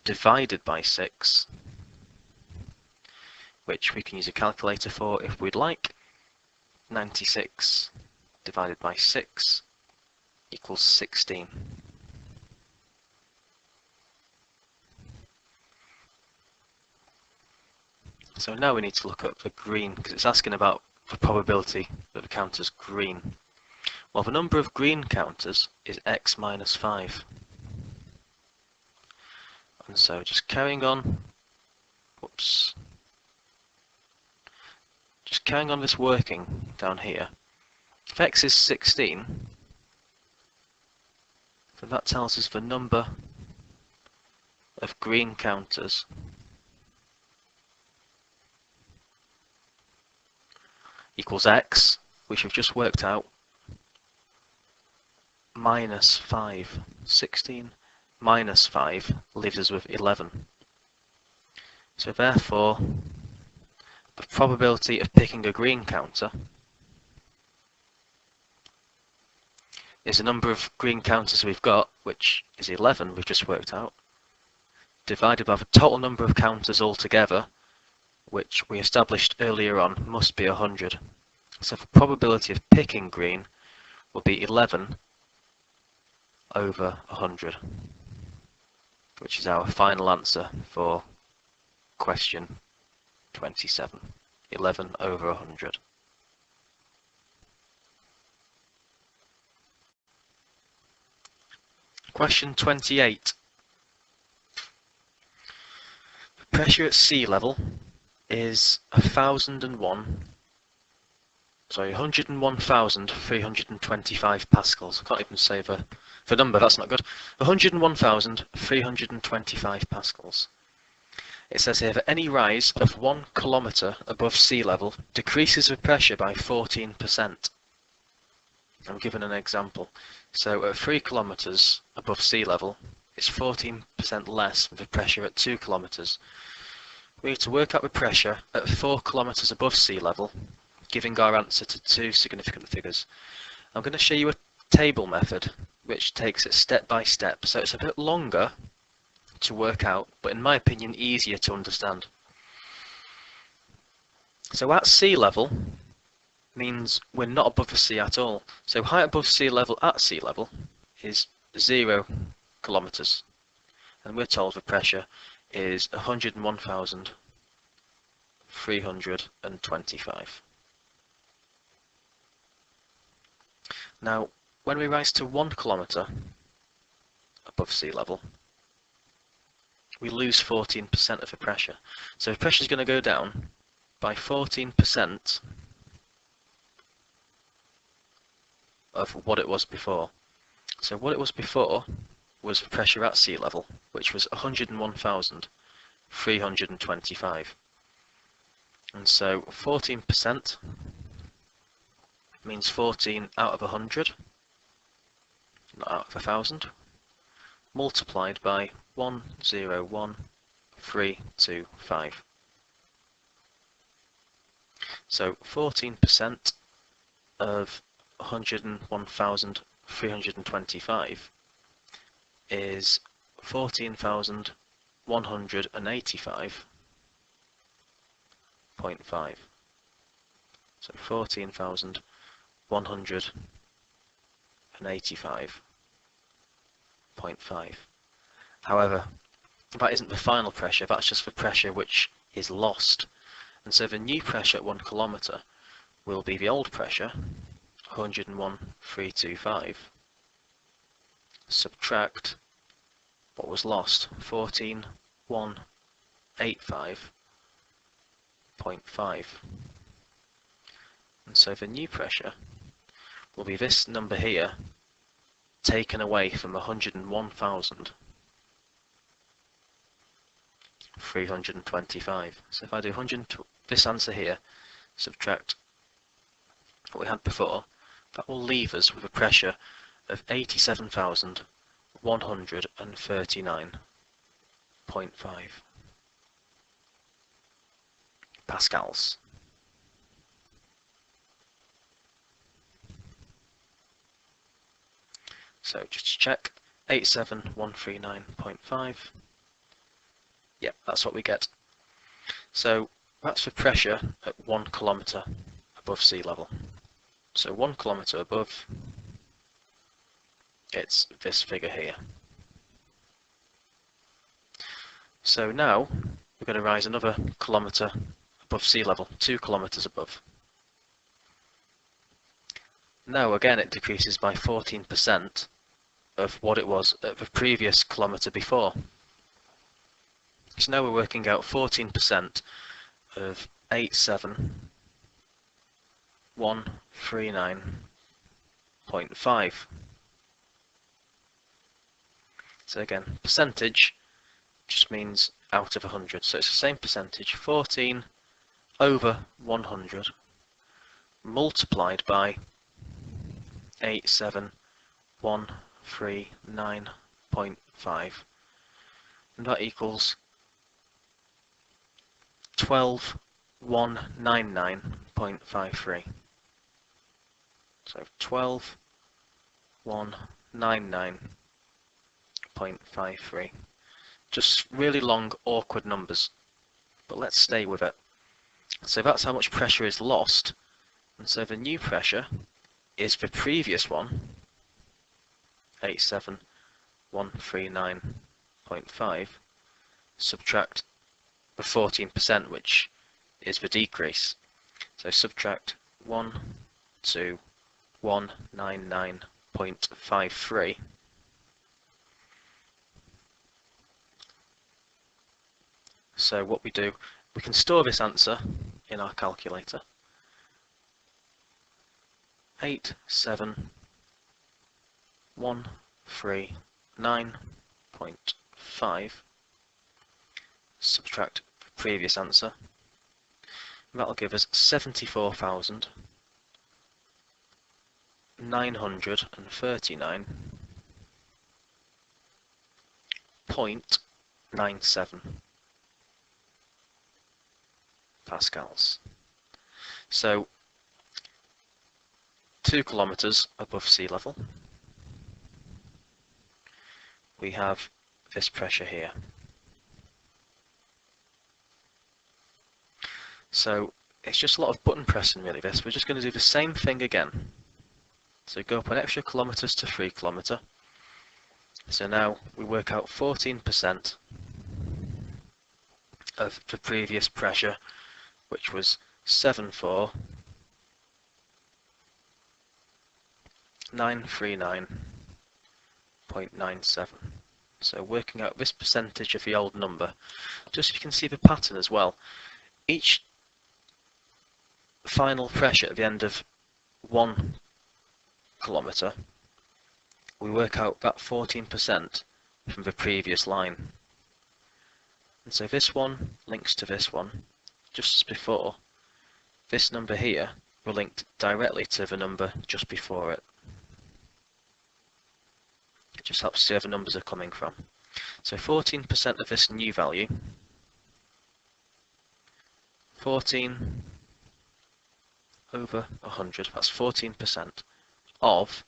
divided by 6, which we can use a calculator for if we'd like. 96 divided by 6 equals 16. So now we need to look up the green, because it's asking about the probability that the counter's green. Well, the number of green counters is x minus 5. And so just carrying on, whoops, just carrying on this working down here. If x is 16, then that tells us the number of green counters equals x, which we've just worked out, minus 5. 16 minus 5 leaves us with 11. So therefore, the probability of picking a green counter is the number of green counters we've got, which is 11, we've just worked out, divided by the total number of counters altogether, which we established earlier on must be 100. So the probability of picking green will be 11 over 100, which is our final answer for question 27. 11 over 100. Question 28. The pressure at sea level is 101,325 pascals. I can't even say the for number, that's not good, 101,325 pascals. It says here that any rise of 1 kilometre above sea level decreases the pressure by 14%. I'm given an example. So at 3 kilometres above sea level, it's 14% less than the pressure at 2 kilometres. We need to work out the pressure at 4 kilometres above sea level, giving our answer to two significant figures. I'm going to show you a table method which takes it step by step, so it's a bit longer to work out, but in my opinion easier to understand. So at sea level means we're not above the sea at all. So height above sea level at sea level is 0 kilometres, and we're told the pressure is 101,325. Now, when we rise to 1 kilometre above sea level, we lose 14% of the pressure. So the pressure is going to go down by 14% of what it was before. So what it was before was the pressure at sea level, which was 101,325. And so 14% means 14 out of 100, not out of 1,000, multiplied by 101,325. So 14% of 101,325 is 14,185.5. So 14,185.5. However, that isn't the final pressure, that's just the pressure which is lost. And so the new pressure at 1 kilometre will be the old pressure, 101,325, subtract what was lost, 14,185.5. And so the new pressure will be this number here, taken away from 101,325. So if I do this answer here, subtract what we had before, that will leave us with a pressure of 87,139.5 pascals. So just to check, 87,139.5. Yep, that's what we get. So that's the pressure at 1 kilometre above sea level. So 1 kilometre above, it's this figure here. So now we're going to rise another kilometre above sea level, 2 kilometres above. Now again it decreases by 14% of what it was at the previous kilometre before. So now we're working out 14% of 87,139.5. So again, percentage just means out of 100. So it's the same percentage, 14 over 100 multiplied by 87,139.5. And that equals 12,199.53. So 12,199.53. Just really long, awkward numbers, but let's stay with it. So that's how much pressure is lost, and so the new pressure is the previous one, 87,139.5, subtract the 14%, which is the decrease. So subtract 12,199.53. So what we do, we can store this answer in our calculator. 87,139.5 939.5, subtract the previous answer, that'll give us 74,939.97 pascals. So 2 kilometers above sea level, we have this pressure here. So it's just a lot of button pressing really this. We're just going to do the same thing again. So go up an extra kilometers to 3 kilometer. So now we work out 14% of the previous pressure, which was 74,939.97. So working out this percentage of the old number, just so you can see the pattern as well. Each final pressure at the end of 1 kilometre, we work out that 14% from the previous line. And so this one links to this one, just as before. This number here will link directly to the number just before it. It just helps see where the numbers are coming from. So 14% of this new value, 14 over 100, that's 14% of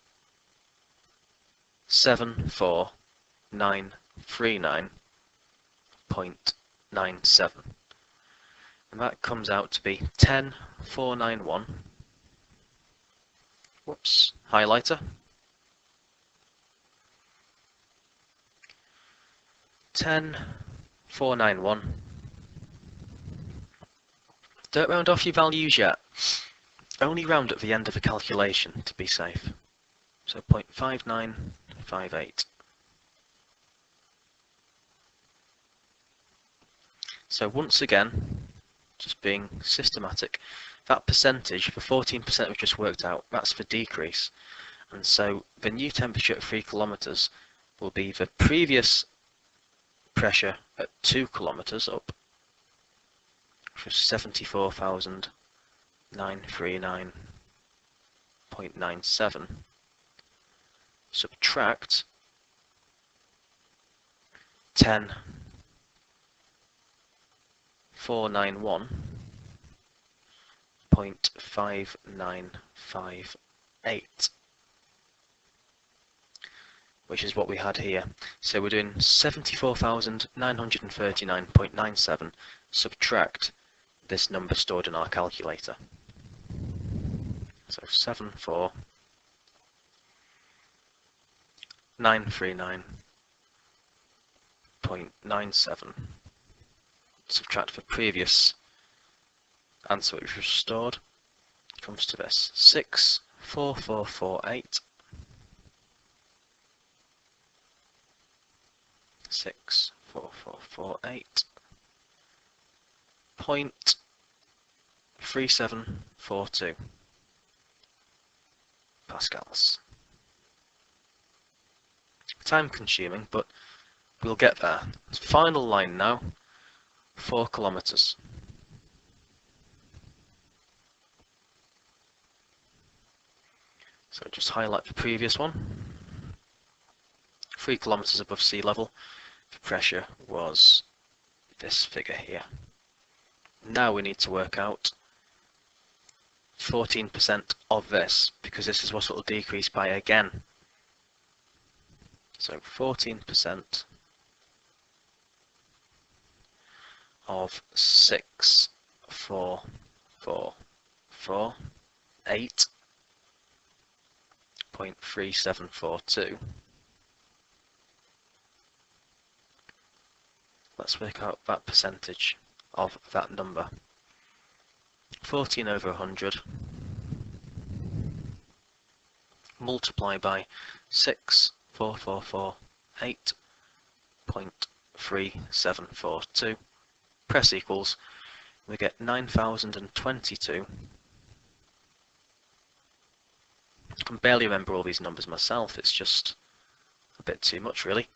74,939.97, and that comes out to be 10,491. Whoops, highlighter. 10,491. Don't round off your values yet. Only round at the end of the calculation to be safe. So 0.5958. So once again, just being systematic, that percentage, the 14% we've just worked out, that's the decrease. And so the new temperature at 3 kilometers will be the previous pressure at 2 kilometers up, which was 74,939.97, subtract 10,491.598, which is what we had here. So we're doing 74,939.97 subtract this number stored in our calculator. So 74,939.97 subtract the previous answer which was stored, comes to this 64448. 64448.3742 pascals. Time consuming, but we'll get there. Final line now, 4 kilometers. So just highlight the previous one. 3 kilometers above sea level. The pressure was this figure here. Now we need to work out 14% of this, because this is what it will decrease by again. So 14% of 6,444.3742. Let's work out that percentage of that number. 14 over 100 multiply by 6,444.3742. Press equals. We get 9,022. I can barely remember all these numbers myself. It's just a bit too much really.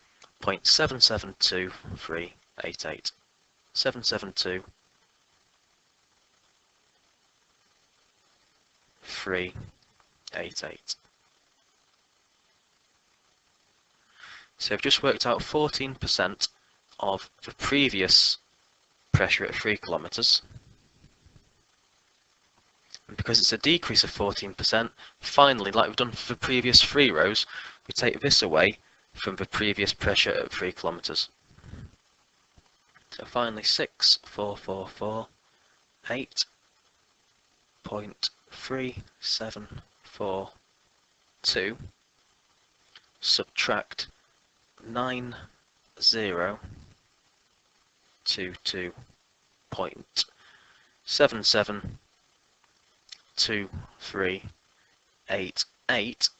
0.772388. 772,388. So we've just worked out 14% of the previous pressure at 3 kilometers. And because it's a decrease of 14%, finally, like we've done for the previous 3 rows, we take this away from the previous pressure at 3 kilometers. So finally 6,448.3742 subtract 9022.772388,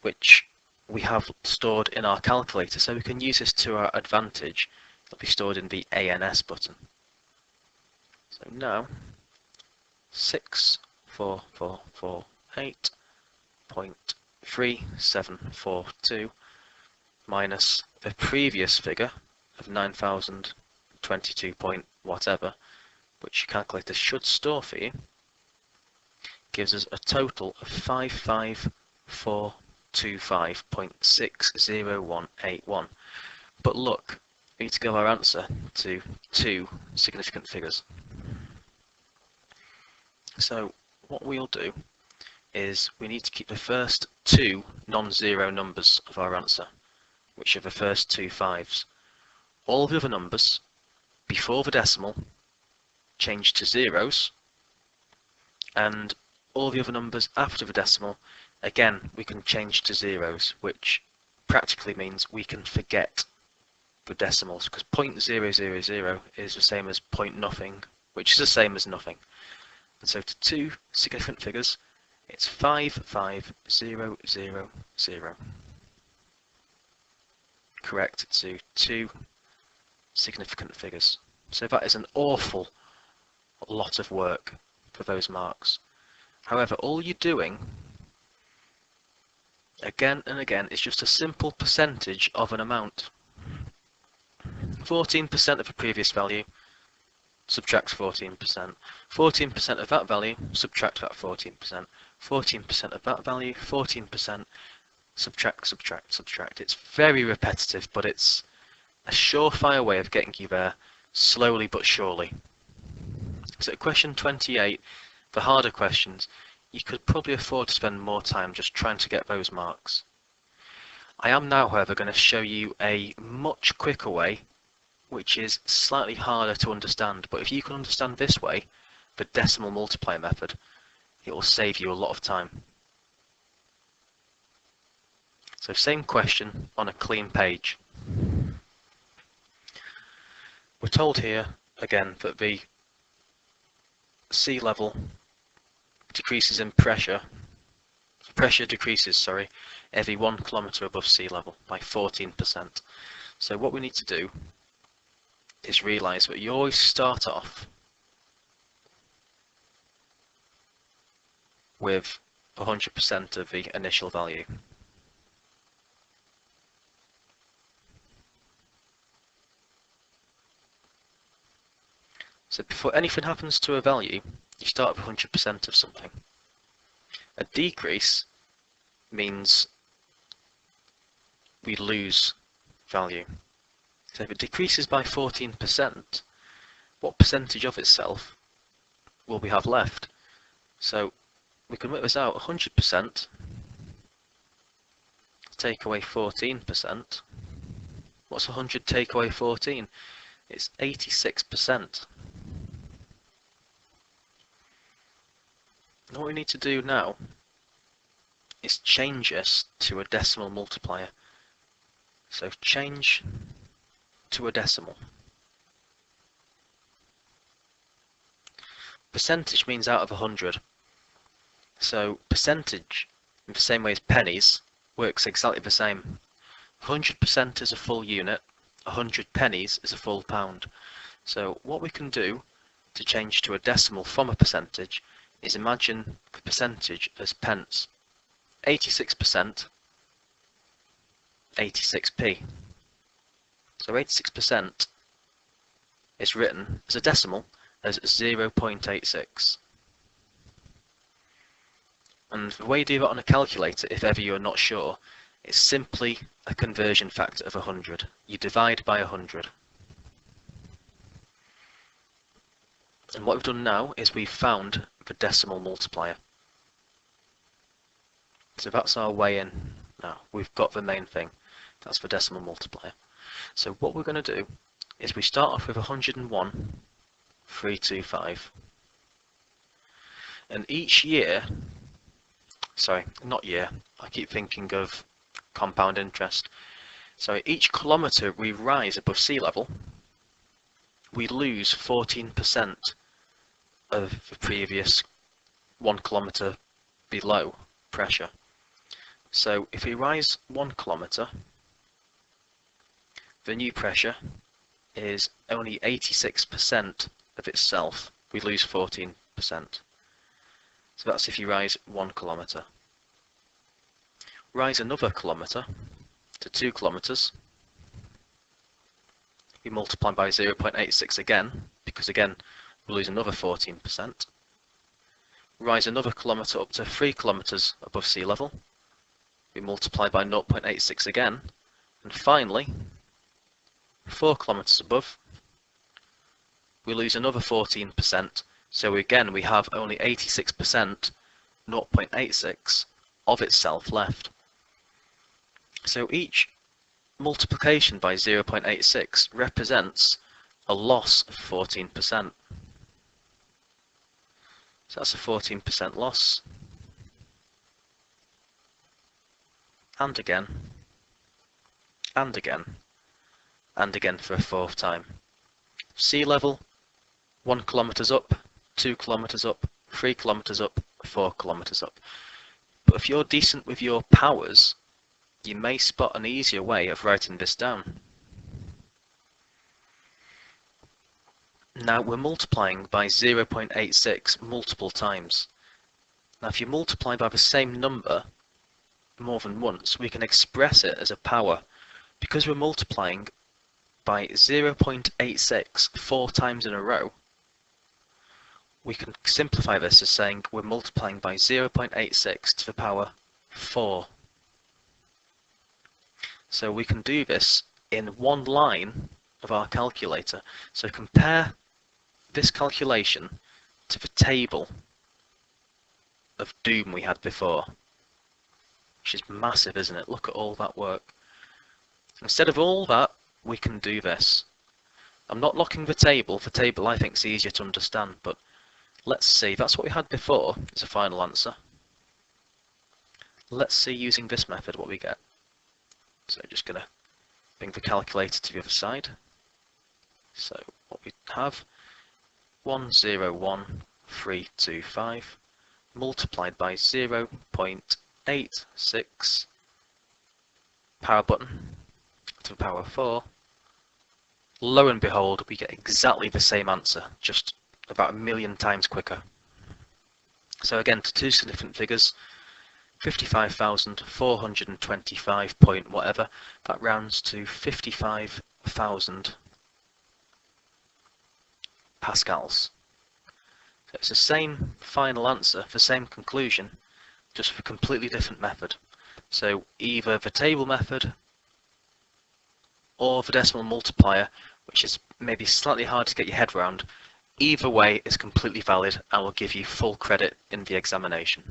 which we have stored in our calculator, so we can use this to our advantage. It'll be stored in the ANS button. So now 6,448.3742 minus the previous figure of 9,022 point whatever, which your calculator should store for you, gives us a total of 55425.60181. But look, we need to give our answer to 2 significant figures. So what we'll do is we need to keep the first 2 non-zero numbers of our answer, which are the first 2 5s. All the other numbers before the decimal change to zeros, and all the other numbers after the decimal, again, we can change to zeros, which practically means we can forget the decimals, because 0.000 is the same as point nothing, which is the same as nothing. And so to 2 significant figures, it's 55000. Correct to 2 significant figures. So that is an awful lot of work for those marks. However, all you're doing again and again is just a simple percentage of an amount. 14% of the previous value, subtract 14%. 14% of that value, subtract that 14%. 14% of that value, 14%, subtract, subtract, subtract. It's very repetitive, but it's a surefire way of getting you there, slowly but surely. So question 28, the harder questions, you could probably afford to spend more time just trying to get those marks. I am now, however, going to show you a much quicker way, which is slightly harder to understand, but if you can understand this way, the decimal multiplier method, it will save you a lot of time. So same question on a clean page. We're told here again that the sea level decreases in pressure decreases, sorry, every 1 kilometre above sea level by 14%. So what we need to do is realise that you always start off with 100% of the initial value. So before anything happens to a value, you start with 100% of something. A decrease means we lose value. So if it decreases by 14%, what percentage of itself will we have left? So we can work this out. 100% take away 14%. What's 100 take away 14? It's 86%. And what we need to do now is change this to a decimal multiplier. So change to a decimal. Percentage means out of 100. So percentage, in the same way as pennies, works exactly the same. 100% is a full unit, 100 pennies is a full pound. So what we can do to change to a decimal from a percentage is imagine the percentage as pence. 86% 86p. So 86% is written as a decimal as 0.86. And the way you do that on a calculator, if ever you're not sure, it's simply a conversion factor of 100. You divide by 100. And what we've done now is we've found the decimal multiplier. So that's our way in. Now we've got the main thing. That's the decimal multiplier. So what we're going to do is we start off with 101,325. And each year, sorry, not year, I keep thinking of compound interest. So each kilometre we rise above sea level, we lose 14% of the previous 1 kilometre below pressure. So if we rise 1 kilometre, the new pressure is only 86% of itself. We lose 14%. So that's if you rise 1 kilometre. Rise another kilometre to 2 kilometres. We multiply by 0.86 again, because again we lose another 14%. Rise another kilometre up to 3 kilometres above sea level. We multiply by 0.86 again, and finally 4 kilometres above, we lose another 14%, so again we have only 86%, 0.86 of itself left. So each multiplication by 0.86 represents a loss of 14%. So that's a 14% loss. And again, and again, and again for a fourth time. Sea level, 1 kilometres up, 2 kilometres up, 3 kilometres up, 4 kilometres up. But if you're decent with your powers, you may spot an easier way of writing this down. Now we're multiplying by 0.86 multiple times. Now if you multiply by the same number more than once, we can express it as a power. Because we're multiplying by 0.86 4 times in a row, we can simplify this as saying we're multiplying by 0.86 to the power 4. So we can do this in one line of our calculator. So compare this calculation to the table of doom we had before, which is massive, isn't it? Look at all that work. Instead of all that, we can do this. I'm not locking the table. The table I think is easier to understand, but let's see. That's what we had before as a final answer. Let's see, using this method, what we get. So just going to bring the calculator to the other side. So what we have, 101,325 multiplied by 0.86, power button to the power 4. Lo and behold, we get exactly the same answer, just about 1,000,000 times quicker. So again, to two significant figures, 55,425 point whatever, that rounds to 55,000 pascals. So it's the same final answer, the same conclusion, just with a completely different method. So either the table method or the decimal multiplier, which is maybe slightly hard to get your head around, either way is completely valid and will give you full credit in the examination.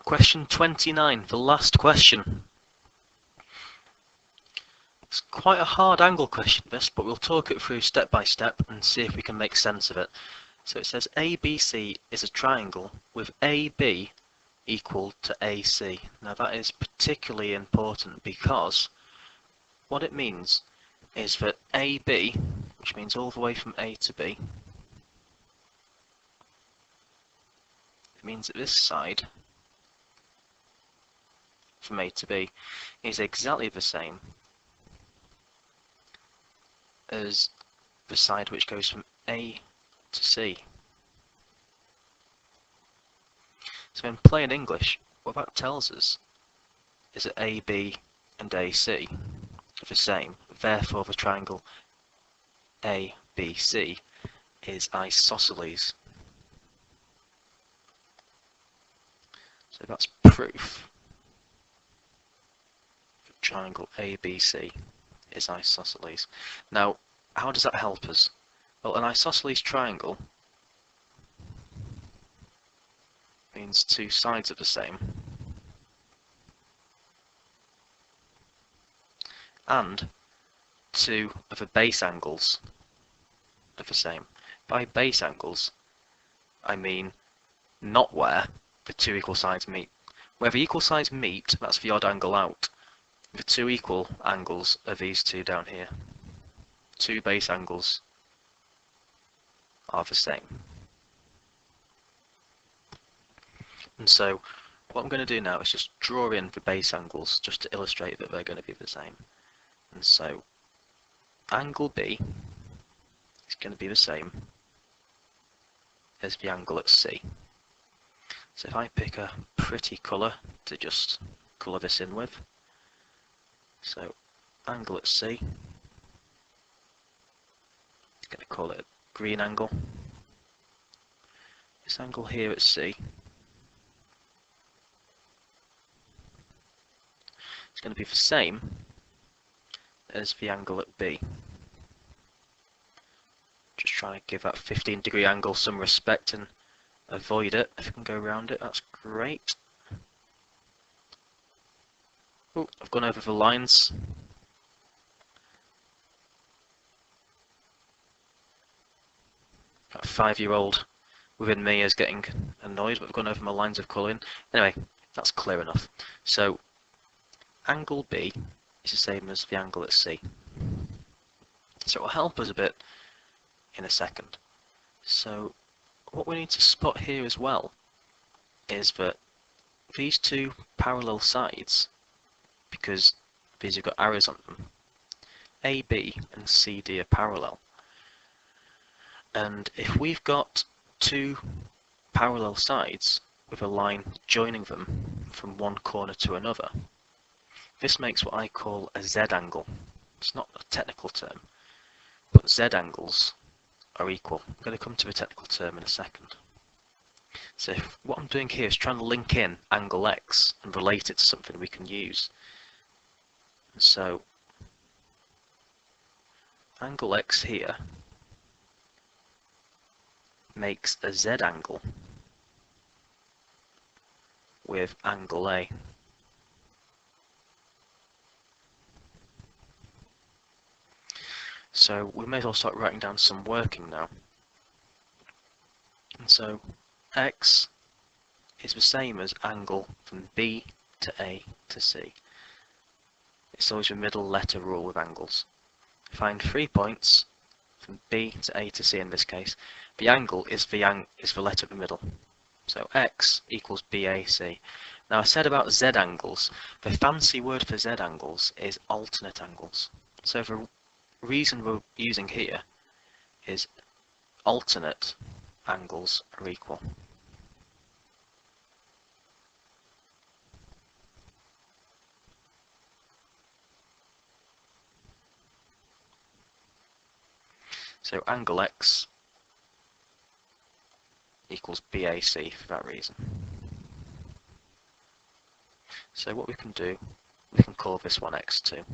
Question 29, the last question. It's quite a hard angle question this, but we'll talk it through step by step and see if we can make sense of it. So it says ABC is a triangle with AB equal to AC. Now that is particularly important because what it means is that AB, which means all the way from A to B, it means that this side from A to B is exactly the same as the side which goes from A to C. So in plain English, what that tells us is that AB and AC are the same. Therefore, the triangle ABC is isosceles. So that's proof that triangle ABC is isosceles. Now, how does that help us? Well, an isosceles triangle means two sides are the same, and two of the base angles are the same. By base angles, I mean not where the two equal sides meet. Where the equal sides meet, that's the odd angle out. The two equal angles are these two down here. Two base angles are the same. And so what I'm going to do now is just draw in the base angles just to illustrate that they're going to be the same. And so angle B is going to be the same as the angle at C. So if I pick a pretty colour to just colour this in with, so angle at C, I'm going to call it a green angle. This angle here at C, it's going to be the same as the angle at B. Just trying to give that 15-degree angle some respect and avoid it. If I can go around it, that's great. Oh, I've gone over the lines. That 5-year-old within me is getting annoyed, but I've gone over my lines of colouring. Anyway, that's clear enough. So angle B is the same as the angle at C. So it will help us a bit in a second. So what we need to spot here as well is that these two parallel sides, because these have got arrows on them, AB and CD are parallel. And if we've got two parallel sides with a line joining them from one corner to another, this makes what I call a Z-angle. It's not a technical term, but Z-angles are equal. I'm going to come to a technical term in a second. So what I'm doing here is trying to link in angle X and relate it to something we can use. And so angle X here makes a Z-angle with angle A. So we may as well start writing down some working now. And so X is the same as angle from B to A to C. It's always a middle letter rule with angles. Find 3 points from B to A to C in this case. The angle is the letter at the middle. So X equals BAC. Now I said about Z angles, the fancy word for Z angles is alternate angles. So the reason we're using here is alternate angles are equal. So angle X equals BAC for that reason. So what we can do, we can call this one X2.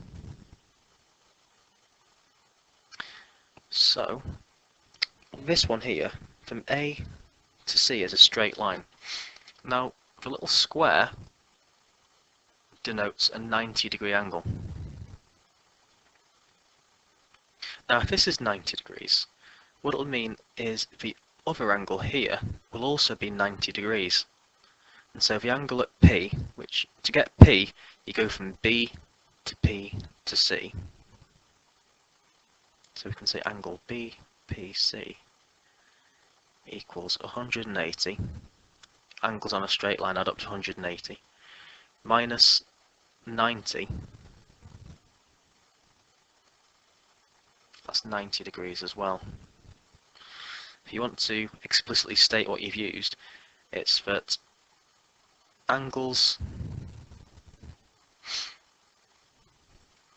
So this one here, from A to C is a straight line. Now the little square denotes a 90-degree angle. Now if this is 90 degrees, what it'll mean is the other angle here will also be 90 degrees. And so the angle at P, which to get P, you go from B to P to C. So we can say angle BPC equals 180. Angles on a straight line add up to 180 minus 90. That's 90 degrees as well. If you want to explicitly state what you've used, it's that angles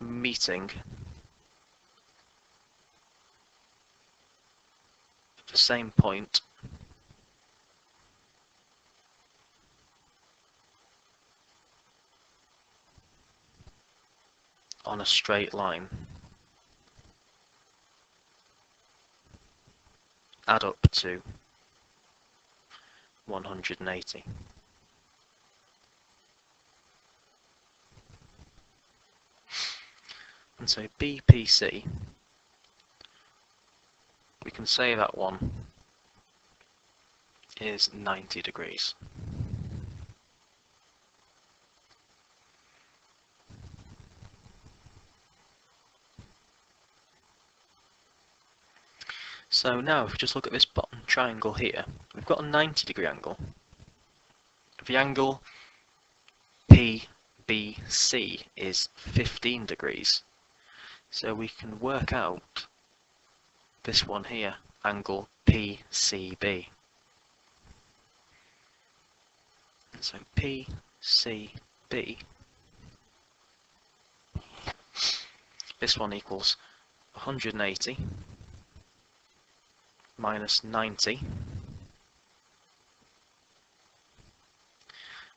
meeting at the same point on a straight line add up to 180. And so BPC, we can say that one is 90 degrees. So now if we just look at this bottom triangle here, we've got a 90-degree angle. The angle PBC is 15 degrees. So we can work out this one here, angle PCB. And so PCB, this one equals 180 minus 90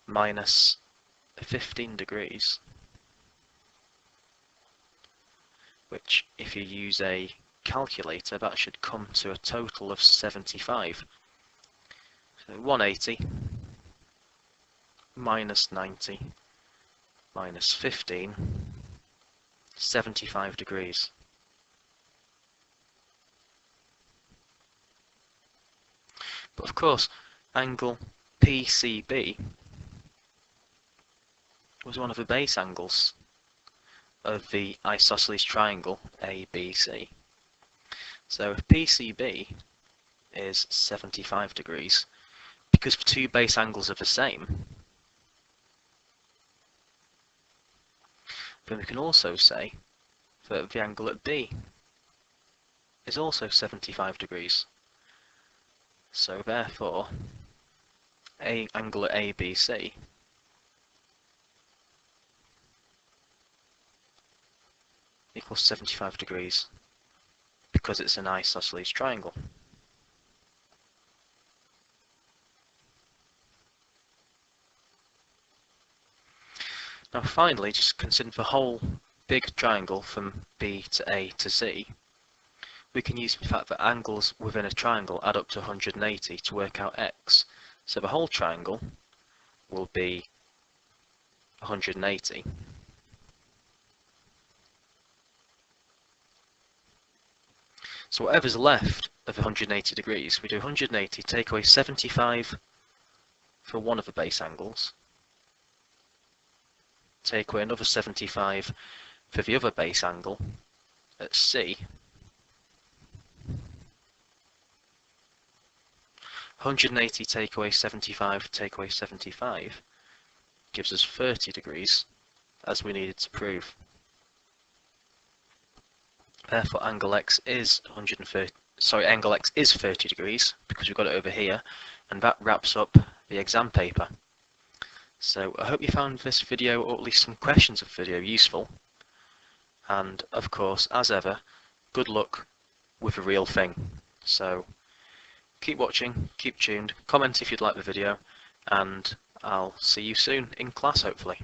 minus 15 degrees, which if you use a calculator that should come to a total of 75. So 180 minus 90 minus 15, 75 degrees. But of course, angle PCB was one of the base angles of the isosceles triangle ABC. So if PCB is 75 degrees, because the two base angles are the same, then we can also say that the angle at B is also 75 degrees. So therefore, angle at ABC equals 75 degrees because it's an isosceles triangle. Now finally, just consider the whole big triangle from B to A to Z. We can use the fact that angles within a triangle add up to 180 to work out x. So the whole triangle will be 180. So whatever's left of 180 degrees, we do 180, take away 75 for one of the base angles, take away another 75 for the other base angle at C, 180 take away 75 take away 75 gives us 30 degrees, as we needed to prove. Therefore angle x is 30 degrees because we've got it over here, and that wraps up the exam paper. So I hope you found this video, or at least some questions of the video, useful, and of course, as ever, good luck with the real thing. So keep watching, keep tuned, comment if you'd like the video, and I'll see you soon in class hopefully.